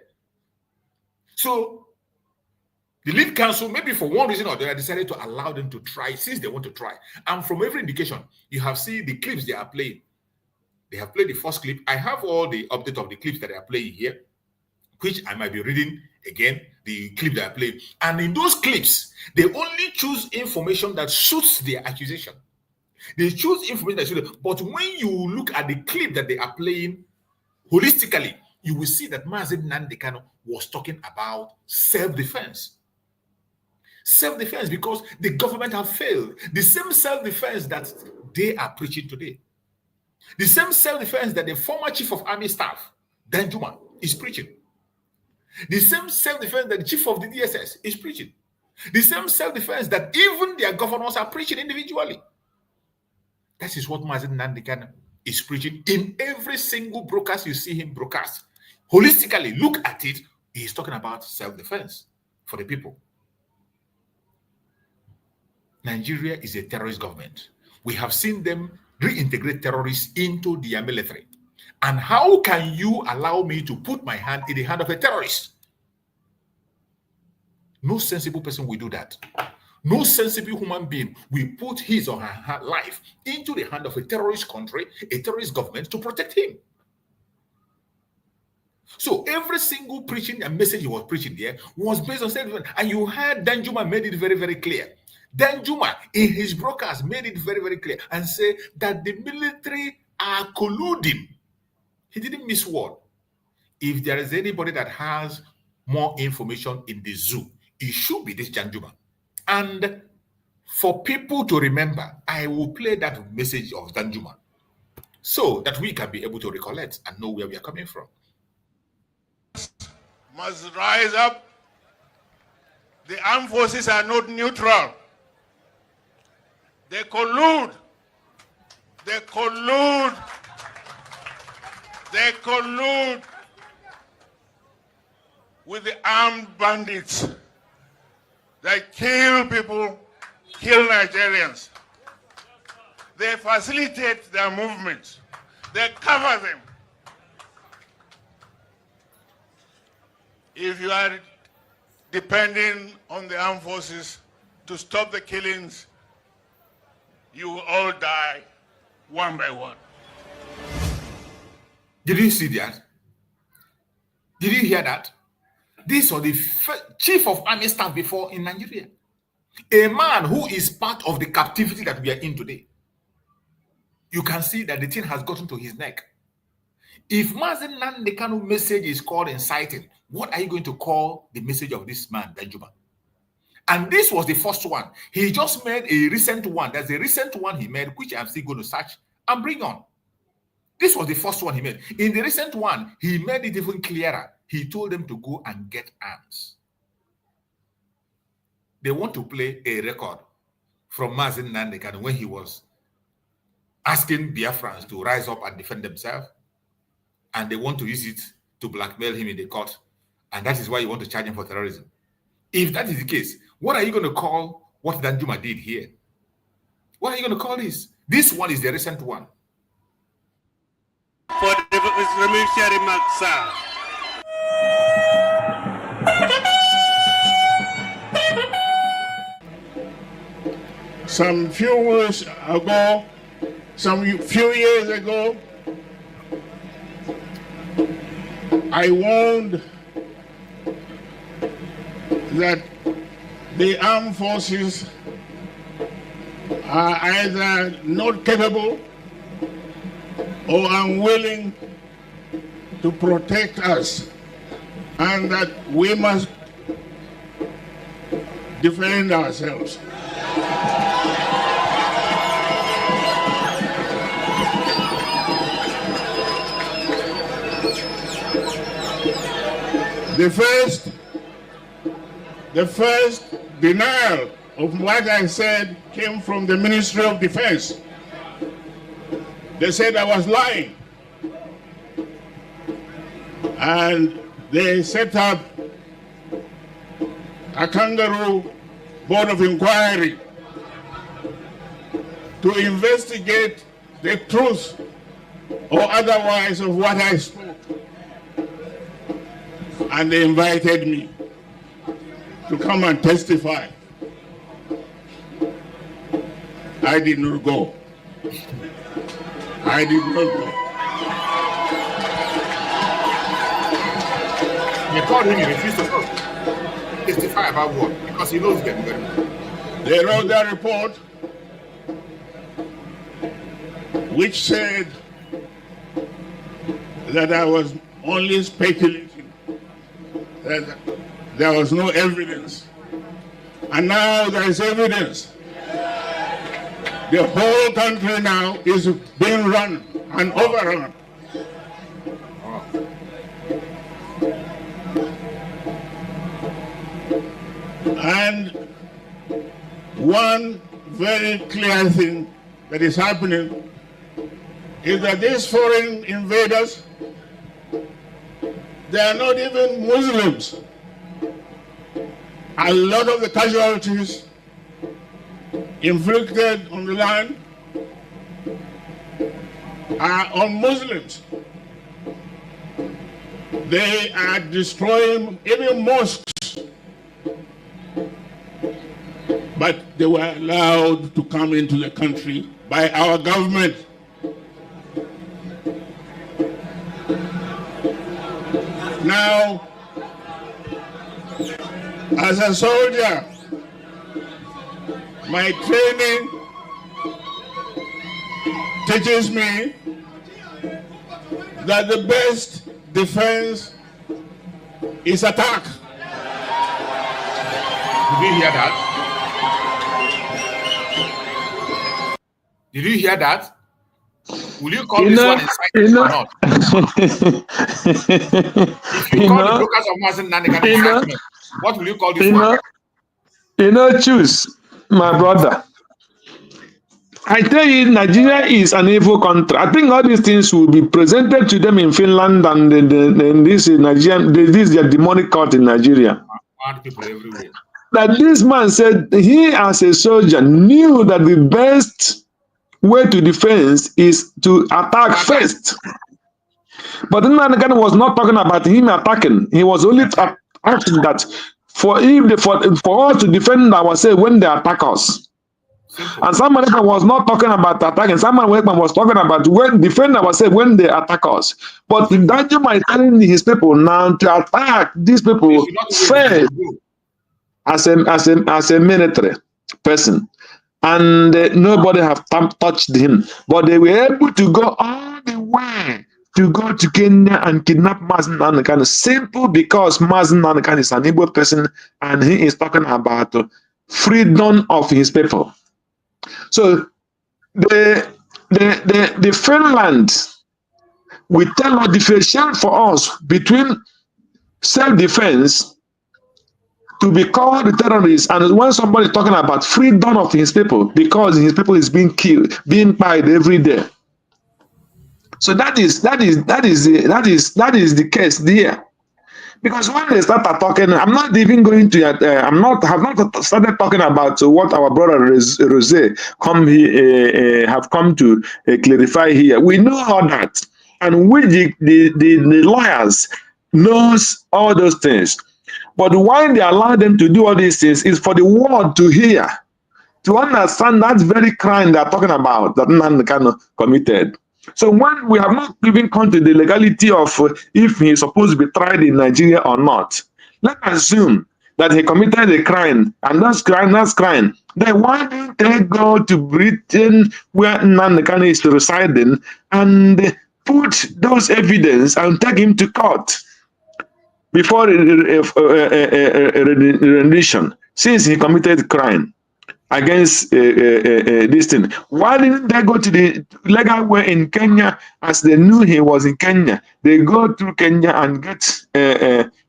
So the lead counsel, maybe for one reason or the other, decided to allow them to try since they want to try. And from every indication, you have seen the clips they are playing. They have played the first clip. I have all the update of the clips that they are playing here. which I might be reading again, the clip that I played. And in those clips, they only choose information that suits their accusation. They choose information that suits them. But when you look at the clip that they are playing holistically, you will see that Mazi Nnamdi Kanu was talking about self-defense. Self-defense, because the government have failed. The same self-defense that they are preaching today. The same self-defense that the former chief of army staff, Danjuma, is preaching. The same self-defense that the chief of the DSS is preaching. The same self-defense that even their governors are preaching individually. That is what Mazi Nnamdi Kanu is preaching in every single broadcast you see him broadcast. Holistically, look at it. He is talking about self-defense for the people. Nigeria is a terrorist government. We have seen them reintegrate terrorists into their military. And how can you allow me to put my hand in the hand of a terrorist? No sensible person will do that. No sensible human being will put his or her life into the hand of a terrorist country, a terrorist government, to protect him. So every single preaching and message he was preaching there was based on self-defense. And you heard Danjuma made it very, very clear. Danjuma, in his broadcast, made it very, very clear and said that the military are colluding. He didn't miss word. If there is anybody that has more information in the zoo, it should be this Danjuma. And for people to remember, I will play that message of Danjuma so that we can be able to recollect and know where we are coming from. Must rise up. The armed forces are not neutral. They collude. They collude. They collude with the armed bandits. They kill people, kill Nigerians. They facilitate their movements. They cover them. If you are depending on the armed forces to stop the killings, you will all die one by one. Did you see that? Did you hear that? This was the chief of army staff before in Nigeria. A man who is part of the captivity that we are in today. You can see that the thing has gotten to his neck. If Mazi Nnamdi Kanu message is called inciting, what are you going to call the message of this man, Danjuma? And this was the first one. He just made a recent one. There's a recent one he made, which I'm still going to search and bring on. This was the first one he made. In the recent one, he made it even clearer. He told them to go and get arms. They want to play a record from Mazi Nnamdi Kanu when he was asking Biafrans to rise up and defend themselves. And they want to use it to blackmail him in the court. And that is why you want to charge him for terrorism. If that is the case, what are you going to call what Danjuma did here? What are you going to call this? This one is the recent one. For the revolutionary Maxar. Some few years ago, I warned that the armed forces are either not capable or unwilling to protect us, and that we must defend ourselves. The first denial of what I said came from the Ministry of Defense. They said I was lying. And they set up a kangaroo board of inquiry to investigate the truth or otherwise of what I spoke. And they invited me to come and testify. I did not go. I did not go. They called him, he refused to testify about what? Because he knows them very well. They wrote their report, which said that I was only speculating, that there was no evidence. And now there is evidence. The whole country now is being run and overrun. And one very clear thing that is happening is that these foreign invaders, they are not even Muslims. A lot of the casualties inflicted on the land are on Muslims. They are destroying even mosques, but they were allowed to come into the country by our government. Now, as a soldier, my training teaches me that the best defense is attack. Did you hear that? Did you hear that? Will you call this one incitement or not? If you call the brokers of Mazi Nnamdi Kanu incitement, what will you call this one? Choose, my brother. I tell you, Nigeria is an evil country. I think all these things will be presented to them in Finland and this Nigerian, this is their demonic cult in Nigeria. People everywhere. That this man said he, as a soldier, knew that the best way to defense is to attack first. But Nnamdi Kanu was not talking about him attacking. He was only asking that for us to defend ourselves when they attack us. And somebody was not talking about attacking. Someone was talking about when defend ourselves when they attack us. But Danjuma is telling his people now to attack these people first as a military person. And nobody have touched him. But they were able to go all the way to go to Kenya and kidnap Mazi Nnamdi Kanu, simple because Mazi Nnamdi Kanu is an Igbo person and he is talking about freedom of his people. So the Finland will tell us differentiate for us between self-defense to be called the terrorists, and when somebody is talking about freedom of his people because his people is being killed, being killed every day. So that is the case there. Because when they start talking, I'm not even going to have not started talking about what our brother Rosé have come to clarify here. We know all that, and we the lawyers knows all those things. But why they allow them to do all these things is for the world to hear, to understand that very crime they're talking about that Nnamdi Kanu committed. So when we have not even come to the legality of if he is supposed to be tried in Nigeria or not, let's assume that he committed a crime, and that's crime. Then why didn't they go to Britain where Nnamdi Kanu is residing and put those evidence and take him to court before rendition, since he committed crime against this thing? Why didn't they go to the legal way in Kenya as they knew he was in Kenya? They go through Kenya and get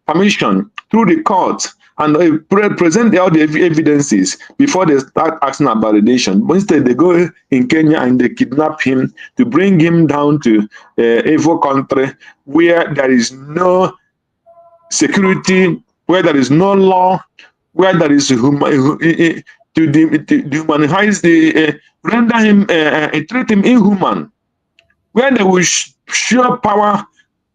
permission through the court and present all the evidences before they start asking about validation. But instead, they go in Kenya and they kidnap him to bring him down to evil country where there is no security, where there is no law, where there is to dehumanize render him, treat him inhuman, where they will show power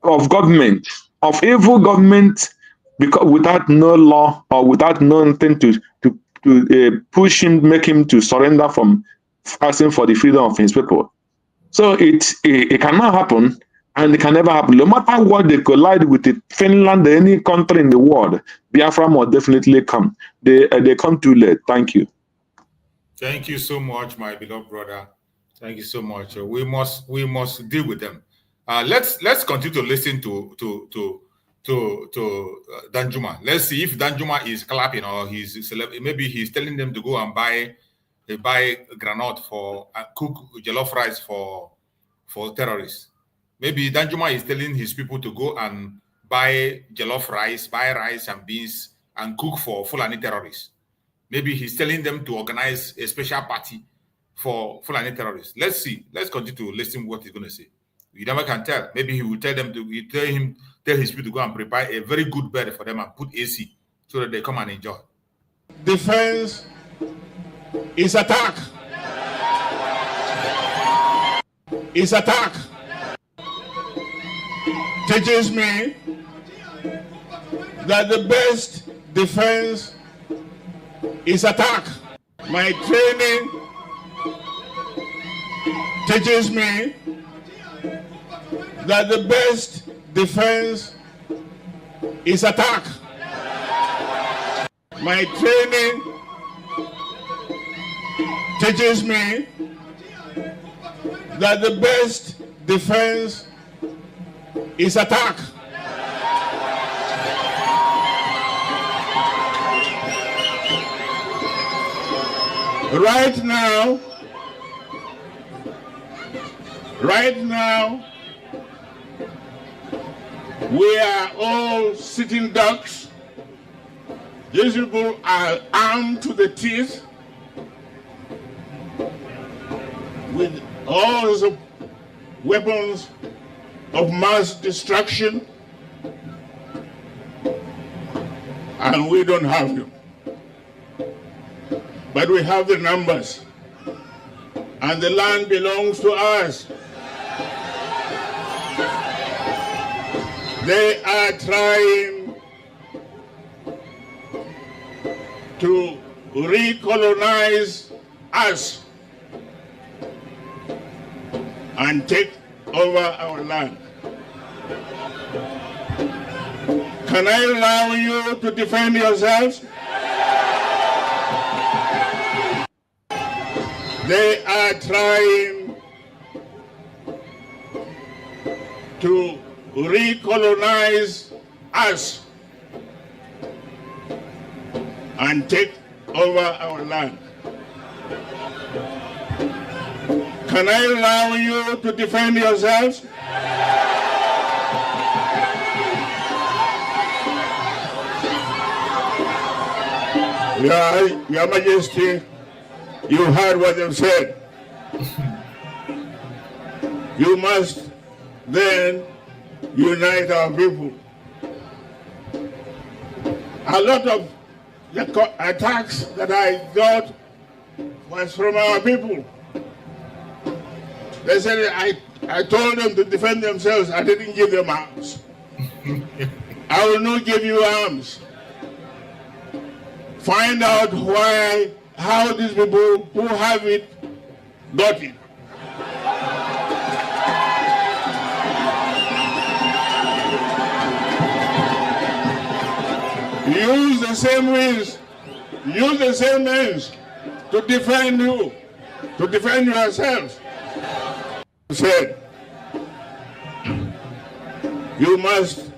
of government, of evil government, because without no law or without nothing to push him, make him to surrender from asking for the freedom of his people. So it cannot happen And it can never happen. No matter what they collide with it, Finland, any country in the world, Biafra must definitely come. They come too late. Thank you. Thank you so much, my beloved brother. Thank you so much. We must deal with them. Let's continue to listen to Danjuma. Let's see if Danjuma is clapping or maybe he's telling them to go and buy granite for cook jollof rice for terrorists. Maybe Danjuma is telling his people to go and buy jollof rice, buy rice and beans and cook for Fulani terrorists. Maybe he's telling them to organize a special party for Fulani terrorists. Let's see. Let's continue to listen to what he's going to say. You never can tell. Maybe he will tell his people to go and prepare a very good bed for them and put AC so that they come and enjoy. Defense is attack. Is attack. Teaches me that the best defense is attack. My training teaches me that the best defense is attack. My training teaches me that the best defense is attack. Right now, we are all sitting ducks. These people are armed to the teeth with all the weapons of mass destruction, and we don't have them. But we have the numbers, and the land belongs to us. They are trying to recolonize us and take over our land. Can I allow you to defend yourselves? They are trying to recolonize us and take over our land. Can I allow you to defend yourselves? Your Majesty, you heard what they've said. You must then unite our people. A lot of the attacks that I got was from our people. They said I told them to defend themselves. I didn't give them arms. I will not give you arms. Find out how these people who have it got it. Use the same means. Use the same means to defend you, to defend yourselves. Said, you must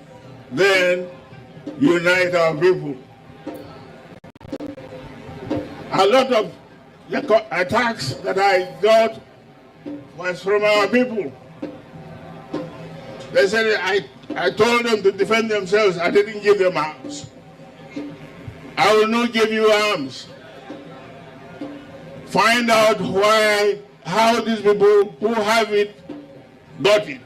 then unite our people. A lot of the attacks that I got was from our people. They said I told them to defend themselves. I didn't give them arms. I will not give you arms. Find out how these people who have it got it.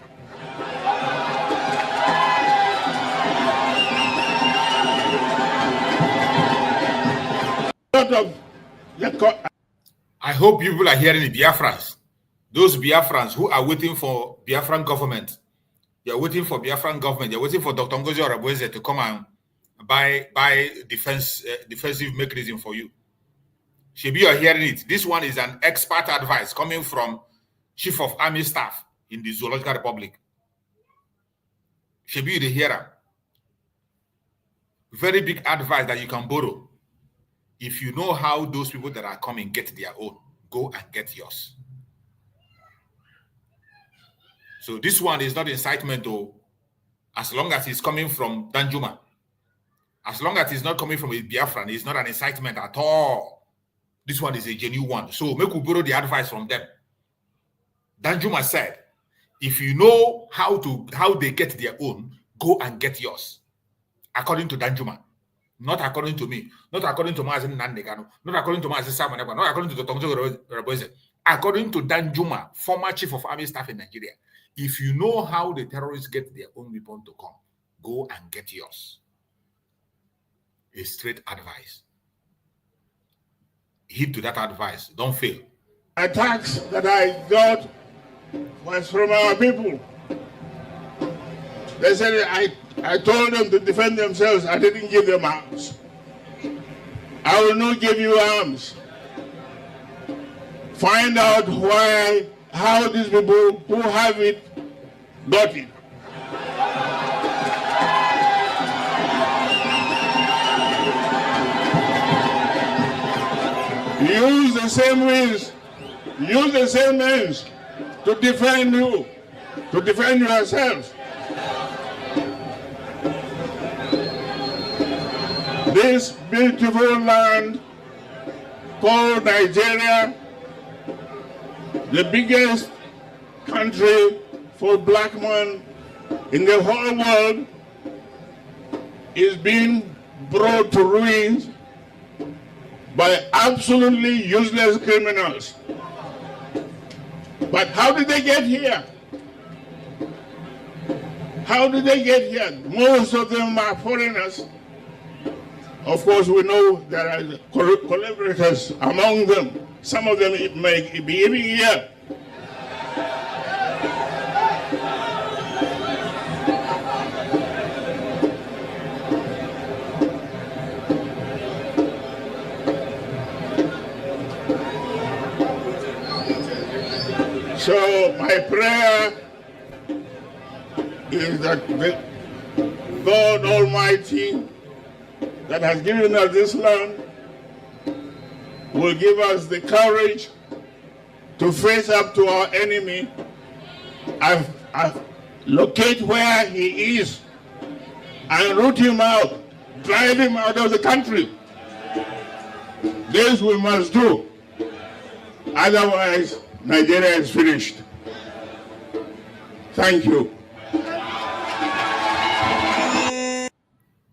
I hope people are hearing the Biafrans. Those Biafrans who are waiting for Biafran government. You're waiting for Biafran government. You're waiting for Dr. Ngozi Orebweze to come and buy defensive mechanism for you. Shebi, you're hearing it. This one is an expert advice coming from Chief of Army Staff in the Zoological Republic. Should be the hearer. Very big advice that you can borrow. If you know how those people that are coming get their own, go and get yours. So this one is not incitement, though, as long as it's coming from Danjuma. As long as it's not coming from a Biafran, it's not an incitement at all. This one is a genuine one. So make we borrow the advice from them. Danjuma said, if you know how they get their own, go and get yours. According to Danjuma. Not according to me. Not according to Mazi Nnamdi Kanu. Not according to Mazi Samanekwa. Not according to Dr. Raboise. According to Danjuma, former chief of army staff in Nigeria. If you know how the terrorists get their own weapon to come, go and get yours. A straight advice. Heed to that advice. Don't fail. Attacks that I got was from our people. They said I told them to defend themselves. I didn't give them arms. I will not give you arms. Find out how these people who have it got it. Use the same means. Use the same means to defend you, to defend yourselves. This beautiful land called Nigeria, the biggest country for black men in the whole world, is being brought to ruins by absolutely useless criminals. But how did they get here? How did they get here? Most of them are foreigners. Of course, we know there are collaborators among them. Some of them may be even here. So my prayer is that God Almighty that has given us this land will give us the courage to face up to our enemy and locate where he is and root him out, drive him out of the country. This we must do. Otherwise, Nigeria is finished. Thank you.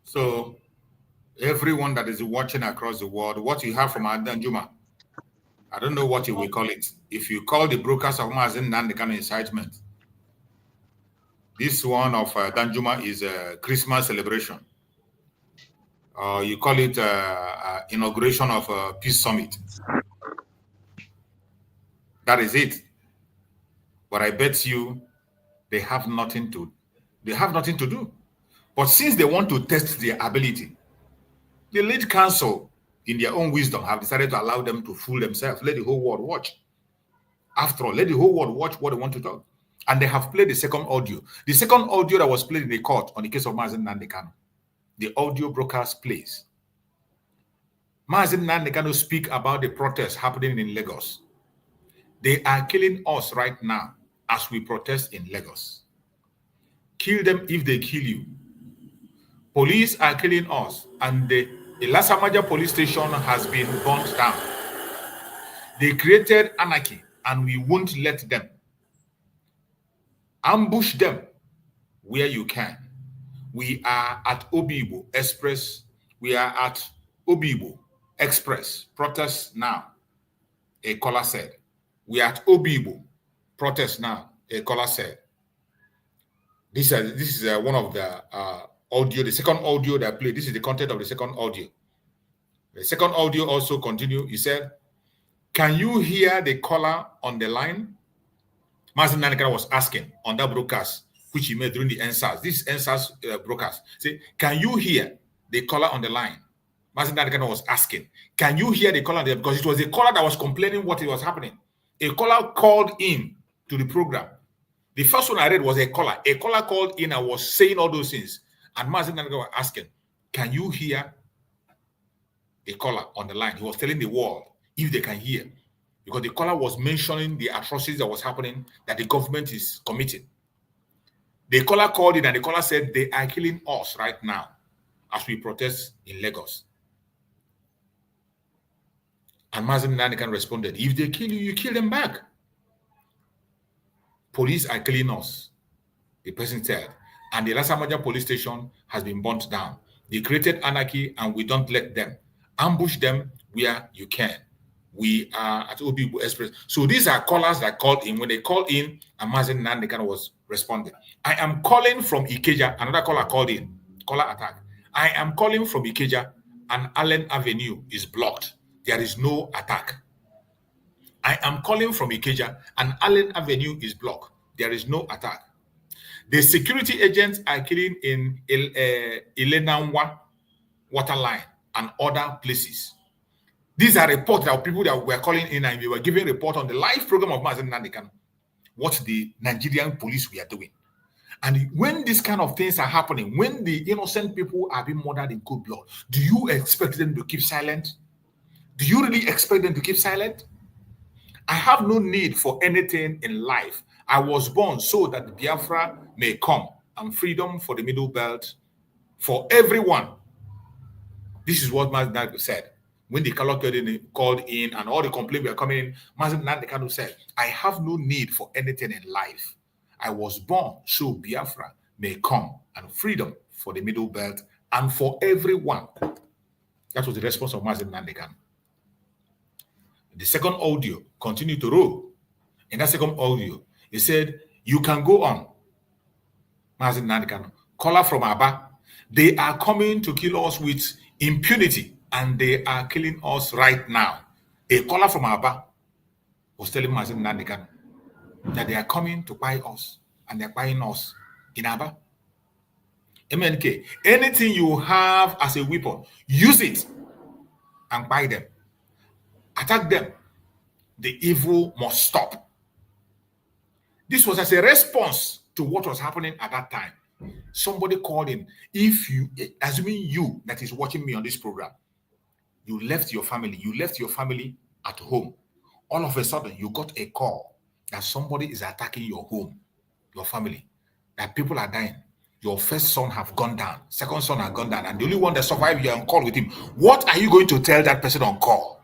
So, everyone that is watching across the world, what you have from Danjuma, I don't know what you will call it. If you call the brokers of Mazi Nnamdi Kanu incitement, this one of Danjuma is a Christmas celebration. You call it inauguration of a peace summit. That is it. But I bet you they have nothing to do. But since they want to test their ability, the lead council, in their own wisdom, have decided to allow them to fool themselves. Let the whole world watch. After all, let the whole world watch what they want to talk. And they have played the second audio. The second audio that was played in the court on the case of Mazi Nnamdi Kanu. The audio broadcast plays. Mazi Nnamdi Kanu speak about the protests happening in Lagos. They are killing us right now as we protest in Lagos. Kill them if they kill you. Police are killing us, and the Ilasamaja police station has been burnt down. They created anarchy, and we won't let them. Ambush them where you can. We are at Obibo Express. We are at Obibo Express. Protest now, a caller said. We are at Obibo. Protest now, a caller said. This is one of the audio, the second audio that I played. This is the content of the second audio. The second audio also continued. He said, can you hear the caller on the line? Mazi Nnamdi Kanu was asking on that broadcast, which he made during the NSAS. This NSAS broadcast. Say, can you hear the caller on the line? Mazi Nnamdi Kanu was asking, can you hear the caller on the line? Because it was the caller that was complaining what was happening. A caller called in to the program. The first one I read was a caller. A caller called in and was saying all those things. And Mazi Nnamdi Kanu was asking, can you hear a caller on the line? He was telling the world if they can hear. Because the caller was mentioning the atrocities that was happening that the government is committing. The caller called in and the caller said they are killing us right now as we protest in Lagos. And Mazi Nnamdi Kanu responded, if they kill you, you kill them back. Police are killing us, the person said. And the Lasamaja police station has been burnt down. They created anarchy and we don't let them. Ambush them where you can. We are at Obibu Express. So these are callers that called in. When they called in, and Mazi Nnamdi Kanu was responding. I am calling from Ikeja. Another caller called in. Caller attack. I am calling from Ikeja and Allen Avenue is blocked. There is no attack. I am calling from Ikeja and Allen Avenue is blocked. There is no attack. The security agents are killing in Ilenanwa water line and other places. These are reports of people that were calling in and we were giving report on the live program of Mazi Nnamdi Kanu, what the Nigerian police were doing. And when these kind of things are happening, when the innocent people are being murdered in cold blood, do you expect them to keep silent? Do you really expect them to keep silent? I have no need for anything in life. I was born so that Biafra may come and freedom for the Middle Belt for everyone. This is what Mazi Nnamdi said. When the called in and all the complaints were coming in, Mazi Nnamdi Kanu said, I have no need for anything in life. I was born so Biafra may come and freedom for the Middle Belt and for everyone. That was the response of Mazi Nnamdi Kanu. The second audio continued to roll. In that second audio, he said, you can go on. Mazi Nnamdi Kanu, caller from Aba, they are coming to kill us with impunity and they are killing us right now. A caller from Aba was telling Mazi Nnamdi Kanu that they are coming to buy us and they're buying us in Aba. MNK, anything you have as a weapon, use it and buy them. Attack them. The evil must stop. This was as a response to what was happening at that time. Somebody called in. If you, assuming you that is watching me on this program, you left your family at home. All of a sudden, you got a call that somebody is attacking your home, your family, that people are dying. Your first son have gone down, second son have gone down, and the only one that survived, you're on call with him. What are you going to tell that person on call?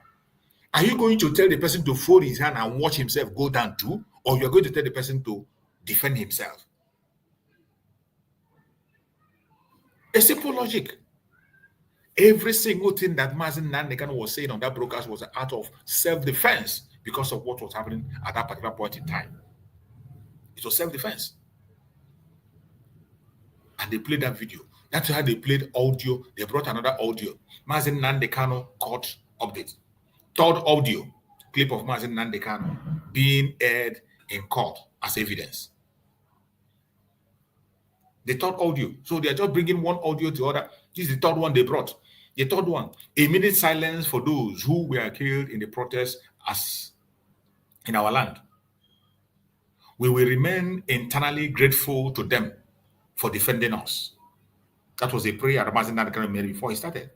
Are you going to tell the person to fold his hand and watch himself go down too? Or you're going to tell the person to defend himself? A simple logic. Every single thing that Mazi Nnamdi Kanu was saying on that broadcast was out of self-defense because of what was happening at that particular point in time. It was self-defense. And they played that video. That's how they played audio. They brought another audio. Mazi Nnamdi Kanu court update. Third audio clip of Mazi Nnamdi Kanu being aired in court as evidence. The third audio. So they are just bringing one audio to the other. This is the third one they brought. The third one, a minute silence for those who were killed in the protest as in our land. We will remain internally grateful to them for defending us. That was a prayer that Mazi Nnamdi Kanu made before he started.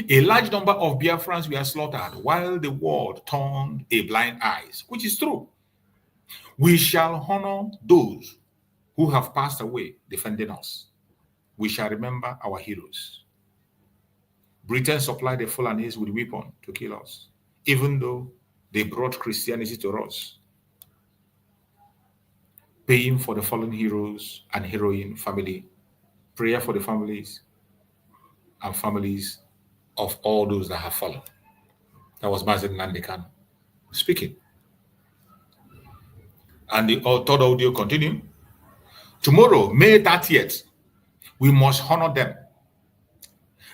A large number of Biafrans were slaughtered while the world turned a blind eye, which is true. We shall honor those who have passed away defending us. We shall remember our heroes. Britain supplied the Fulanis with weapons to kill us, even though they brought Christianity to us. Paying for the fallen heroes and heroine family, prayer for the families and families of all those that have fallen. That was Mazi Nnamdi Kanu speaking. And the third audio continued. Tomorrow, May 30th, we must honor them.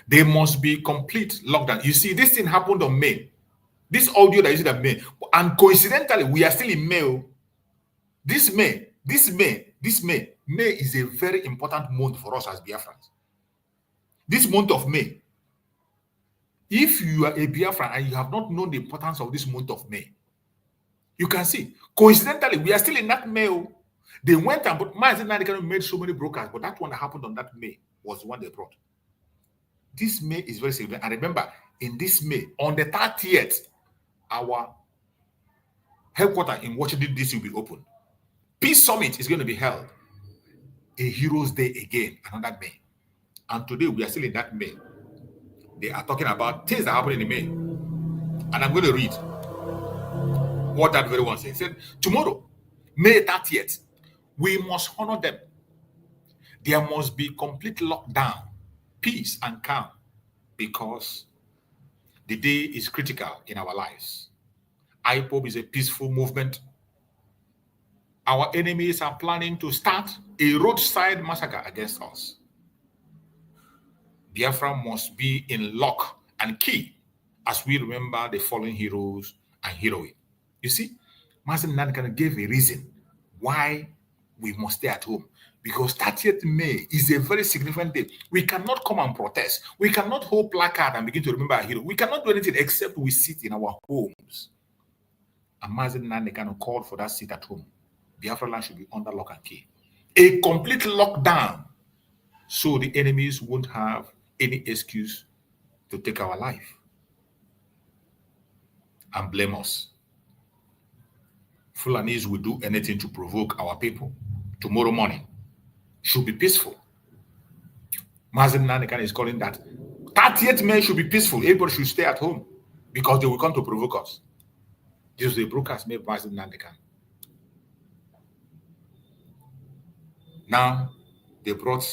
They must be complete lockdown. You see, this thing happened on May. This audio that is in May. And coincidentally, we are still in May. May is a very important month for us as Biafrans. This month of May. If you are a Biafran and you have not known the importance of this month of May, you can see, coincidentally, we are still in that May. They went and but Mazi Nnamdi Kanu made so many brokers, but that one that happened on that May was the one they brought. This May is very significant. And remember, in this May, on the 30th, our headquarters in Washington, D.C. will be open. Peace Summit is going to be held. A Heroes Day again, another May. And today we are still in that May. They are talking about things that happen in May. And I'm going to read what that very one says. It said, tomorrow, May 30th, we must honor them. There must be complete lockdown, peace and calm, because the day is critical in our lives. IPOB is a peaceful movement. Our enemies are planning to start a roadside massacre against us. Biafra must be in lock and key as we remember the fallen heroes and heroine. You see, Mazi Nnamdi Kanu gave a reason why we must stay at home. Because 30th May is a very significant day. We cannot come and protest. We cannot hold placard and begin to remember our hero. We cannot do anything except we sit in our homes. And Mazi Nnamdi Kanu called for that seat at home. Biafra land should be under lock and key. A complete lockdown, so the enemies won't have any excuse to take our life and blame us. Fulanis will do anything to provoke our people. Tomorrow morning should be peaceful. Mazi Nnamdi Kanu is calling that 30th May should be peaceful. Everybody should stay at home because they will come to provoke us. This is the broadcast made by Mazi Nnamdi Kanu. Now, they brought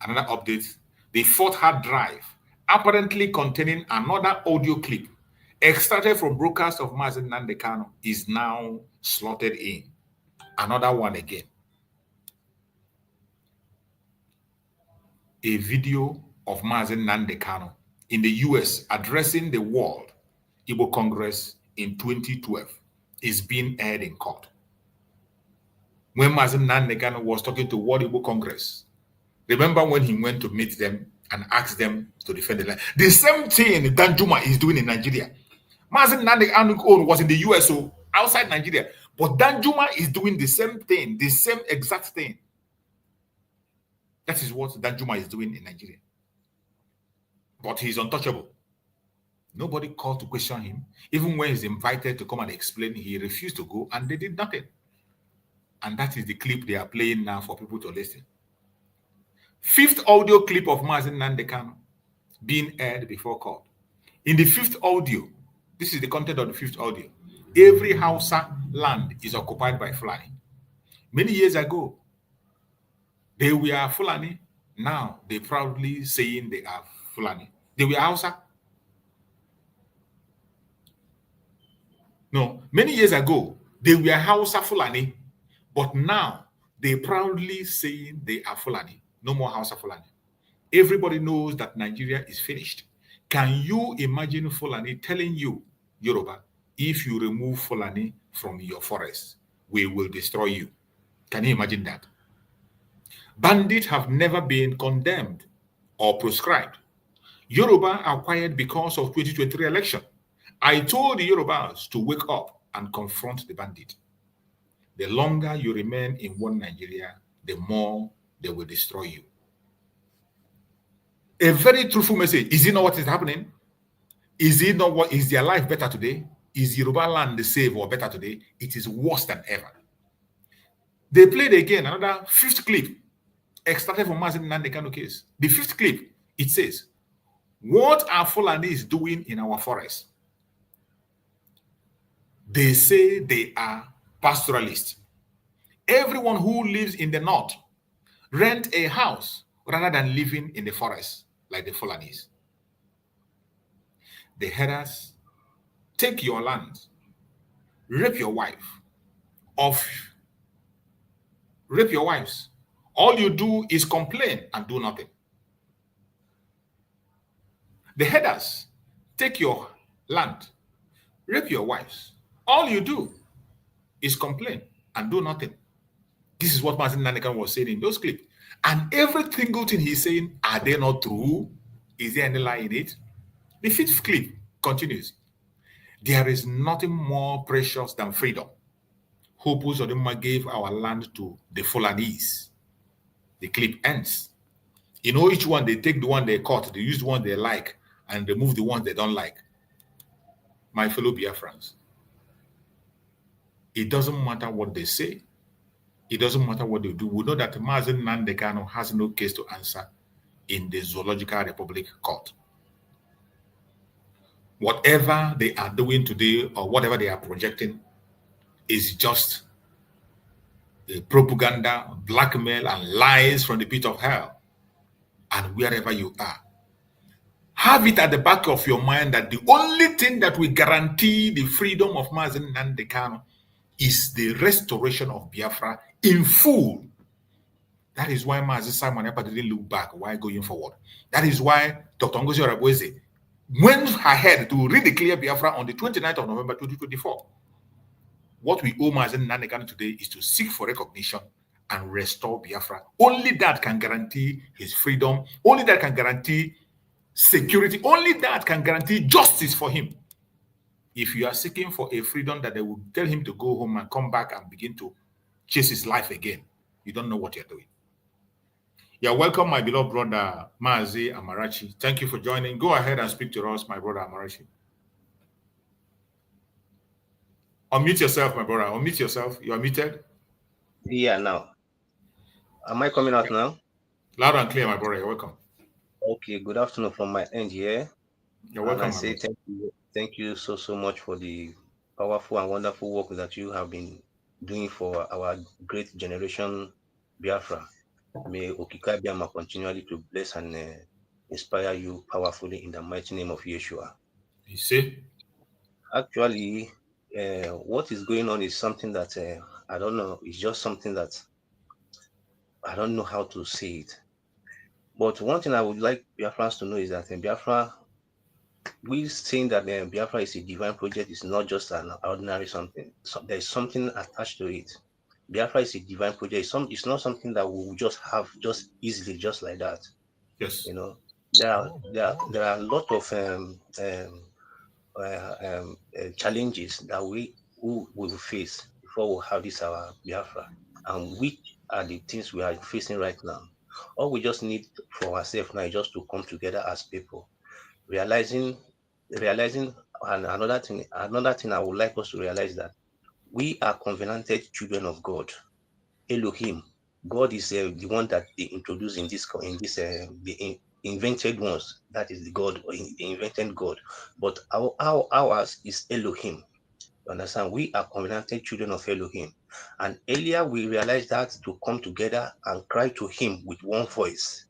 another update. The fourth hard drive, apparently containing another audio clip extracted from broadcast of Mazi Nnamdi Kanu, is now slotted in. Another one again. A video of Mazi Nnamdi Kanu in the US addressing the World Igbo Congress in 2012 is being aired in court. When Mazi Nnamdi Kanu was talking to World Igbo Congress, remember when he went to meet them and asked them to defend the land? The same thing Danjuma is doing in Nigeria. Mazi Nnamdi Kanu was in the US, so outside Nigeria, but Danjuma is doing the same thing, the same exact thing. That is what Danjuma is doing in Nigeria. But he's untouchable. Nobody called to question him. Even when he's invited to come and explain, he refused to go, and they did nothing. And that is the clip they are playing now for people to listen. Fifth audio clip of Mazi Nnamdi Kanu being aired before court. In the fifth audio, this is the content of the fifth audio. Every Hausa land is occupied by Fulani. Many years ago, they were Fulani. Now they proudly saying they are Fulani. They were Hausa. No, many years ago, they were Hausa Fulani. But now, they proudly saying they are Fulani. No more Hausa Fulani. Everybody knows that Nigeria is finished. Can you imagine Fulani telling you, Yoruba, if you remove Fulani from your forest, we will destroy you? Can you imagine that? Bandits have never been condemned or proscribed. Yoruba are quiet because of 2023 election. I told the Yorubas to wake up and confront the bandit. The longer you remain in one Nigeria, the more they will destroy you. A very truthful message. Is it not what is happening? Is it not what is their life better today? Is Yoruba land the same or better today? It is worse than ever. They played again another fifth clip extracted from Mazi Nnamdi Kanu case. The fifth clip, it says, what are Fulanis doing in our forest? They say they are pastoralists. Everyone who lives in the north rent a house rather than living in the forest like the Fulanis. The herders take your land, rape your wife, rape your wives. All you do is complain and do nothing. The herders take your land, rape your wives. All you do is complain and do nothing. This is what Mazi Nnamdi Kanu was saying in those clips. And every single thing he's saying, are they not true? Is there any lie in it? The fifth clip continues. There is nothing more precious than freedom. Hope Uzodinma gave our land to the Fulanese. The clip ends. You know, each one, they take the one they caught, they use the one they like, and remove the one they don't like. My fellow Biafrans, it doesn't matter what they say. It doesn't matter what they do. We know that Mazi Nnamdi Kanu has no case to answer in the Zoological Republic Court. Whatever they are doing today or whatever they are projecting is just a propaganda, blackmail, and lies from the pit of hell. And wherever you are, have it at the back of your mind that the only thing that will guarantee the freedom of Mazi Nnamdi Kanu is the restoration of Biafra in full. That is why Mazi Simon Ekpa didn't look back while going forward. That is why Dr. Ngozi Orebweze went ahead to redeclare Biafra on the 29th of November 2024. What we owe Mazi Nnamdi Kanu today is to seek for recognition and restore Biafra. Only that can guarantee his freedom. Only that can guarantee security. Only that can guarantee justice for him. If you are seeking for a freedom that they will tell him to go home and come back and begin to chase his life again, you don't know what you're doing. You're welcome, my beloved brother, Mazi Amarachi. Thank you for joining. Go ahead and speak to us, my brother Amarachi. Unmute yourself, my brother. Unmute yourself. You are muted. Yeah, now. Am I coming out now? Loud and clear, my brother. You're welcome. Okay, good afternoon from my end here. You're welcome. And I say thank you so much for the powerful and wonderful work that you have been doing for our great generation, Biafra. May Okika Biama continually to bless and inspire you powerfully in the mighty name of Yeshua. You see? Actually, what is going on is something that I don't know. It's just something that I don't know how to say it. But one thing I would like Biafrans to know is that Biafra, we saying that Biafra is a divine project is not just an ordinary something. So there is something attached to it. Biafra is a divine project. It's not something that we will just have just easily, just like that. Yes. You know, there are a lot of challenges that we will face before we have this our Biafra, and which are the things we are facing right now. All we just need for ourselves now is just to come together as people, realizing, and another thing I would like us to realize that we are covenanted children of God. Elohim, God is the one that they introduced in this the invented ones. That is the God, the invented God. But ours is Elohim. You understand? We are covenanted children of Elohim. And earlier we realized that to come together and cry to Him with one voice.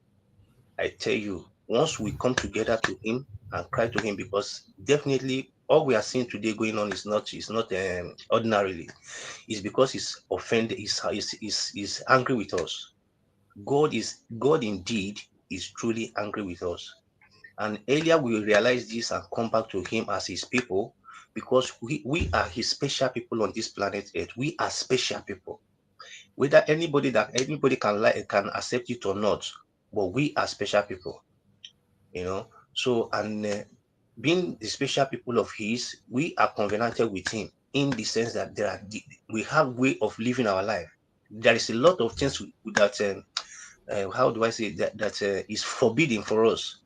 I tell you, once we come together to Him and cry to Him, because definitely all we are seeing today going on is not ordinarily. It's because He's offended, He's angry with us. God indeed is truly angry with us. And earlier we realized this and come back to Him as His people, because we are His special people on this planet Earth. We are special people. Whether anybody can accept it or not, but we are special people. You know. So, and being the special people of His, we are covenanted with Him in the sense that we have way of living our life. There is a lot of things that how do I say that is forbidden for us.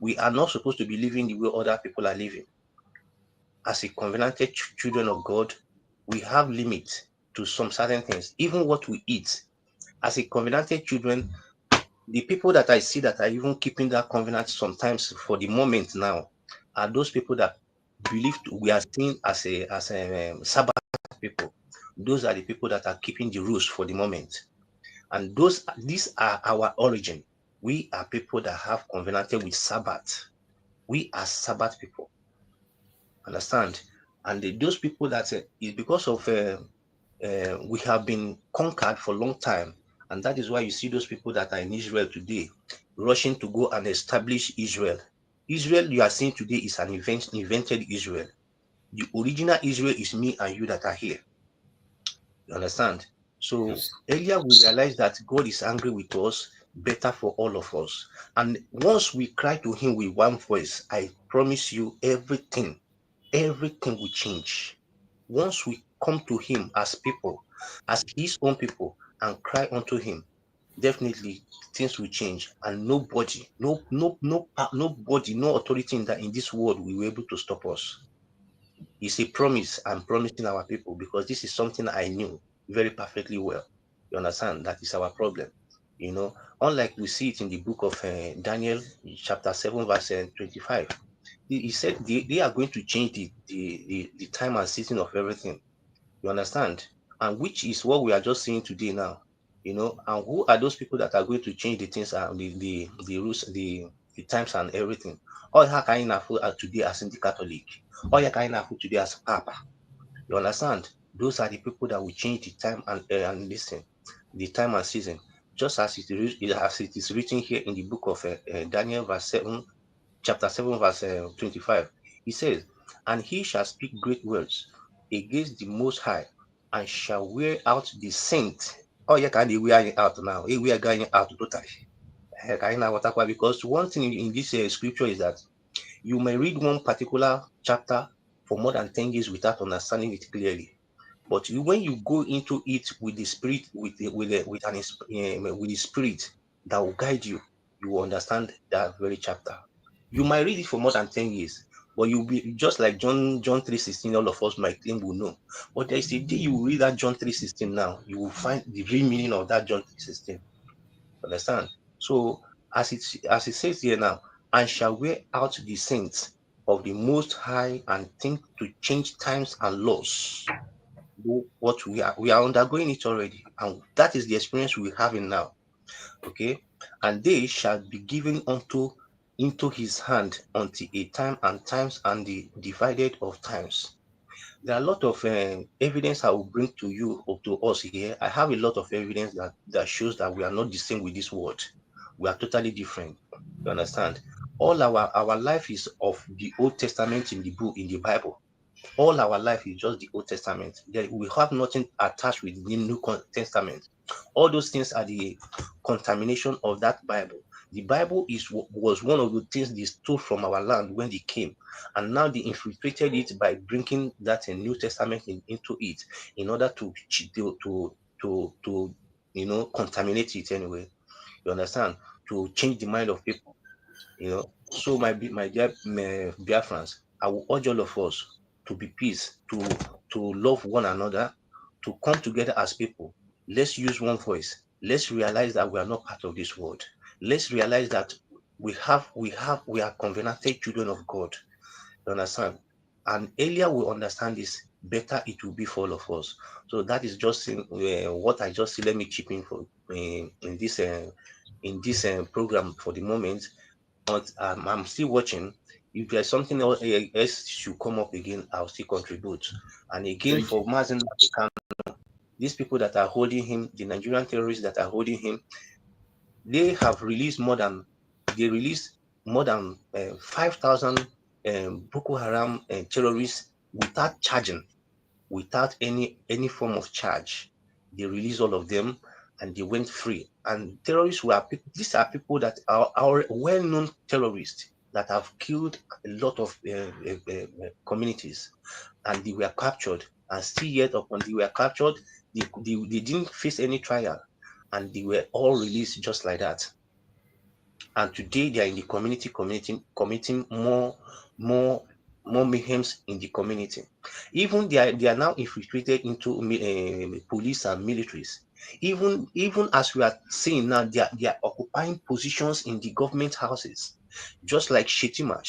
We are not supposed to be living the way other people are living. As a covenanted children of God, we have limits to some certain things, even what we eat. As a covenanted children, the people that I see that are even keeping that covenant sometimes for the moment now are those people that believe we are seen as a Sabbath people. Those are the people that are keeping the rules for the moment. And these are our origin. We are people that have covenanted with Sabbath. We are Sabbath people. Understand? And those people that is because of we have been conquered for a long time. And that is why you see those people that are in Israel today rushing to go and establish Israel. Israel you are seeing today is an invented Israel. The original Israel is me and you that are here. You understand? So yes. Earlier we realized that God is angry with us, better for all of us. And once we cry to Him with one voice, I promise you everything will change. Once we come to him as people, as his own people, and cry unto him, definitely things will change, and nobody, nobody, no authority in this world will be able to stop us. It's a promise I'm promising our people, because this is something I knew very perfectly well. You understand? That is our problem. Unlike we see it in the book of Daniel, chapter 7, verse 25. He said they are going to change the time and season of everything. You understand? And which is what we are just seeing today now. And who are those people that are going to change the things and the rules, the times and everything? All you can afford today as in the Catholic. All you can afford today as Papa. You understand? Those are the people that will change the time and listen, the time and season. Just as it is written here in the book of Daniel, verse 7, chapter 7, verse 25. He says, "And he shall speak great words against the Most High, and shall wear out the saints." Oh, yeah, can they wear out now? We are going out totally. Because one thing in this scripture is that you may read one particular chapter for more than 10 years without understanding it clearly. But when you go into it with the spirit, with the spirit that will guide you, you will understand that very chapter. You might read it for more than 10 years, but you'll be just like John 3:16. All of us might think will know. But there is a day you will read that John 3:16 now, you will find the real meaning of that John 3:16. Understand? So as it says here now, "And shall wear out the saints of the Most High, and think to change times and laws." What we are undergoing it already, and that is the experience we're having now. Okay, "And they shall be given into his hand until a time and times and the divided of times." There are a lot of evidence I will bring to you or to us here. I have a lot of evidence that shows that we are not the same with this world. We are totally different. You understand? All our life is of the Old Testament in the Bible. All our life is just the Old Testament. We have nothing attached with the New Testament. All those things are the contamination of that Bible. The Bible was one of the things they stole from our land when they came, and now they infiltrated it by bringing that New Testament into it in order to contaminate it anyway. You understand? To change the mind of people. So my dear Biafrans, I will urge all of us to be peace, to love one another, to come together as people. Let's use one voice. Let's realize that we are not part of this world. Let's realize that we are covenanted children of God. You understand? And earlier we understand this, better it will be for all of us. So that is just what I just see. Let me chip in for in this program for the moment. But I'm still watching. If there's something else should come up again, I'll still contribute. And again, for Mazi Nnamdi Kanu, these people that are holding him, the Nigerian terrorists that are holding him, they released more than 5,000 Boko Haram terrorists without charging, without any form of charge. They released all of them and they went free. And terrorists these are people that are our well-known terrorists that have killed a lot of communities, and they were captured. And still yet upon they were captured, they didn't face any trial, and they were all released just like that. And today they are in the community committing more mayhems in the community. Even they are now infiltrated into police and militaries. Even as we are seeing now, they are occupying positions in the government houses, just like Shetima.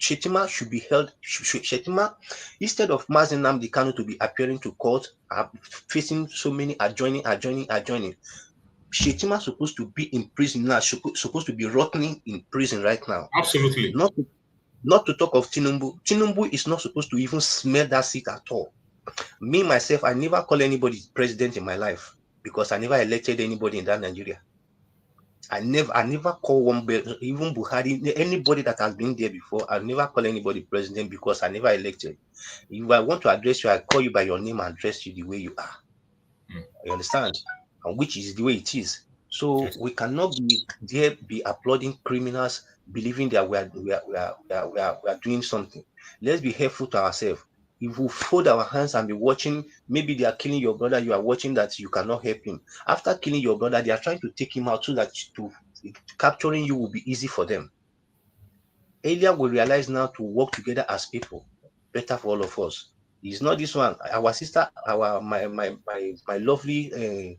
Shetima should be held. Shetima, instead of Mazi Nnamdi Kanu to be appearing to court, facing so many adjoining. Shetima supposed to be in prison now. Supposed to be rotting in prison right now. Absolutely. Not to talk of Tinubu. Tinubu is not supposed to even smell that seat at all. Me, myself, I never call anybody president in my life because I never elected anybody in that Nigeria. I never call one, even Buhari, anybody that has been there before. I never call anybody president because I never elected. If I want to address you, I call you by your name and address you the way you are. You understand? And which is the way it is. So we cannot be applauding criminals, believing that we are doing something. Let's be helpful to ourselves. If we fold our hands and be watching, maybe they are killing your brother, you are watching that you cannot help him. After killing your brother, they are trying to take him out so that capturing you will be easy for them. Earlier, we realize now to work together as people, better for all of us. It's not this one. Our sister, my lovely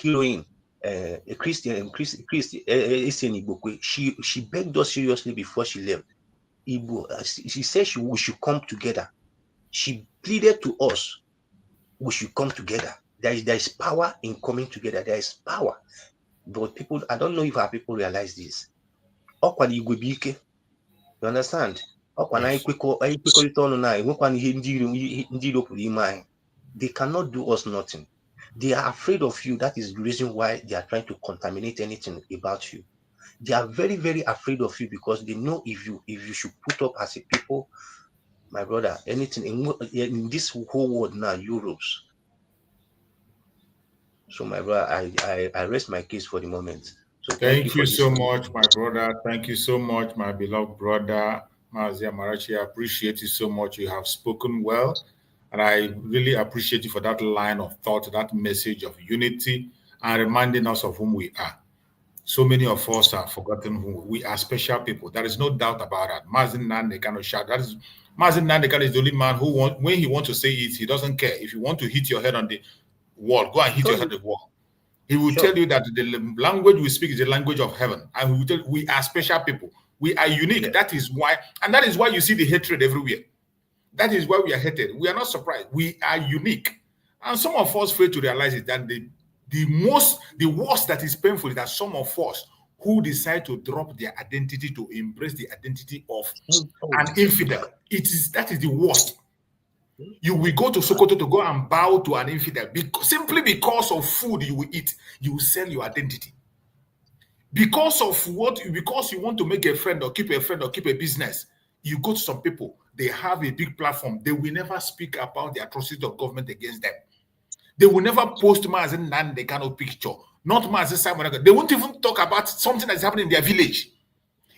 heroine, a Christian, she begged us seriously before she left. She said we should come together. She pleaded to us, we should come together. There is power in coming together. There is power. But people, I don't know if our people realize this. You understand? They cannot do us nothing. They are afraid of you. That is the reason why they are trying to contaminate anything about you. They are very, very afraid of you because they know if you should put up as a people, my brother, anything in this whole world now, Europe's. So my brother, I rest my case for the moment. So Thank you for so this. much, my brother. Thank you so much, my beloved brother, Mazi Amarachi. I appreciate you so much. You have spoken well. And I really appreciate you for that line of thought, that message of unity, and reminding us of whom we are. So many of us have forgotten who we are. Special people. There is no doubt about that. Mazi Nnamdi Kanu shout. That is Mazi Nnamdi Kanu is the only man who when he wants to say it, he doesn't care. If you want to hit your head on the wall, go and hit your head on the wall. He will tell you that the language we speak is the language of heaven, and we will tell we are special people. We are unique. Yeah. That is why you see the hatred everywhere. That is why we are hated. We are not surprised. We are unique, and some of us fail to realize it. That the worst that is painful is that some of us who decide to drop their identity to embrace the identity of an infidel. That is the worst. You will go to Sokoto to go and bow to an infidel simply because of food you will eat. You will sell your identity. Because you want to make a friend or keep a business, you go to some people, they have a big platform. They will never speak about the atrocity of government against them. They will never post Mazi Nnamdi Kanu picture, not Mazi Simon. They won't even talk about something that's happening in their village.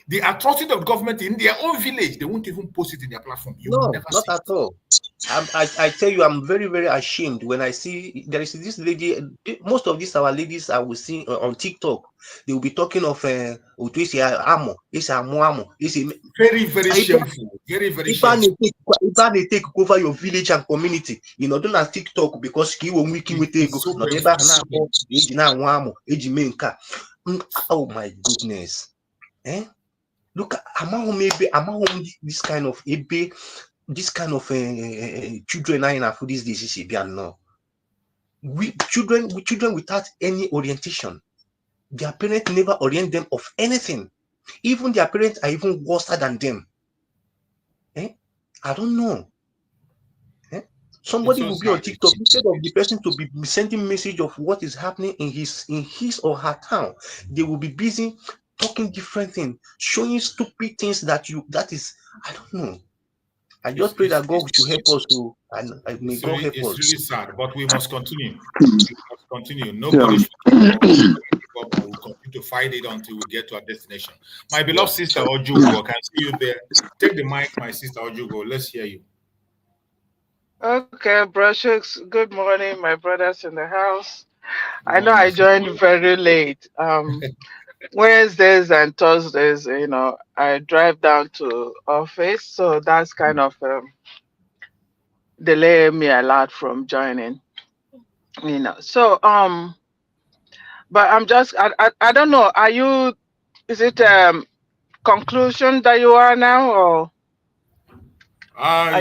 The atrocity of government in their own village, they won't even post it in their platform. You will never not see at all. I tell you, I'm very, very ashamed when I see there is this lady. Most of these our ladies I will see on TikTok. They will be talking of very, very shameful. Very, very shameful. They take over your village and community. You know, don't TikTok because oh my goodness. Look, among this kind of children are in for these days. Children without any orientation, their parents never orient them of anything. Even their parents are even worse than them. I don't know. Somebody will be on TikTok instead of the person to be sending message of what is happening in his or her town. They will be busy talking different things, showing stupid things that is, I don't know. I just pray that God should help us to, and may God help us. It's really sad, but we must continue. We must continue. Nobody should give up, and we'll continue to fight it until we get to our destination. My beloved sister Ojugo, I can see you there. Take the mic, my sister Ojugo. Let's hear you. Okay, Brushooks, good morning, my brothers in the house. I know I joined very late. Wednesdays and Thursdays, I drive down to office, so that's kind of delaying me a lot from joining. So but I'm just I don't know. Is it conclusion that you are now, or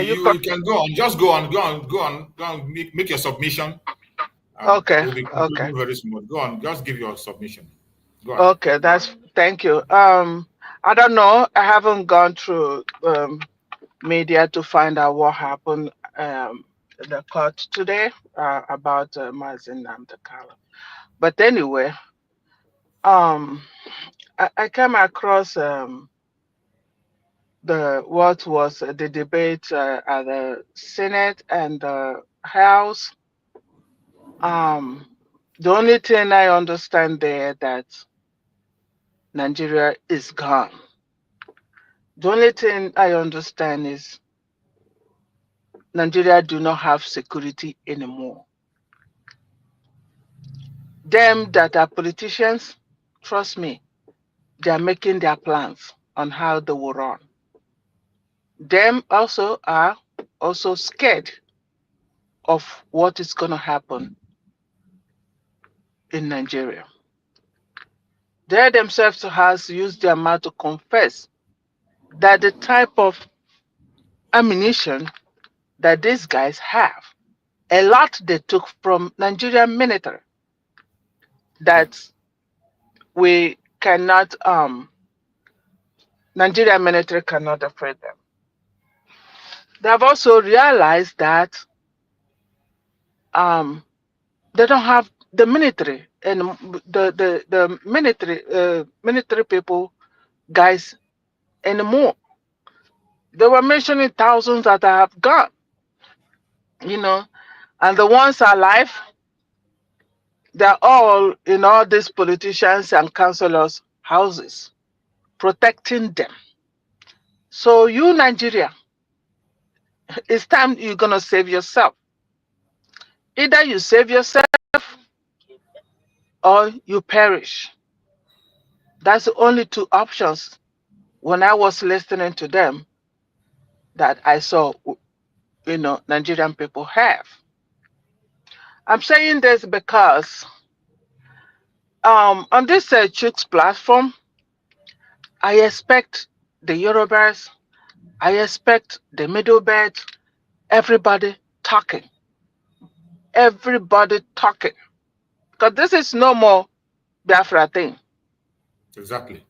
you can go on. Just go on. Make your submission. Okay. We'll be concluding very smooth. Go on. Just give your submission. Go on. Okay, thank you. I don't know. I haven't gone through media to find out what happened the court today about Mazi Nnamdi Kanu. But anyway, I came across what was the debate at the Senate and the House. The only thing I understand there that Nigeria is gone. The only thing I understand is Nigeria do not have security anymore. Them that are politicians, trust me, they are making their plans on how they will run. Them also are also scared of what is going to happen in Nigeria. They themselves has used their mouth to confess that the type of ammunition that these guys have, a lot they took from Nigerian military, that we cannot, Nigerian military cannot afraid them. They have also realized that they don't have the military and the military people guys anymore. They were mentioning thousands that have gone, and the ones alive, they're all in all these politicians and councillors' houses, protecting them. So you, Nigeria, it's time you're gonna save yourself. Either you save yourself or you perish. That's the only two options. When I was listening to them, that I saw, Nigerian people have. I'm saying this because on this Chooks platform, I expect the Yorubas, I expect the Middle Belt, everybody talking. Everybody talking. Because this is no more Biafra thing. Exactly.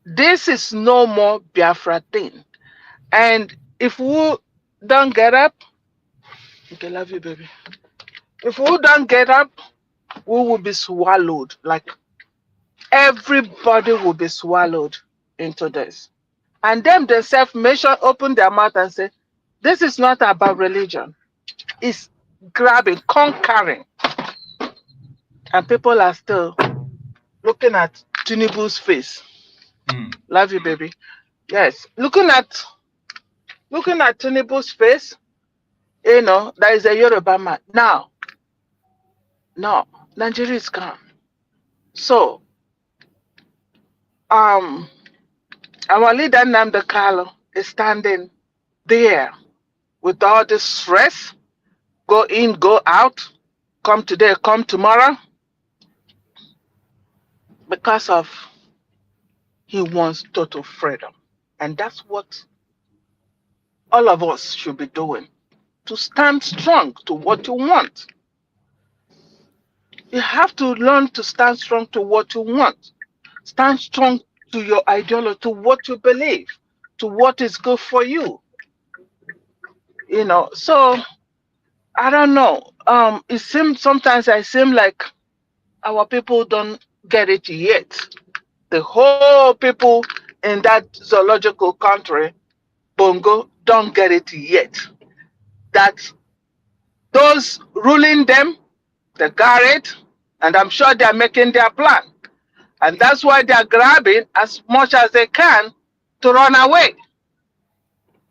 This is no more Biafra thing. And if we don't get up, okay, love you, baby. If we don't get up, we will be swallowed. Like everybody will be swallowed into this. And them themselves open their mouth and say, this is not about religion. It's grabbing, conquering. And people are still looking at Tinubu's face. Love you, baby. Yes. Looking at Tinubu's face, there is a Yoruba man. Now, no, Nigeria is gone. So, our leader Nnamdi Kanu is standing there with all this stress, go in, go out, come today, come tomorrow, because of he wants total freedom. And that's what all of us should be doing, to stand strong to what you want. You have to learn to stand strong to what you want. Stand strong to your ideology, to what you believe, to what is good for you. So I don't know. It seems sometimes I seem like our people don't get it yet. The whole people in that zoological country, Bongo, don't get it yet. That those ruling them, they got it, and I'm sure they're making their plan. And that's why they're grabbing as much as they can to run away.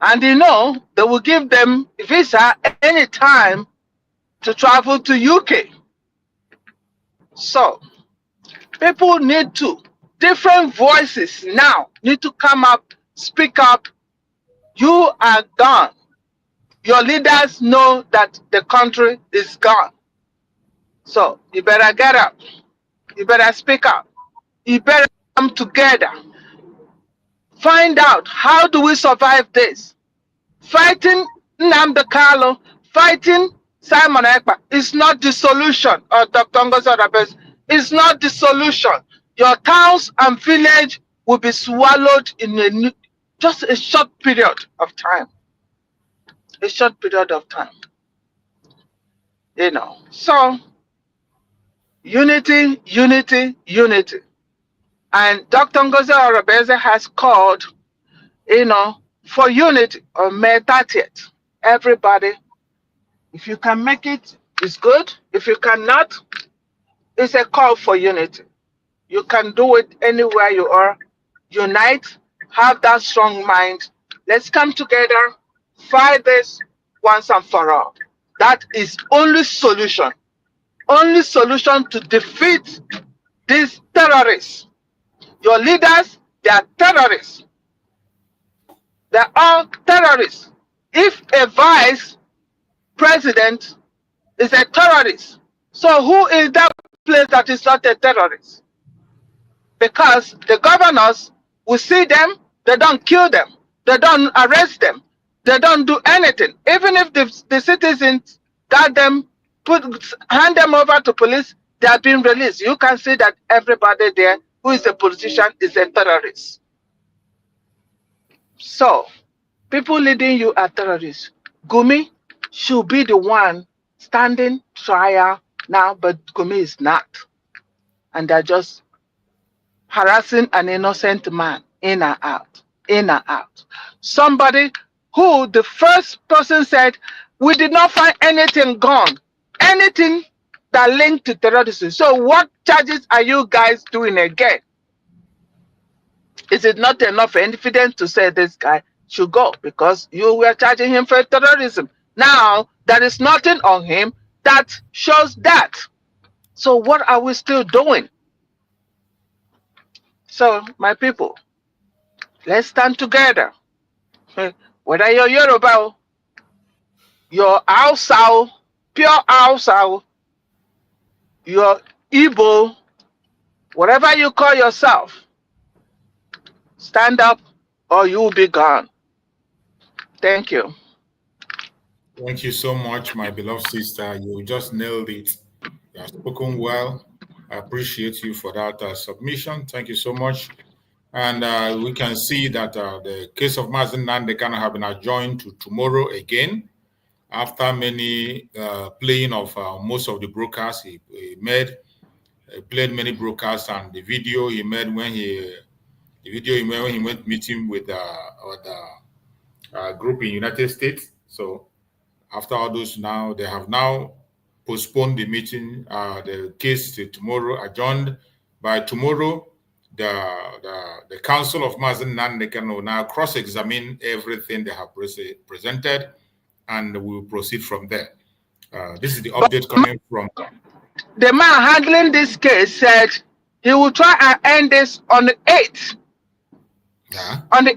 And they will give them visa anytime to travel to UK. So people need to, different voices now need to come up, speak up. You are gone. Your leaders know that the country is gone. So you better get up. You better speak up. You better come together. Find out, how do we survive this? Fighting Nnamdi Kanu, fighting Simon Ekpa is not the solution. Or Dr. Ngozi Odabez is not the solution. Your towns and village will be swallowed in just a short period of time. A short period of time. So unity, unity, unity. And Dr. Ngozi Odabez has called, for unity on May 30th. Everybody, if you can make it, it's good. If you cannot, it's a call for unity. You can do it anywhere you are. Unite, have that strong mind. Let's come together, fight this once and for all. That is only solution to defeat these terrorists. Your leaders, they are terrorists. They're all terrorists. If a vice president is a terrorist, so who is that place that is not a terrorist? Because the governors will see them, they don't kill them, they don't arrest them, they don't do anything. Even if the citizens got them, hand them over to police, they are being released. You can see that everybody there who is a politician is a terrorist. So, people leading you are terrorists. Gumi should be the one standing trial now, but Gumi is not. And they're just harassing an innocent man in and out, in and out. Somebody who the first person said, we did not find anything gone, anything that linked to terrorism. So what charges are you guys doing again? Is it not enough evidence to say this guy should go because you were charging him for terrorism? Now, there is nothing on him that shows that. So what are we still doing? So, my people, let's stand together. Whether you're Yoruba, you're Hausa, pure Hausa, you're Igbo, whatever you call yourself, stand up or you will be gone. Thank you. Thank you so much, my beloved sister. You just nailed it. You have spoken well. I appreciate you for that submission. Thank you so much. And we can see that the case of Mazi Nnamdi Kanu have been adjourned to tomorrow again. After many playing of most of the broadcasts he made, he played many broadcasts, and the video he made when he went meeting with the group in United States. So after all those, now they have now postponed the meeting, the case to tomorrow, adjourned. By tomorrow, the Council of Mazi Nnamdi Kanu will now cross-examine everything they have presented, and we will proceed from there. This is the update coming from... The man handling this case said he will try and end this on the 8th. Yeah, on the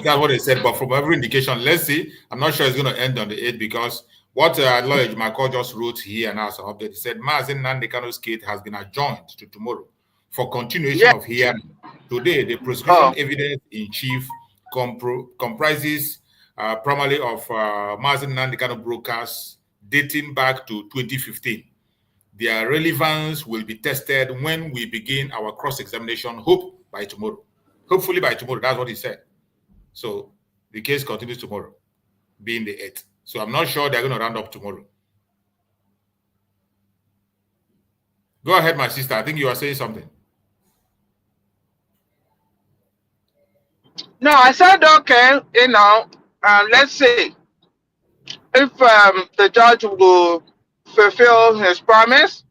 that's what they said, but from every indication, let's see. I'm not sure it's going to end on the 8th because what Lawyer Michael just wrote here and as an update, he said Mazi Nnamdi Kanu's case has been adjourned to tomorrow for continuation of hearing. Today, the prosecution evidence in chief comprises primarily of Mazi Nnamdi Kanu broadcasts dating back to 2015. Their relevance will be tested when we begin our cross-examination, by tomorrow. Hopefully by tomorrow, that's what he said. So the case continues tomorrow, being the 8th. So I'm not sure they're going to round up tomorrow. Go ahead, my sister. I think you are saying something. No, I said, okay, let's see if the judge will fulfill his promise,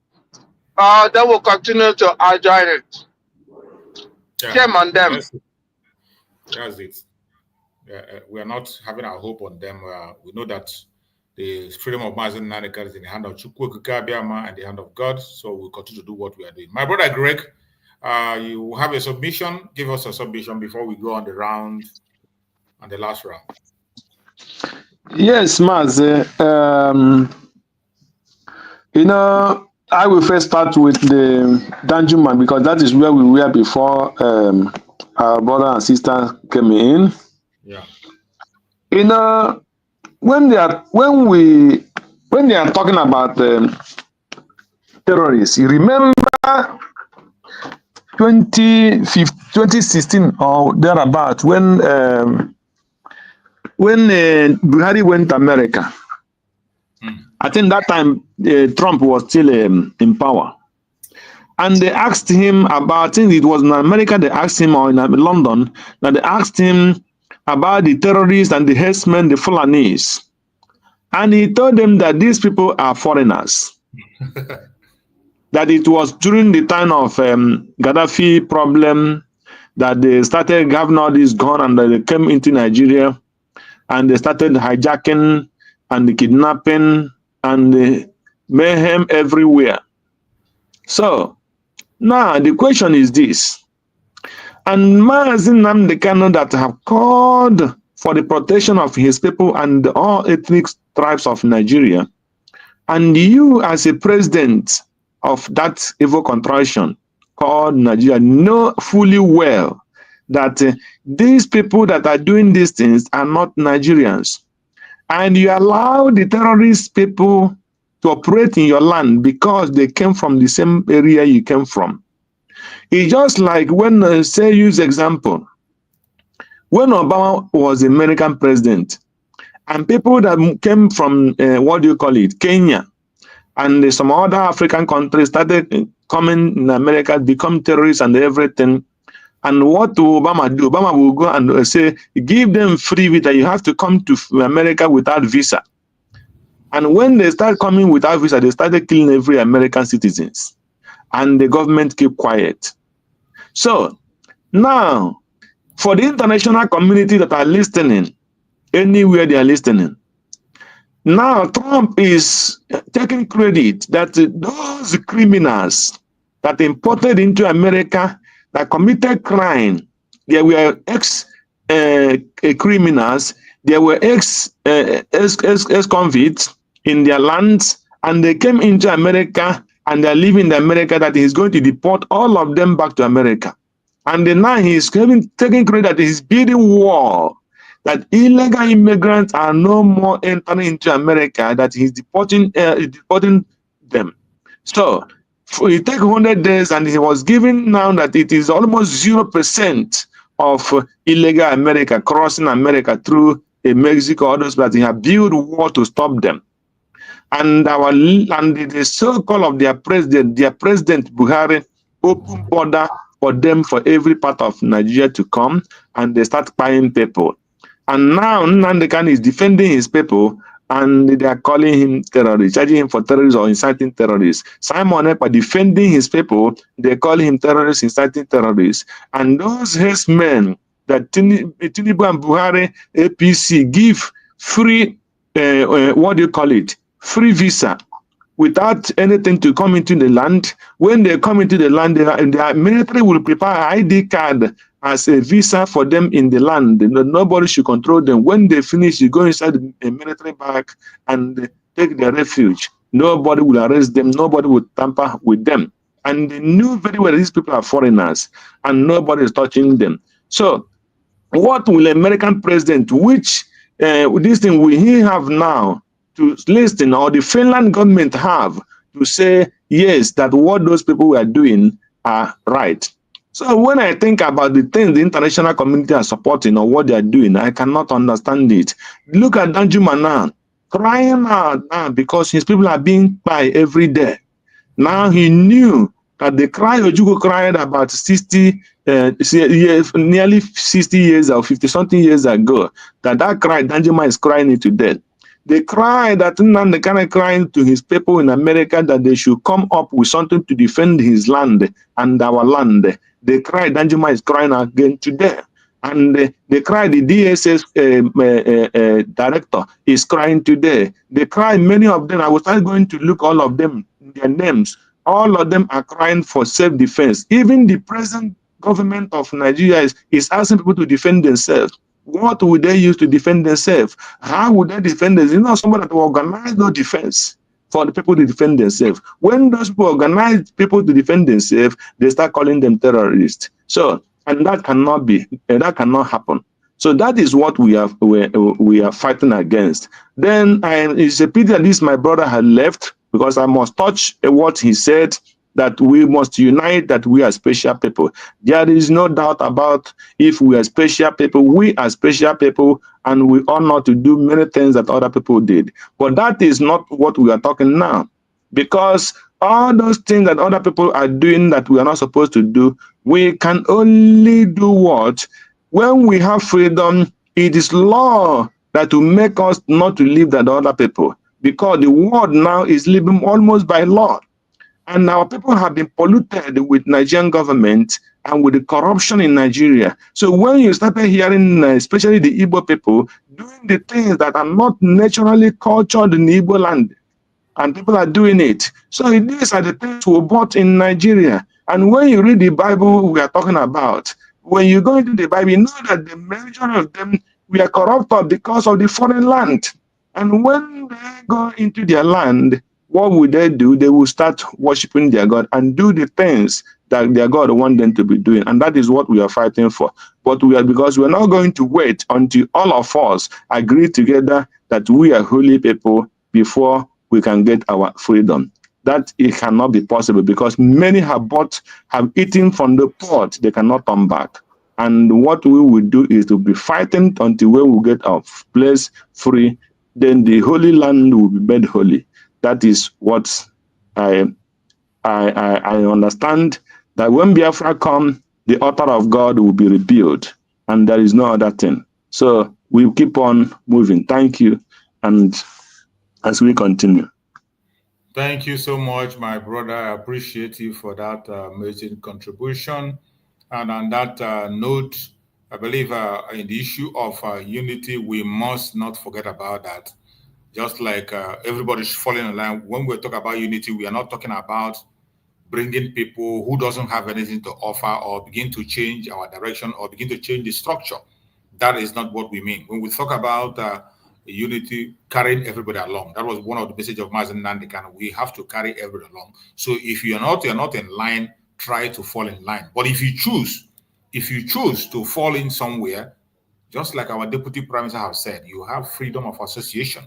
they will continue to adjourn it. Yeah, shame on them. That's it. We are not having our hope on them. We know that the freedom of Mazi Nnamdi Kanu is in the hand of Chukwu Okike Abiama and the hand of God. So we'll continue to do what we are doing. My brother Greg, you have a submission. Give us a submission before we go on the last round. Yes, Mazi. I will first start with the Danjuman because that is where we were before our brother and sister came in. Yeah. When they are talking about terrorists, you remember 2016 or thereabout when Buhari went to America. I think that time Trump was still in power. And they asked him about, I think it was in America, they asked him, or in London, that they asked him about the terrorists and the herdsmen, the Fulanis. And he told them that these people are foreigners. That it was during the time of Gaddafi problem that they started having all this gun and they came into Nigeria and they started hijacking and the kidnapping and the mayhem everywhere. So now the question is this. And Mazi Nnamdi Kanu that have called for the protection of his people and all ethnic tribes of Nigeria, and you as a president of that evil contraction called Nigeria know fully well that these people that are doing these things are not Nigerians. And you allow the terrorist people to operate in your land because they came from the same area you came from. It's just like when, say, use example, when Obama was American president, and people that came from, Kenya, and some other African countries started coming in America, become terrorists and everything. And what will Obama do? Obama will go and say, give them free visa. You have to come to America without visa. And when they start coming without visa, they started killing every American citizens. And the government keep quiet. So now, for the international community that are listening, anywhere they are listening, now Trump is taking credit that those criminals that imported into America that committed crime, they were ex-criminals, they were ex-convicts in their lands, and they came into America and they are living in America, that he's going to deport all of them back to America. And then now he's taking credit that he's building wall, that illegal immigrants are no more entering into America, that he's deporting them. So it takes 100 days, and he was given now that it is almost 0% of illegal America crossing America through Mexico, others, that he have built wall to stop them. And the so-called of their president Buhari, open border for them for every part of Nigeria to come, and they start buying people. And now Nnamdi Kanu is defending his people, and they are calling him terrorist, charging him for terrorism or inciting terrorists. Simon Ekpa defending his people, they call him terrorist, inciting terrorists. And those herdsmen that Tinubu and Buhari APC give free, free visa without anything to come into the land. When they come into the land, the military will prepare an ID card as a visa for them in the land. Nobody should control them. When they finish, you go inside a military barrack and take their refuge. Nobody will arrest them. Nobody will tamper with them. And they knew very well these people are foreigners, and nobody is touching them. So what will American president, which this thing will he have now to listen, or the Finland government have to say, yes, that what those people were doing are right? So when I think about the things the international community are supporting or what they are doing, I cannot understand it. Look at Danjuma now, crying out now because his people are being killed every day. Now he knew that the cry Ojukwu cried about 60 years, nearly 60 years or 50-something years ago, that cry, Danjuma is crying it to death. They cry that Nnamdi Kanu crying to his people in America that they should come up with something to defend his land and our land. They cry, Danjuma is crying again today. And they cry, the DSS director is crying today. They cry, many of them, I was not going to look all of them, their names. All of them are crying for self-defense. Even the present government of Nigeria is asking people to defend themselves. What would they use to defend themselves? How would they defend themselves? You know, somebody that will organize no defense for the people to defend themselves. When those people organize people to defend themselves, they start calling them terrorists. So, and that cannot be, that cannot happen. So that is what we are fighting against. Then it's a pity that this my brother had left, because I must touch what he said, that we must unite, that we are special people. There is no doubt about, if we are special people, we are special people, and we ought not to do many things that other people did. But that is not what we are talking now, because all those things that other people are doing that we are not supposed to do, we can only do what? When we have freedom, it is law that will make us not to live than other people, because the world now is living almost by law. And our people have been polluted with Nigerian government and with the corruption in Nigeria. So when you started hearing, especially the Igbo people, doing the things that are not naturally cultured in Igbo land. And people are doing it. So these are the things we bought in Nigeria. And when you read the Bible we are talking about, when you go into the Bible, you know that the majority of them were corrupted because of the foreign land. And when they go into their land, what will they do? They will start worshiping their God and do the things that their God wants them to be doing. And that is what we are fighting for. But because we're not going to wait until all of us agree together that we are holy people before we can get our freedom. That it cannot be possible because many have eaten from the pot, they cannot come back. And what we will do is to be fighting until we will get our place free, then the Holy Land will be made holy. That is what I understand, that when Biafra comes, the altar of God will be rebuilt, and there is no other thing. So we keep on moving. Thank you, and as we continue. Thank you so much, my brother. I appreciate you for that amazing contribution. And on that note, I believe in the issue of unity, we must not forget about that. Just like everybody should fall in line. When we talk about unity, we are not talking about bringing people who doesn't have anything to offer or begin to change our direction or begin to change the structure. That is not what we mean. When we talk about unity, carrying everybody along. That was one of the messages of Mazi Nnamdi Kanu. We have to carry everybody along. So if you're not in line, try to fall in line. But if you choose to fall in somewhere, just like our Deputy Prime Minister has said, you have freedom of association.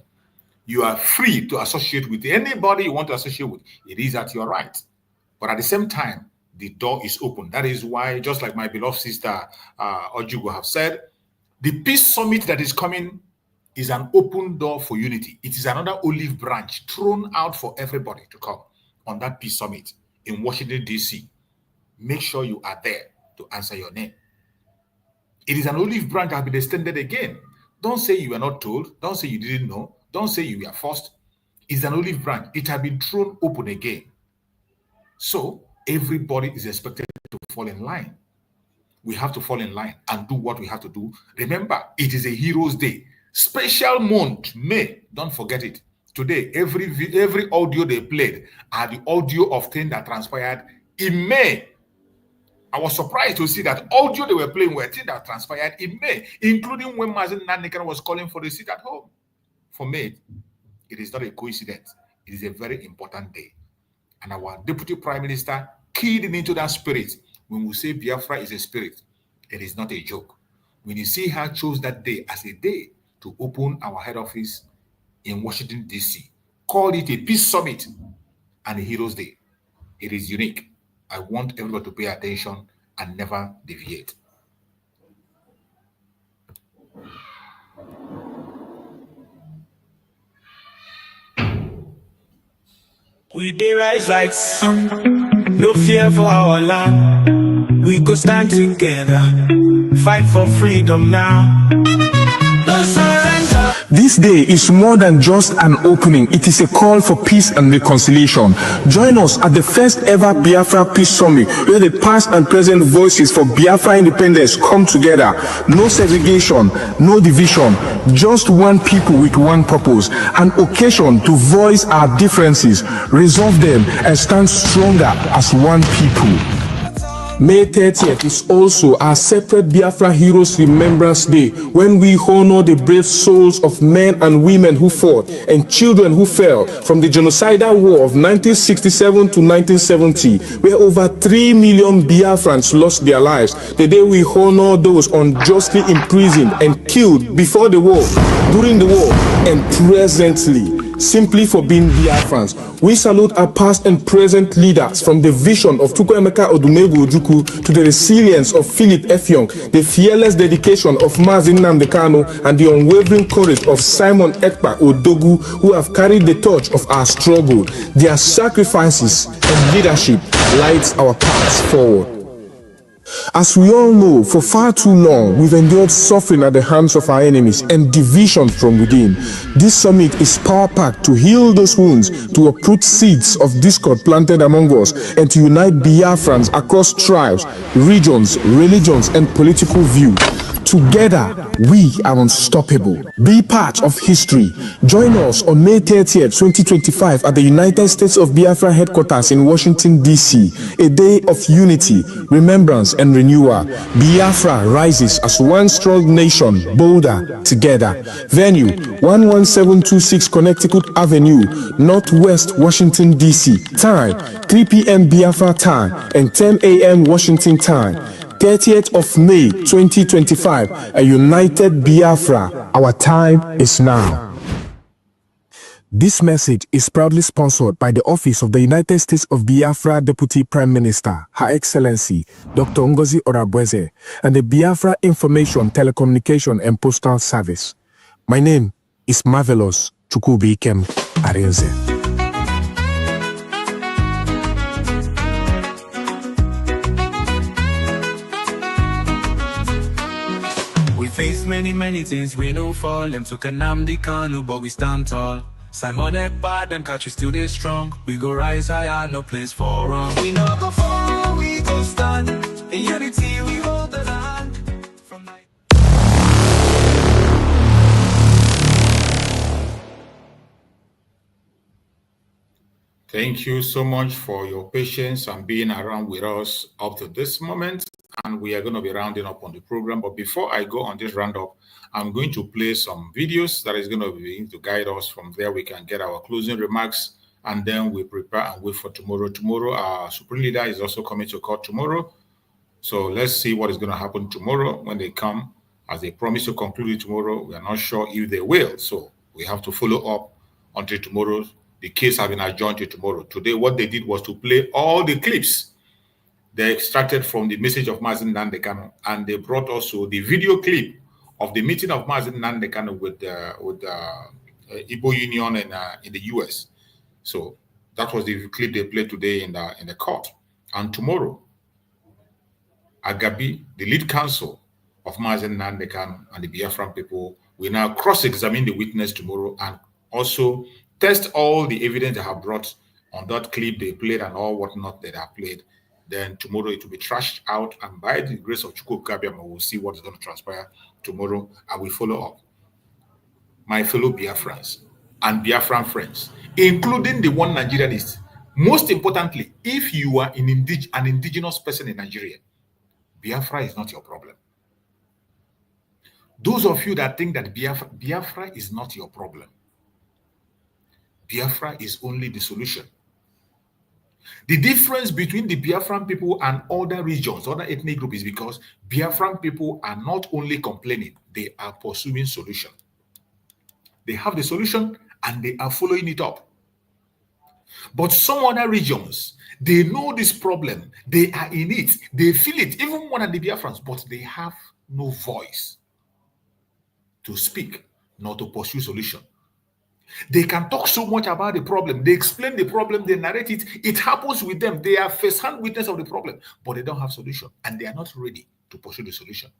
You are free to associate with anybody you want to associate with. It is at your right. But at the same time, the door is open. That is why, just like my beloved sister Ojugo have said, the peace summit that is coming is an open door for unity. It is another olive branch thrown out for everybody to come on that peace summit in Washington, D.C. Make sure you are there to answer your name. It is an olive branch that has been extended again. Don't say you were not told. Don't say you didn't know. Don't say you were forced. It's an olive branch. It has been thrown open again. So everybody is expected to fall in line. We have to fall in line and do what we have to do. Remember, it is a Heroes Day. Special month, May. Don't forget it. Today, every audio they played are the audio of things that transpired in May. I was surprised to see that audio they were playing were things that transpired in May, including when Mazi Nnamdi Kanu was calling for a seat at home. For me, it is not a coincidence. It is a very important day. And our Deputy Prime Minister keyed into that spirit. When we say Biafra is a spirit, it is not a joke. When you see her chose that day as a day to open our head office in Washington, D.C., called it a peace summit and a Heroes Day. It is unique. I want everybody to pay attention and never deviate. We dey rise like sun, no fear for our land. We go stand together, fight for freedom now. No surrender. This day is more than just an opening. It is a call for peace and reconciliation. Join us at the first ever Biafra Peace Summit, where the past and present voices for Biafra independence come together. No segregation, no division, just one people with one purpose, an occasion to voice our differences, resolve them, and stand stronger as one people. May 30th is also our separate Biafra Heroes Remembrance Day, when we honor the brave souls of men and women who fought and children who fell from the genocidal war of 1967 to 1970, where over 3 million Biafrans lost their lives. The day we honor those unjustly imprisoned and killed before the war, during the war, and presently, simply for being Biafrans. We salute our past and present leaders, from the vision of Chukwuemeka Odumegwu Ojukwu to the resilience of Philip Effiong, the fearless dedication of Mazi Nnamdi Kanu, and the unwavering courage of Simon Ekpa Odogu, who have carried the torch of our struggle. Their sacrifices and leadership lights our paths forward. As we all know, for far too long, we've endured suffering at the hands of our enemies and division from within. This summit is power-packed to heal those wounds, to uproot seeds of discord planted among us, and to unite Biafrans across tribes, regions, religions, and political views. Together, we are unstoppable. Be part of history. Join us on May 30th, 2025 at the United States of Biafra headquarters in Washington, D.C. A day of unity, remembrance, and renewal. Biafra rises as one strong nation, bolder together. Venue, 11726 Connecticut Avenue, Northwest Washington, D.C. Time, 3 p.m. Biafra time and 10 a.m. Washington time. 30th of May 2025, a united Biafra. Our time is now. This message is proudly sponsored by the Office of the United States of Biafra Deputy Prime Minister, Her Excellency Dr. Ngozi Orabweze, and the Biafra Information, Telecommunication and Postal Service. My name is Marvelous Chukwubikem Arinze. We face many things, we don't fall. Them took Nnamdi Kanu, but we stand tall. Simon Ekpa, them catch we still they strong. We go rise higher, no place for wrong. We no go fall, we go stand. In unity, we hold the land. Thank you so much for your patience and being around with us up to this moment. And we are going to be rounding up on the program. But before I go on this roundup, I'm going to play some videos that is going to be to guide us. From there, we can get our closing remarks, and then we prepare and wait for tomorrow. Tomorrow, our Supreme Leader is also coming to court tomorrow. So let's see what is going to happen tomorrow when they come. As they promise to conclude it tomorrow, we are not sure if they will. So we have to follow up until tomorrow. The case has been adjourned to tomorrow. Today, what they did was to play all the clips they extracted from the message of Mazi Nnamdi Kanu, and they brought also the video clip of the meeting of Mazi Nnamdi Kanu with Igbo Union in the US. So that was the clip they played today in the court. And tomorrow, Agabi, the lead counsel of Mazi Nnamdi Kanu and the Biafran people, will now cross-examine the witness tomorrow and also test all the evidence they have brought on that clip they played and all whatnot that they have played. Then tomorrow it will be trashed out, and by the grace of Chukwu Kabiama, we'll see what is going to transpire tomorrow, and we follow up. My fellow Biafrans and Biafran friends, including the one Nigerianist, most importantly, if you are an indigenous person in Nigeria, Biafra is not your problem. Those of you that think that Biafra is not your problem, Biafra is only the solution. The difference between the Biafran people and other regions, other ethnic groups, is because Biafran people are not only complaining, they are pursuing solution. They have the solution and they are following it up. But some other regions, they know this problem, they are in it, they feel it, even more than the Biafrans, but they have no voice to speak, nor to pursue solution. They can talk so much about the problem. They explain the problem, they narrate it. It happens with them. They are first-hand witness of the problem, but they don't have solution, and they are not ready to pursue the solution.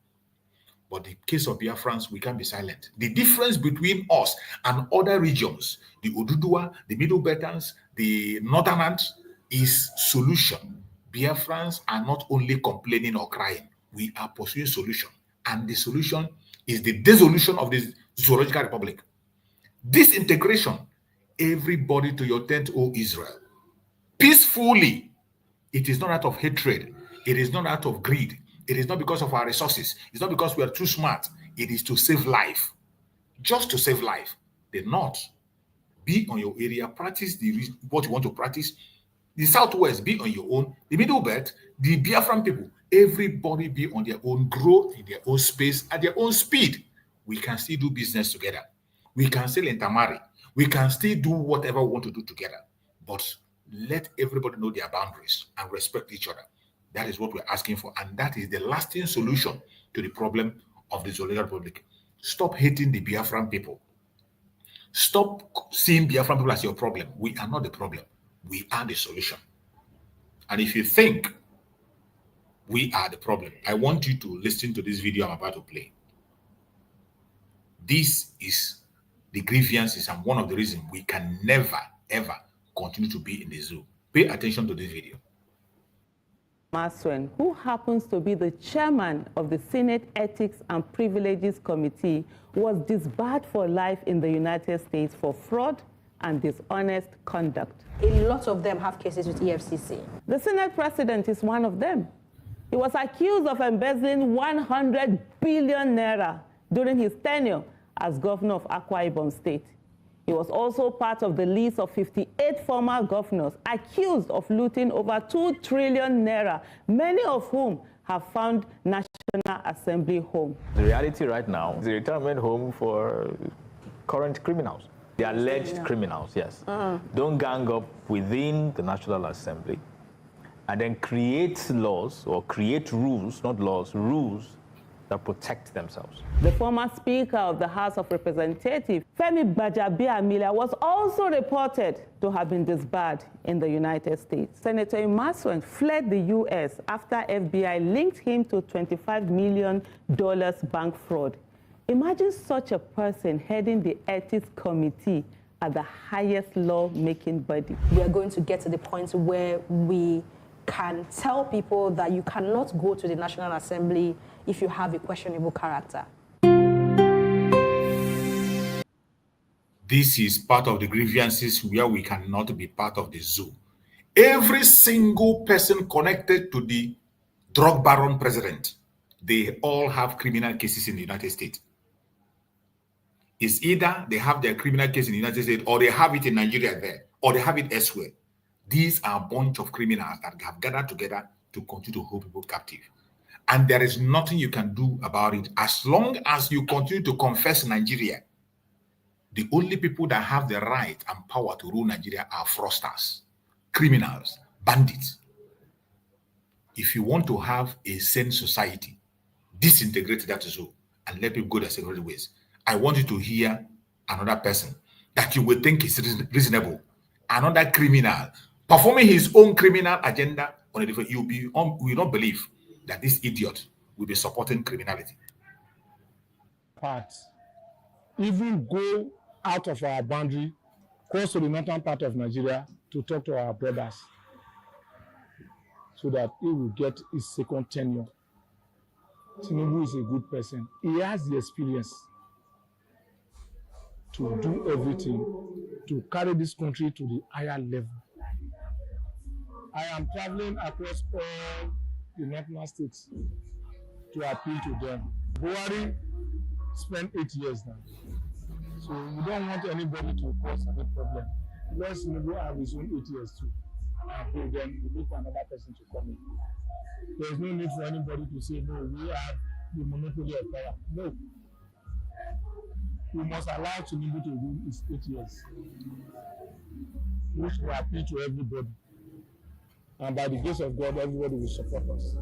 But in the case of Biafrans, we can't be silent. The difference between us and other regions, the Oduduwa, the Middle Beltans, the Northerners, is solution. Biafrans are not only complaining or crying. We are pursuing solution, and the solution is the dissolution of the Zoological Republic. Disintegration, everybody to your tent, O Israel. Peacefully. It is not out of hatred. It is not out of greed. It is not because of our resources. It's not because we are too smart. It is to save life. Just to save life. The North, be on your area, practice what you want to practice. The Southwest, be on your own. The Middle Belt, the Biafran people, everybody be on their own, grow in their own space, at their own speed. We can still do business together. We can still intermarry. We can still do whatever we want to do together. But let everybody know their boundaries and respect each other. That is what we're asking for. And that is the lasting solution to the problem of the Zoological Republic. Stop hating the Biafran people. Stop seeing Biafran people as your problem. We are not the problem. We are the solution. And if you think we are the problem, I want you to listen to this video I'm about to play. This is the grievances and one of the reasons we can never, ever continue to be in the zoo. Pay attention to this video. Maswen, who happens to be the chairman of the Senate Ethics and Privileges Committee, was disbarred for life in the United States for fraud and dishonest conduct. A lot of them have cases with EFCC. The Senate president is one of them. He was accused of embezzling 100 billion naira during his tenure as governor of Akwa Ibom State. He was also part of the list of 58 former governors accused of looting over 2 trillion naira, many of whom have found National Assembly home. The reality right now is a retirement home for current criminals. The alleged criminals, yes. Don't gang up within the National Assembly and then create laws or create rules, not laws, rules that protect themselves. The former Speaker of the House of Representatives, Femi Gbajabiamila, was also reported to have been disbarred in the United States. Senator Maswen fled the U.S. after FBI linked him to $25 million bank fraud. Imagine such a person heading the Ethics Committee at the highest law-making body. We are going to get to the point where we can tell people that you cannot go to the National Assembly if you have a questionable character. This is part of the grievances where we cannot be part of the zoo. Every single person connected to the drug baron president, they all have criminal cases in the United States. It's either they have their criminal case in the United States or they have it in Nigeria there, or they have it elsewhere. These are a bunch of criminals that have gathered together to continue to hold people captive. And there is nothing you can do about it as long as you continue to confess Nigeria. The only people that have the right and power to rule Nigeria are fraudsters, criminals, bandits. If you want to have a sane society, disintegrate that zoo and let people go their separate ways. I want you to hear another person that you will think is reasonable, another criminal performing his own criminal agenda on a different. You will not believe that this idiot will be supporting criminality. Parts, even go out of our boundary, cross to the northern part of Nigeria to talk to our brothers, so that he will get his second tenure. Tinubu is a good person. He has the experience to do everything to carry this country to the higher level. I am traveling across all the northern states to appeal to them. Buhari spent 8 years now. So we don't want anybody to cause any problem. Let Tinubu have his own 8 years too. And then we look for another person to come in. There is no need for anybody to say, no, we have the monopoly of power. No. We must allow Tinubu to do his 8 years, which will appeal to everybody. And by the grace of God, everybody will support us.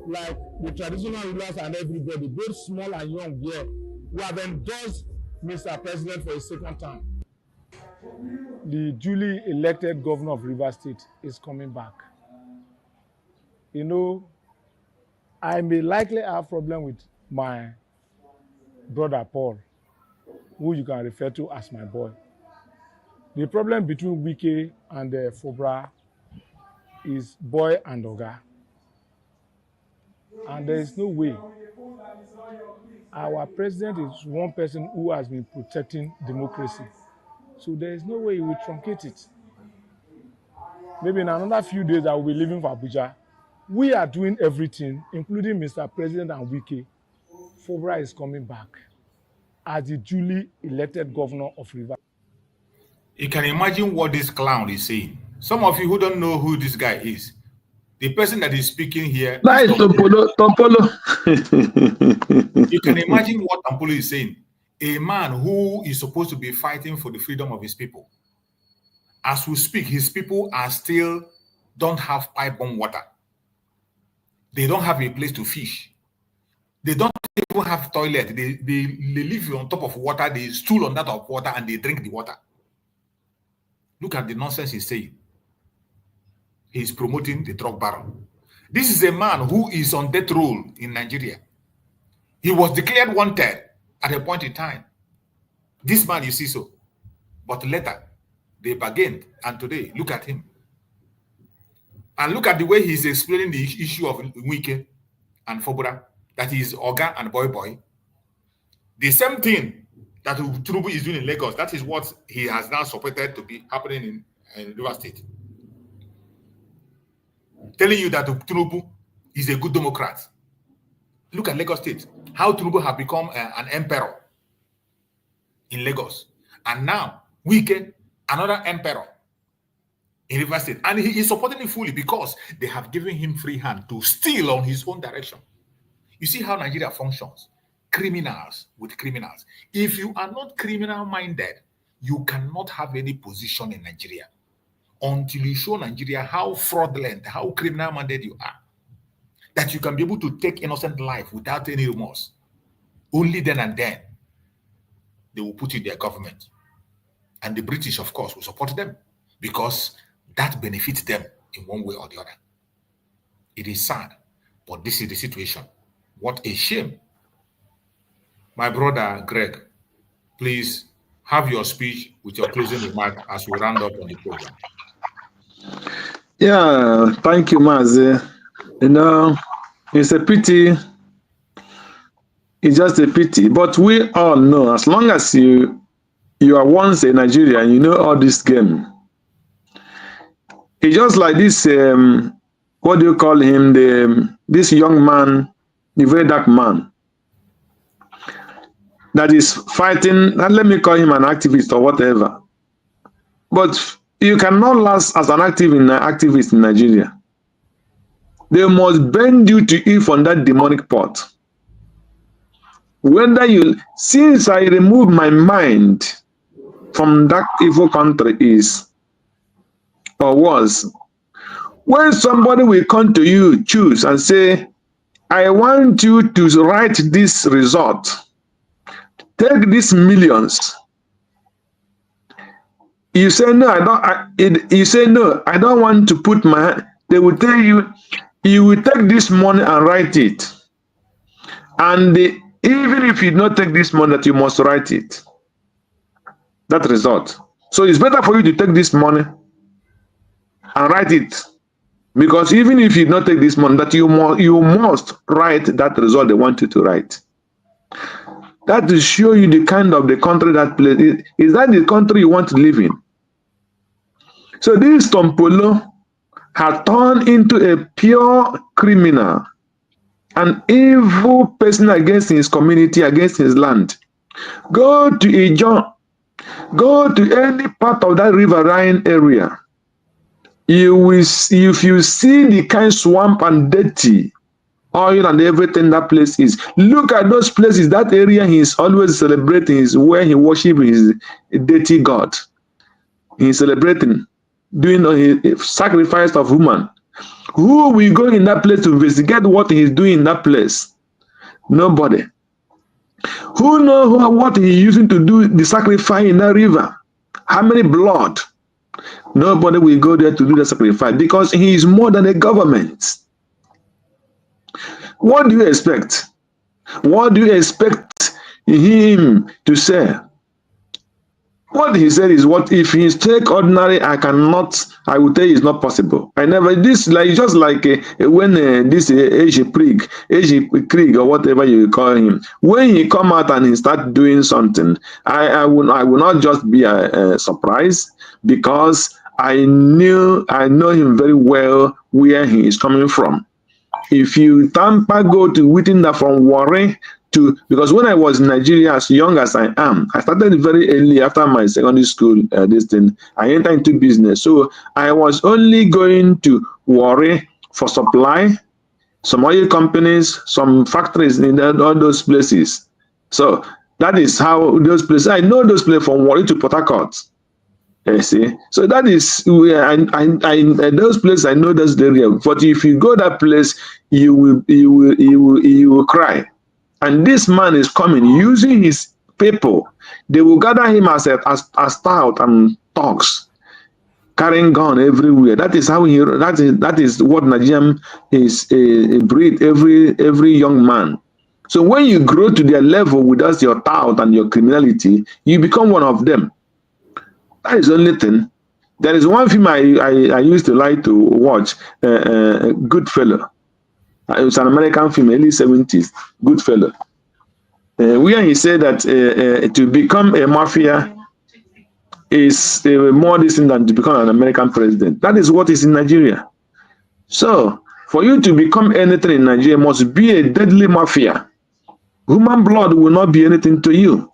Like the traditional rulers and everybody, both small and young here, who have endorsed Mr. President for a second term. The duly elected governor of Rivers State is coming back. You know, I may likely have a problem with my brother Paul, who you can refer to as my boy. The problem between Wike and Fobra is boy and Oga. And there is no way. Our president is one person who has been protecting democracy. So there is no way he will truncate it. Maybe in another few days I will be leaving for Abuja. We are doing everything, including Mr. President and Wike. Fobra is coming back as the duly elected governor of Rivers. You can imagine what this clown is saying. Some of you who don't know who this guy is, the person that is speaking here. That is Tompolo. You can imagine what Tompolo is saying. A man who is supposed to be fighting for the freedom of his people. As we speak, his people are still don't have pipe-bomb water. They don't have a place to fish. They don't even have toilet. They live on top of water. They stool on that of water and they drink the water. Look at the nonsense he's saying. He's promoting the drug baron. This is a man who is on death row in Nigeria. He was declared wanted at a point in time. This man, you see so. But later, they bargained. And today, look at him. And look at the way he's explaining the issue of Wike and Fobura, that is Oga and Boy Boy. The same thing that Tinubu is doing in Lagos, that is what he has now supported to be happening in River State. Telling you that Tinubu is a good Democrat. Look at Lagos State, how Tinubu have become an emperor in Lagos. And now, Wike, another emperor in River State. And he is supporting him fully because they have given him free hand to steal on his own direction. You see how Nigeria functions. Criminals with criminals. If you are not criminal-minded, you cannot have any position in Nigeria until you show Nigeria how fraudulent, how criminal-minded you are, that you can be able to take innocent life without any remorse. Only then and then, they will put in their government. And the British, of course, will support them because that benefits them in one way or the other. It is sad, but this is the situation. What a shame. My brother, Greg, please have your speech with your closing remark as we round up on the program. Yeah, thank you, Mazi. You know, it's a pity. It's just a pity. But we all know, as long as you are once a Nigerian, you know all this game. It's just like this, what do you call him? This young man, the very dark man, that is fighting, and let me call him an activist or whatever. But you cannot last as an activist in Nigeria. They must bend you to eat from that demonic pot. Whether you, since I remove my mind from that evil country is, or was, when somebody will come to you, choose and say, I want you to write this result, take these millions. You say, no, you say, no, I don't want to put my hand. They will tell you, you will take this money and write it. And even if you don't take this money, that you must write it. That result. So it's better for you to take this money and write it. Because even if you don't take this money, that you must write that result they want you to write. That will show you the kind of the country that place. Is that the country you want to live in? So this Tompolo has turned into a pure criminal, an evil person against his community, against his land. Go to Ijon, go to any part of that riverine area. You will, if you see the kind of swamp and dirty oil and everything that place is, look at those places. That area he is always celebrating is where he worships his dirty god. He is celebrating, doing a sacrifice of woman. Who will go in that place to investigate what he is doing in that place? Nobody. Who knows what he is using to do the sacrifice in that river? How many blood? Nobody will go there to do the sacrifice because he is more than a government. What do you expect? What do you expect him to say? What he said is, what if he take ordinary, I will tell you it's not possible. I never, this like just like when this Asia Krieg or whatever you call him, when he come out and he start doing something, I will not just be surprised, because I know him very well where he is coming from. If you tamper go to within that from Warri to, because when I was in Nigeria, as young as I am, I started very early after my secondary school, I entered into business. So I was only going to Warri for supply, some oil companies, some factories in all those places. So that is how those places, I know those places from Warri to Port Harcourt. You see, so that is where those places I know that's the area. But if you go that place, you will cry. And this man is coming using his people. They will gather him as stout and thugs, carrying gun everywhere. That is how that is what Nigerian is breed every young man. So when you grow to their level without your tout and your criminality, you become one of them. That is the only thing. There is one film I used to like to watch, Goodfellow. It was an American film, early 70s, Goodfellow. Where he said that to become a mafia is more distant than to become an American president. That is what is in Nigeria. So, for you to become anything in Nigeria must be a deadly mafia. Human blood will not be anything to you.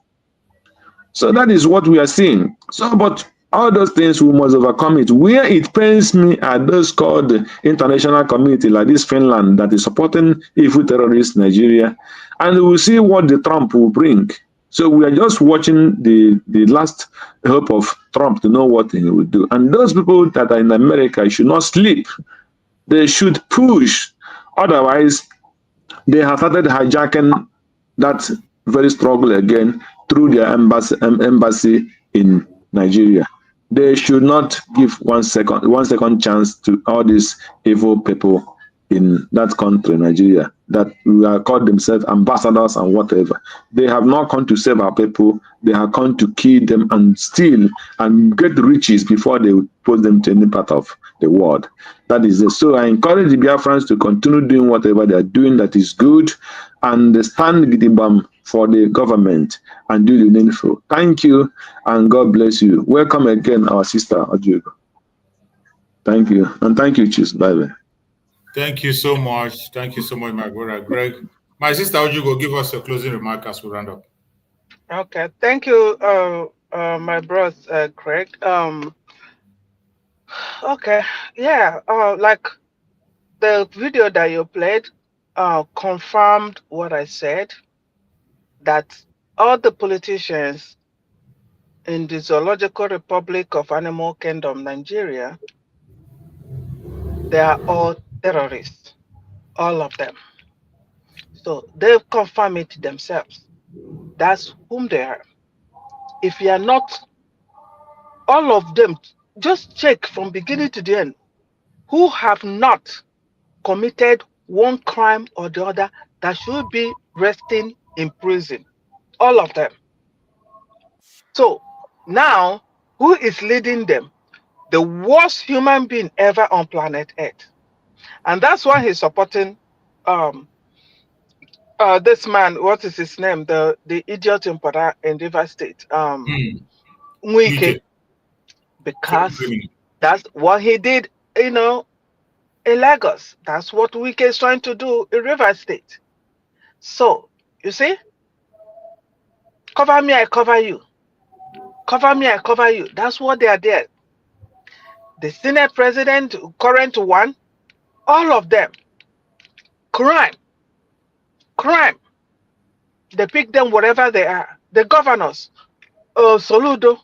So that is what we are seeing. So, but all those things we must overcome it. Where it pains me are those called the international community, like this Finland, that is supporting evil terrorists Nigeria, and we will see what the Trump will bring. So we are just watching the last hope of Trump to know what he will do. And those people that are in America should not sleep. They should push. Otherwise, they have started hijacking that very struggle again through their embassy in Nigeria. They should not give one second chance to all these evil people in that country, Nigeria, that are called themselves ambassadors and whatever. They have not come to save our people. They have come to kill them and steal and get riches before they put them to any part of the world. That is it. So I encourage the Biafrans to continue doing whatever they are doing that is good, and stand gidigam for the government and do the needful. Thank you, and God bless you. Welcome again, our sister Ojugo. Thank you, and thank you, Chief. Bye-bye. Thank you so much. Thank you so much, my brother Greg. My sister Ojugo, give us a closing remark as we round up. Okay, thank you, my brother Greg. Okay, yeah, like the video that you played confirmed what I said, that all the politicians in the Zoological Republic of Animal Kingdom, Nigeria, they are all terrorists, all of them. So they've confirmed it themselves. That's whom they are. If you are not, all of them, just check from beginning to the end, who have not committed one crime or the other that should be resting in prison. All of them. So now, who is leading them? The worst human being ever on planet Earth. And that's why he's supporting this man, what is his name? The idiot in River State. Wike. Because that's what he did, in Lagos. That's what Wike is trying to do in River State. So, you see, cover me, I cover you. Cover me, I cover you. That's what they are there. The Senate president, current one, all of them. Crime. They pick them wherever they are. The governors, Soludo,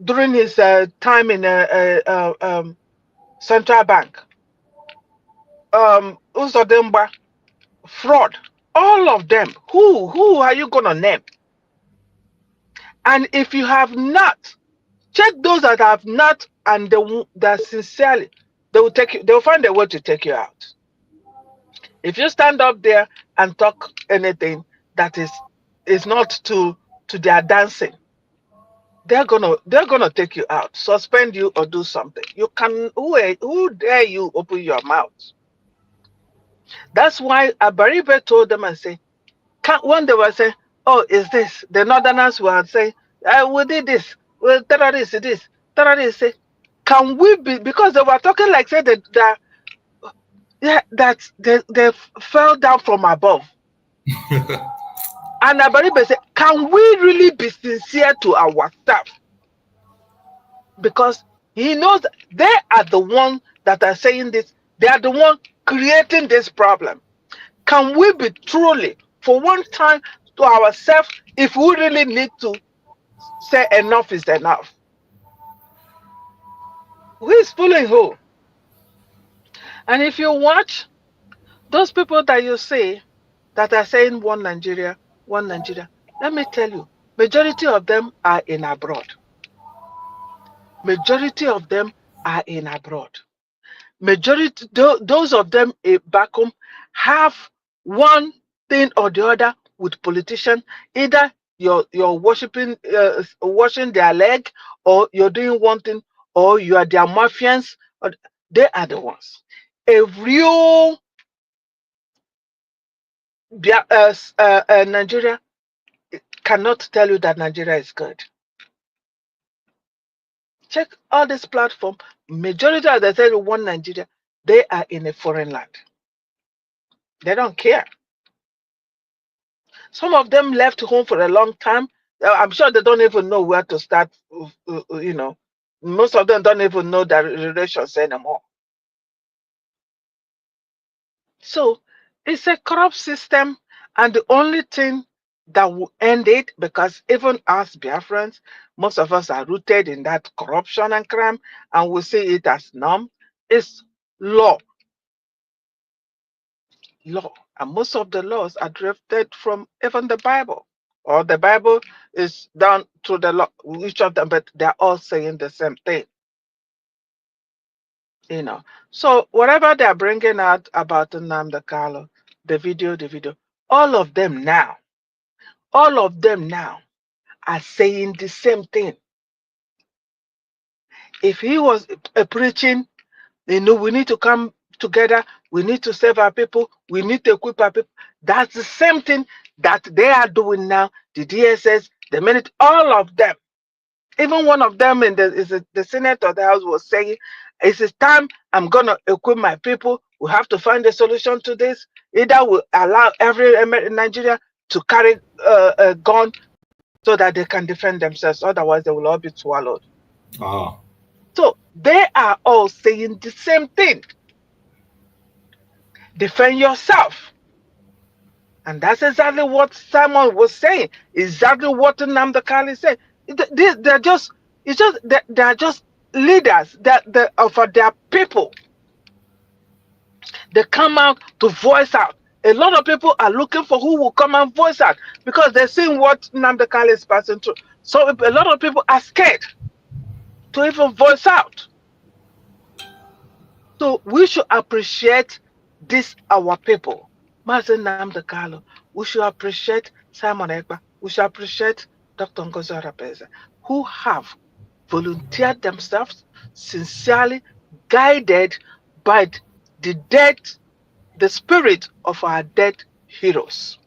during his time in Central Bank, Uzodimba, fraud, all of them. Who are you gonna name? And if you have not, check those that have not, and that sincerely, they will take you. They will find a way to take you out. If you stand up there and talk anything that is not to their dancing, they're gonna take you out, suspend you, or do something. You can. Who dare you open your mouth? That's why Abaribe told them and say, when they were saying, "Oh, is this?" The Northerners were saying, "We did this. Well, terrorists did this. Terrorists say, can we be?" Because they were talking like say that they fell down from above. And Abaribe said, "Can we really be sincere to our staff?" Because he knows that they are the ones that are saying this. They are the ones creating this problem. Can we be truly, for one time, to ourselves, if we really need to say enough is enough? Who is fooling who? And if you watch those people that you see that are saying one Nigeria, let me tell you, majority of them are in abroad. Majority of them are in abroad. Majority, those of them back home have one thing or the other with politicians. Either you're worshiping, washing their leg, or you're doing one thing or you are their mafians, or they are the ones. A real Nigeria cannot tell you that Nigeria is good. Check all this platform. Majority of the 31 Nigeria, they are in a foreign land. They don't care. Some of them left home for a long time. I'm sure they don't even know where to start. You know, most of them don't even know their relations anymore. So it's a corrupt system, and the only thing that will end it, because even us Biafrans, most of us are rooted in that corruption and crime, and we see it as norm, is law. Law. And most of the laws are drafted from even the Bible, or the Bible is down to the law, each of them, but they're all saying the same thing. You know, so whatever they're bringing out about Nnamdi Kanu, the video, all of them now are saying the same thing. If he was preaching, you know, we need to come together, we need to save our people, we need to equip our people, that's the same thing that they are doing now. The DSS, the minute, all of them. Even one of them in the Senate of the House was saying, it's time I'm going to equip my people. We have to find a solution to this. Either we allow every Nigeria to carry a gun so that they can defend themselves. Otherwise, they will all be swallowed. So they are all saying the same thing. Defend yourself. And that's exactly what Simon was saying. Exactly what Nnamdi Kanu said. They're just leaders for their people. They come out to voice out. A lot of people are looking for who will come and voice out because they're seeing what Nnamdi Kanu is passing through. So a lot of people are scared to even voice out. So we should appreciate this, our people. Mazi Nnamdi Kanu. We should appreciate Simon Ekpa. We should appreciate Dr. Ngozi Arabeze, who have volunteered themselves, sincerely guided by the spirit of our dead heroes.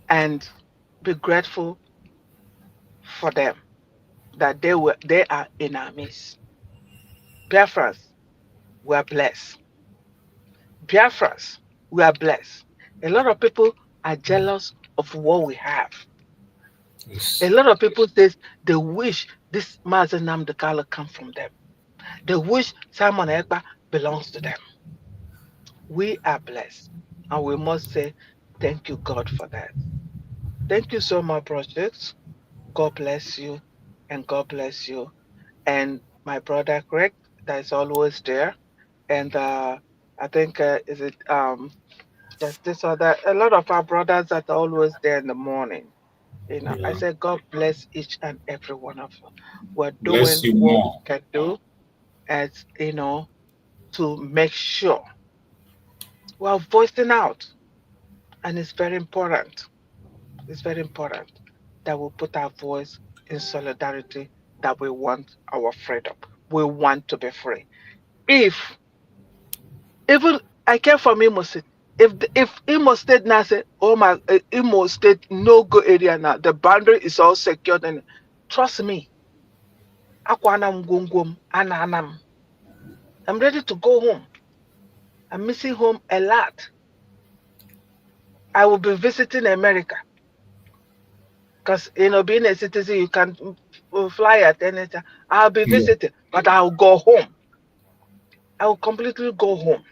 And be grateful for them, that they are in our midst. Biafrans, we are blessed. Biafrans, we are blessed. A lot of people are jealous of what we have. Yes. A lot of people say they wish this Mazi Nnamdi Kanu come from them. They wish Simon Ekpa belongs to them. We are blessed, and we must say thank you, God, for that. Thank you so much, Project. God bless you, and God bless you. And my brother Greg, that is always there. And I think there's this other, a lot of our brothers that are always there in the morning. You know, I said God bless each and every one of you. We're doing what we can do, as you know, to make sure we're voicing out. And it's very important. It's very important that we put our voice in solidarity, that we want our freedom. We want to be free. Even I came from Imo State. If Imo State now say, oh my, Imo State no go area now, the boundary is all secured, and trust me, I'm ready to go home. I'm missing home a lot. I will be visiting America because being a citizen, you can fly at any time. I'll be visiting, but I'll go home. I will completely go home.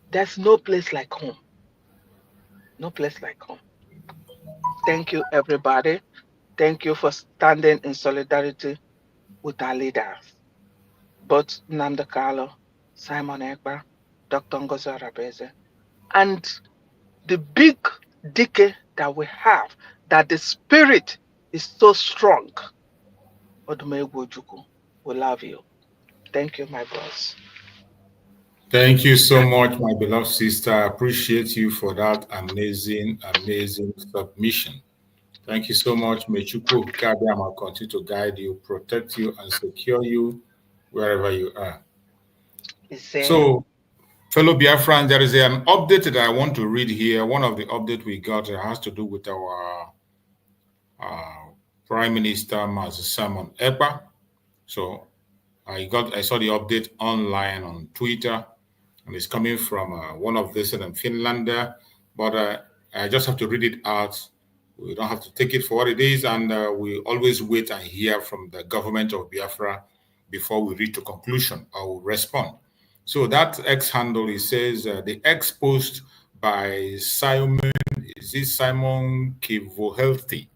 There's no place like home. No place like home. Thank you, everybody. Thank you for standing in solidarity with our leaders, both Nnamdi Kanu, Simon Ekpa, Dr. Ngozi Arabeze, and the big decade that we have, that the spirit is so strong. Odumegwu Ojukwu, we love you. Thank you, my bros. Thank you so much, my beloved sister. I appreciate you for that amazing submission. Thank you so much. May Chukwu Kabiama continue to guide you, protect you, and secure you wherever you are. So, fellow Biafran, there is an update that I want to read here. One of the updates we got has to do with our Prime Minister, Mazi Simon Ekpa. So, I saw the update online on Twitter, and it's coming from one of this in Finland, but I just have to read it out. We don't have to take it for what it is, and we always wait and hear from the government of Biafra before we reach a conclusion or respond. So that X handle, it says the X post by Simon Kivohelti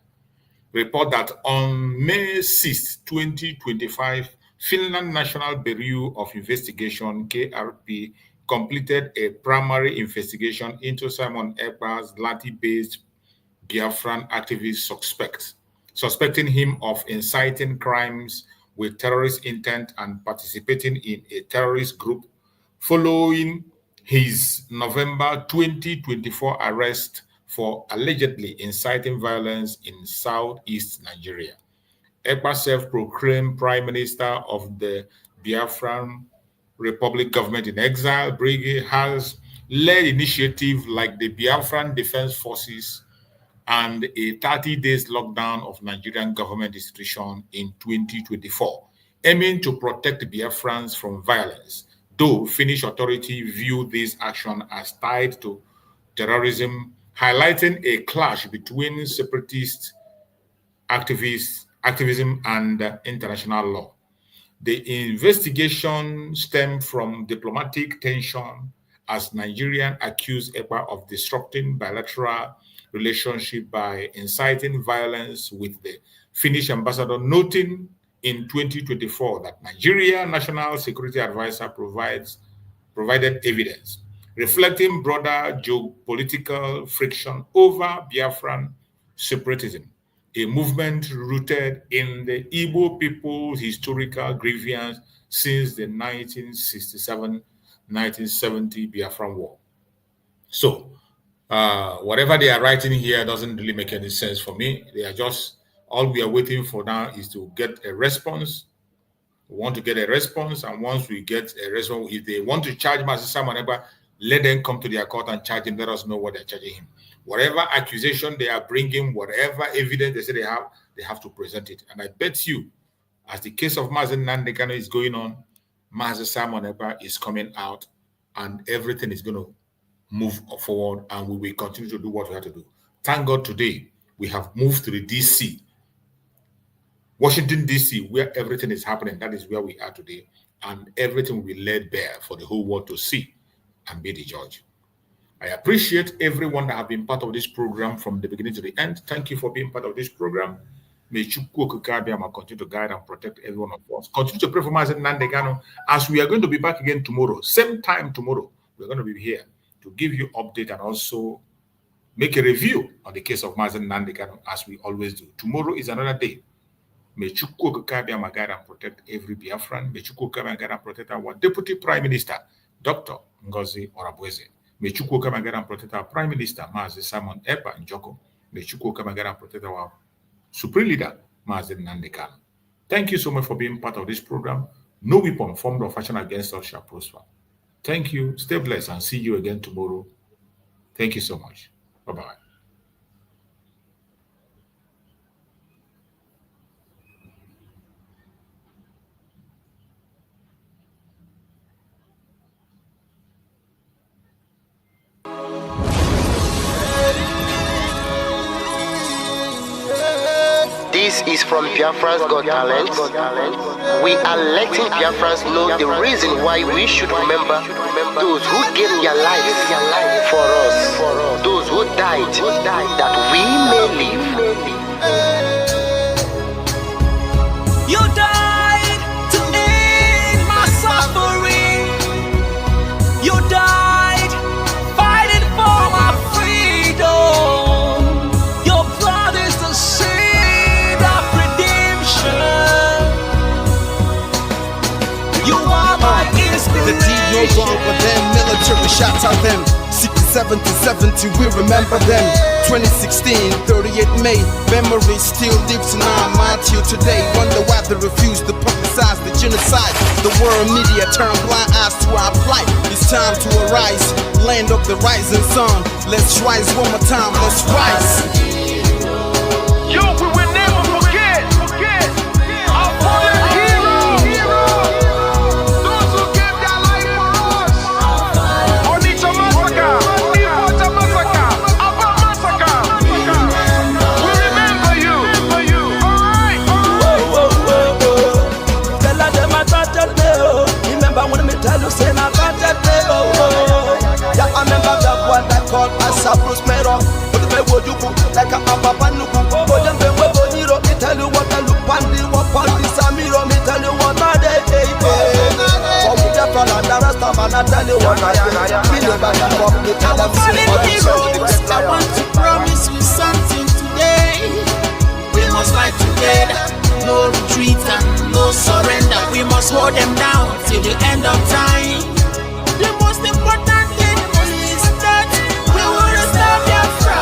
report that on May 6, 2025, Finland National Bureau of Investigation, KRP, completed a primary investigation into Simon Ekpa's Lati-based Biafran activist suspecting him of inciting crimes with terrorist intent and participating in a terrorist group following his November 2024 arrest for allegedly inciting violence in southeast Nigeria. Ekpa, self-proclaimed Prime Minister of the Biafran Republic government in exile, Brigade, has led initiatives like the Biafran Defense Forces and a 30 days lockdown of Nigerian government institutions in 2024, aiming to protect Biafrans from violence, though Finnish authorities view this action as tied to terrorism, highlighting a clash between separatist activism and international law. The investigation stemmed from diplomatic tension as Nigerians accused Ekpa of disrupting bilateral relationship by inciting violence with the Finnish ambassador, noting in 2024 that Nigeria National Security Advisor provided evidence reflecting broader geopolitical friction over Biafran separatism, a movement rooted in the Igbo people's historical grievance since the 1967-1970 Biafran War. So, whatever they are writing here doesn't really make any sense for me. They are just, all we are waiting for now is to get a response. We want to get a response, and once we get a response, if they want to charge Mazi Simon Ekpa, let them come to their court and charge him. Let us know what they're charging him. Whatever accusation they are bringing, whatever evidence they say they have to present it. And I bet you, as the case of Mazi Nnamdi Kanu is going on, Mazi Simon Ekpa is coming out, and everything is going to move forward, and we will continue to do what we have to do. Thank God today we have moved to the DC, Washington DC, where everything is happening. That is where we are today, and everything will be laid bare for the whole world to see and be the judge. I appreciate everyone that have been part of this program from the beginning to the end. Thank you for being part of this program. May Chukwu Okike continue to guide and protect every one of us. Continue to pray for Mazi Nnamdi Kanu, as we are going to be back again tomorrow, same time tomorrow. We're going to be here to give you update and also make a review on the case of Mazi Nnamdi Kanu, as we always do. Tomorrow is another day. May Chukwu Okike guide and protect every Biafran. May Chukwu Okike guide and protect our Deputy Prime Minister, Dr. Ngozi Orabweze. May Chukwu Okike guide and protect our Prime Minister, Mazi Simon Ekpa Njoko. May Chukwu Okike guide and protect our Supreme Leader, Mazi Nnamdi Kanu. Thank you so much for being part of this program. No weapon formed or fashioned against us shall prosper. Thank you. Stay blessed and see you again tomorrow. Thank you so much. Bye-bye. This is from Biafra's Got Talent. We are letting Biafrans know the reason why we should remember those who gave their lives for us, those who died, that we may live. You died to end my suffering. You died fighting for my freedom. Your blood is the seed of redemption. You are my inspiration. The deed no longer than military shots out them. 67 to 70, we remember them. 2016, 38 May, memory still lives in our mind till today. Wonder why they refuse to publicize the genocide. The world media turn blind eyes to our plight. It's time to arise, land of the rising sun. Let's rise one more time, let's rise. Yo, we will never forget our fallen heroes. Those who gave their life for us. Onitsha massacre, Iwata massacre, Aba massacre. We remember you. Alright. Tell them I got that day, oh. Remember when me tell you say I got that day, oh. Yeah, I remember that one that called us a Bruce Mero. Like a papa nuku, but them we go hero. Me tell you what I look pandi, what pandi samiro. Me tell you what I day. For we the fella, the rest of man, I tell you what I do. Me know that you come, me tell them Fallen heroes, I want to promise you something today. We must fight together, no retreat and no surrender. We must hold them down till the end of time. The most important thing is that we will restore Biafra.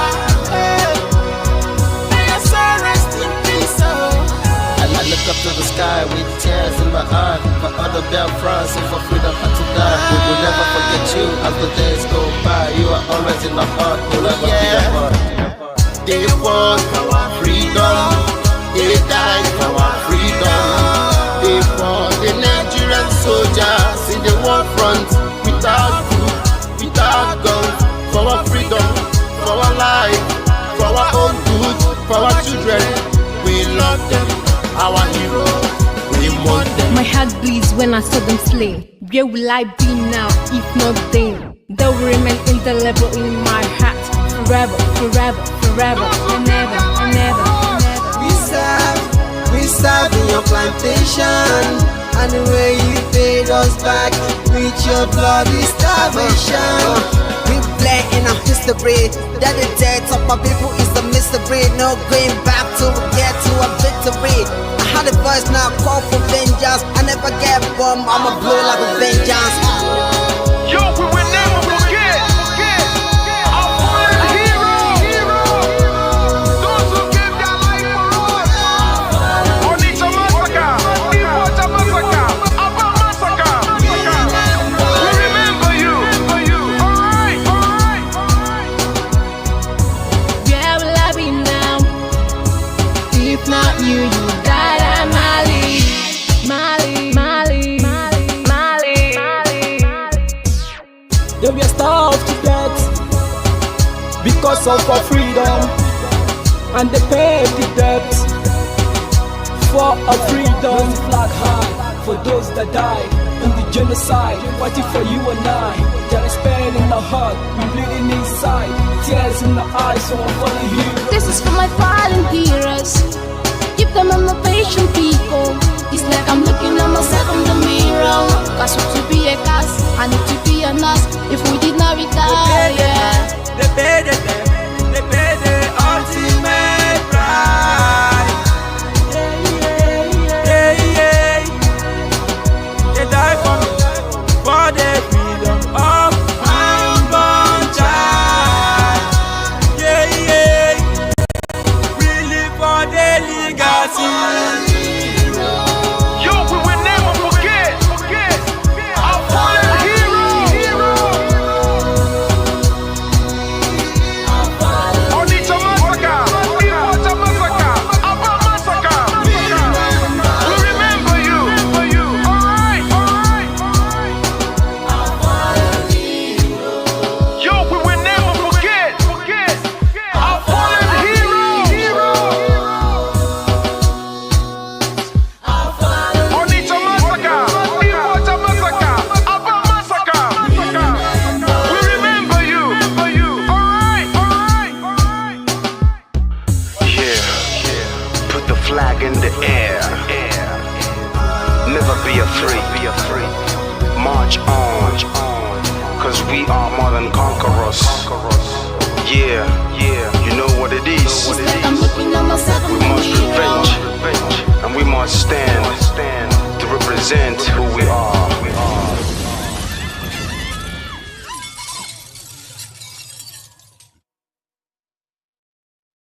May your soul rest in peace. I look up to the sky with tears in my heart. For other Biafrans and for freedom and to die. We will never forget you as the days go by. You are always in my heart, you'll never be apart. They fought for our freedom. They died for our freedom. They fought the Nigerian soldiers in the war front. Without food, without guns. For our freedom, for our life, for our own good, for our children. We love them, our heroes. We want them. My heart bleeds when I saw them slain. Where will I be now if not then? They will remain indelible in my heart. Forever, forever, forever, and ever, and ever, and ever. We serve in your plantation, and the way you paid us back with your bloody starvation. We play in our history that the death of my people is a mystery. No going back to get to a victory. I had a voice now call for vengeance. I never get bomb, I'ma blow like a vengeance. Yo, we will never forget our fallen heroes. Those who gave their life for us. Onitsha massacre, Iwata massacre, Aba massacre. We remember you. Alright. Where will I be now? If not you, you died at Mali. They were starved to death because of our freedom, and they paid the debt for our freedom. Flag high for those that died in the genocide, fighting for you and I. There is pain in our heart, we bleeding inside, tears in the eyes, so I'm following you. This is for my fallen heroes. Give them motivation, people. It's like I'm looking at myself in the mirror. Cause to be a cast, I need to be a nurse. If we did not retire, They paid the ultimate price. They died for me, for the freedom of my unborn child. We live for the legacy. Yo, we will never forget our fallen heroes. Onitsha massacre, Iwata massacre, Aba massacre. We remember you. Alright. Yo, we will never forget our fallen heroes. Onitsha massacre, Iwata massacre, Aba massacre. We remember you. Alright. Yeah, put the flag in the air. Never be afraid. March on, cause we are more than conquerors. Yeah, you know what it is. I'm looking at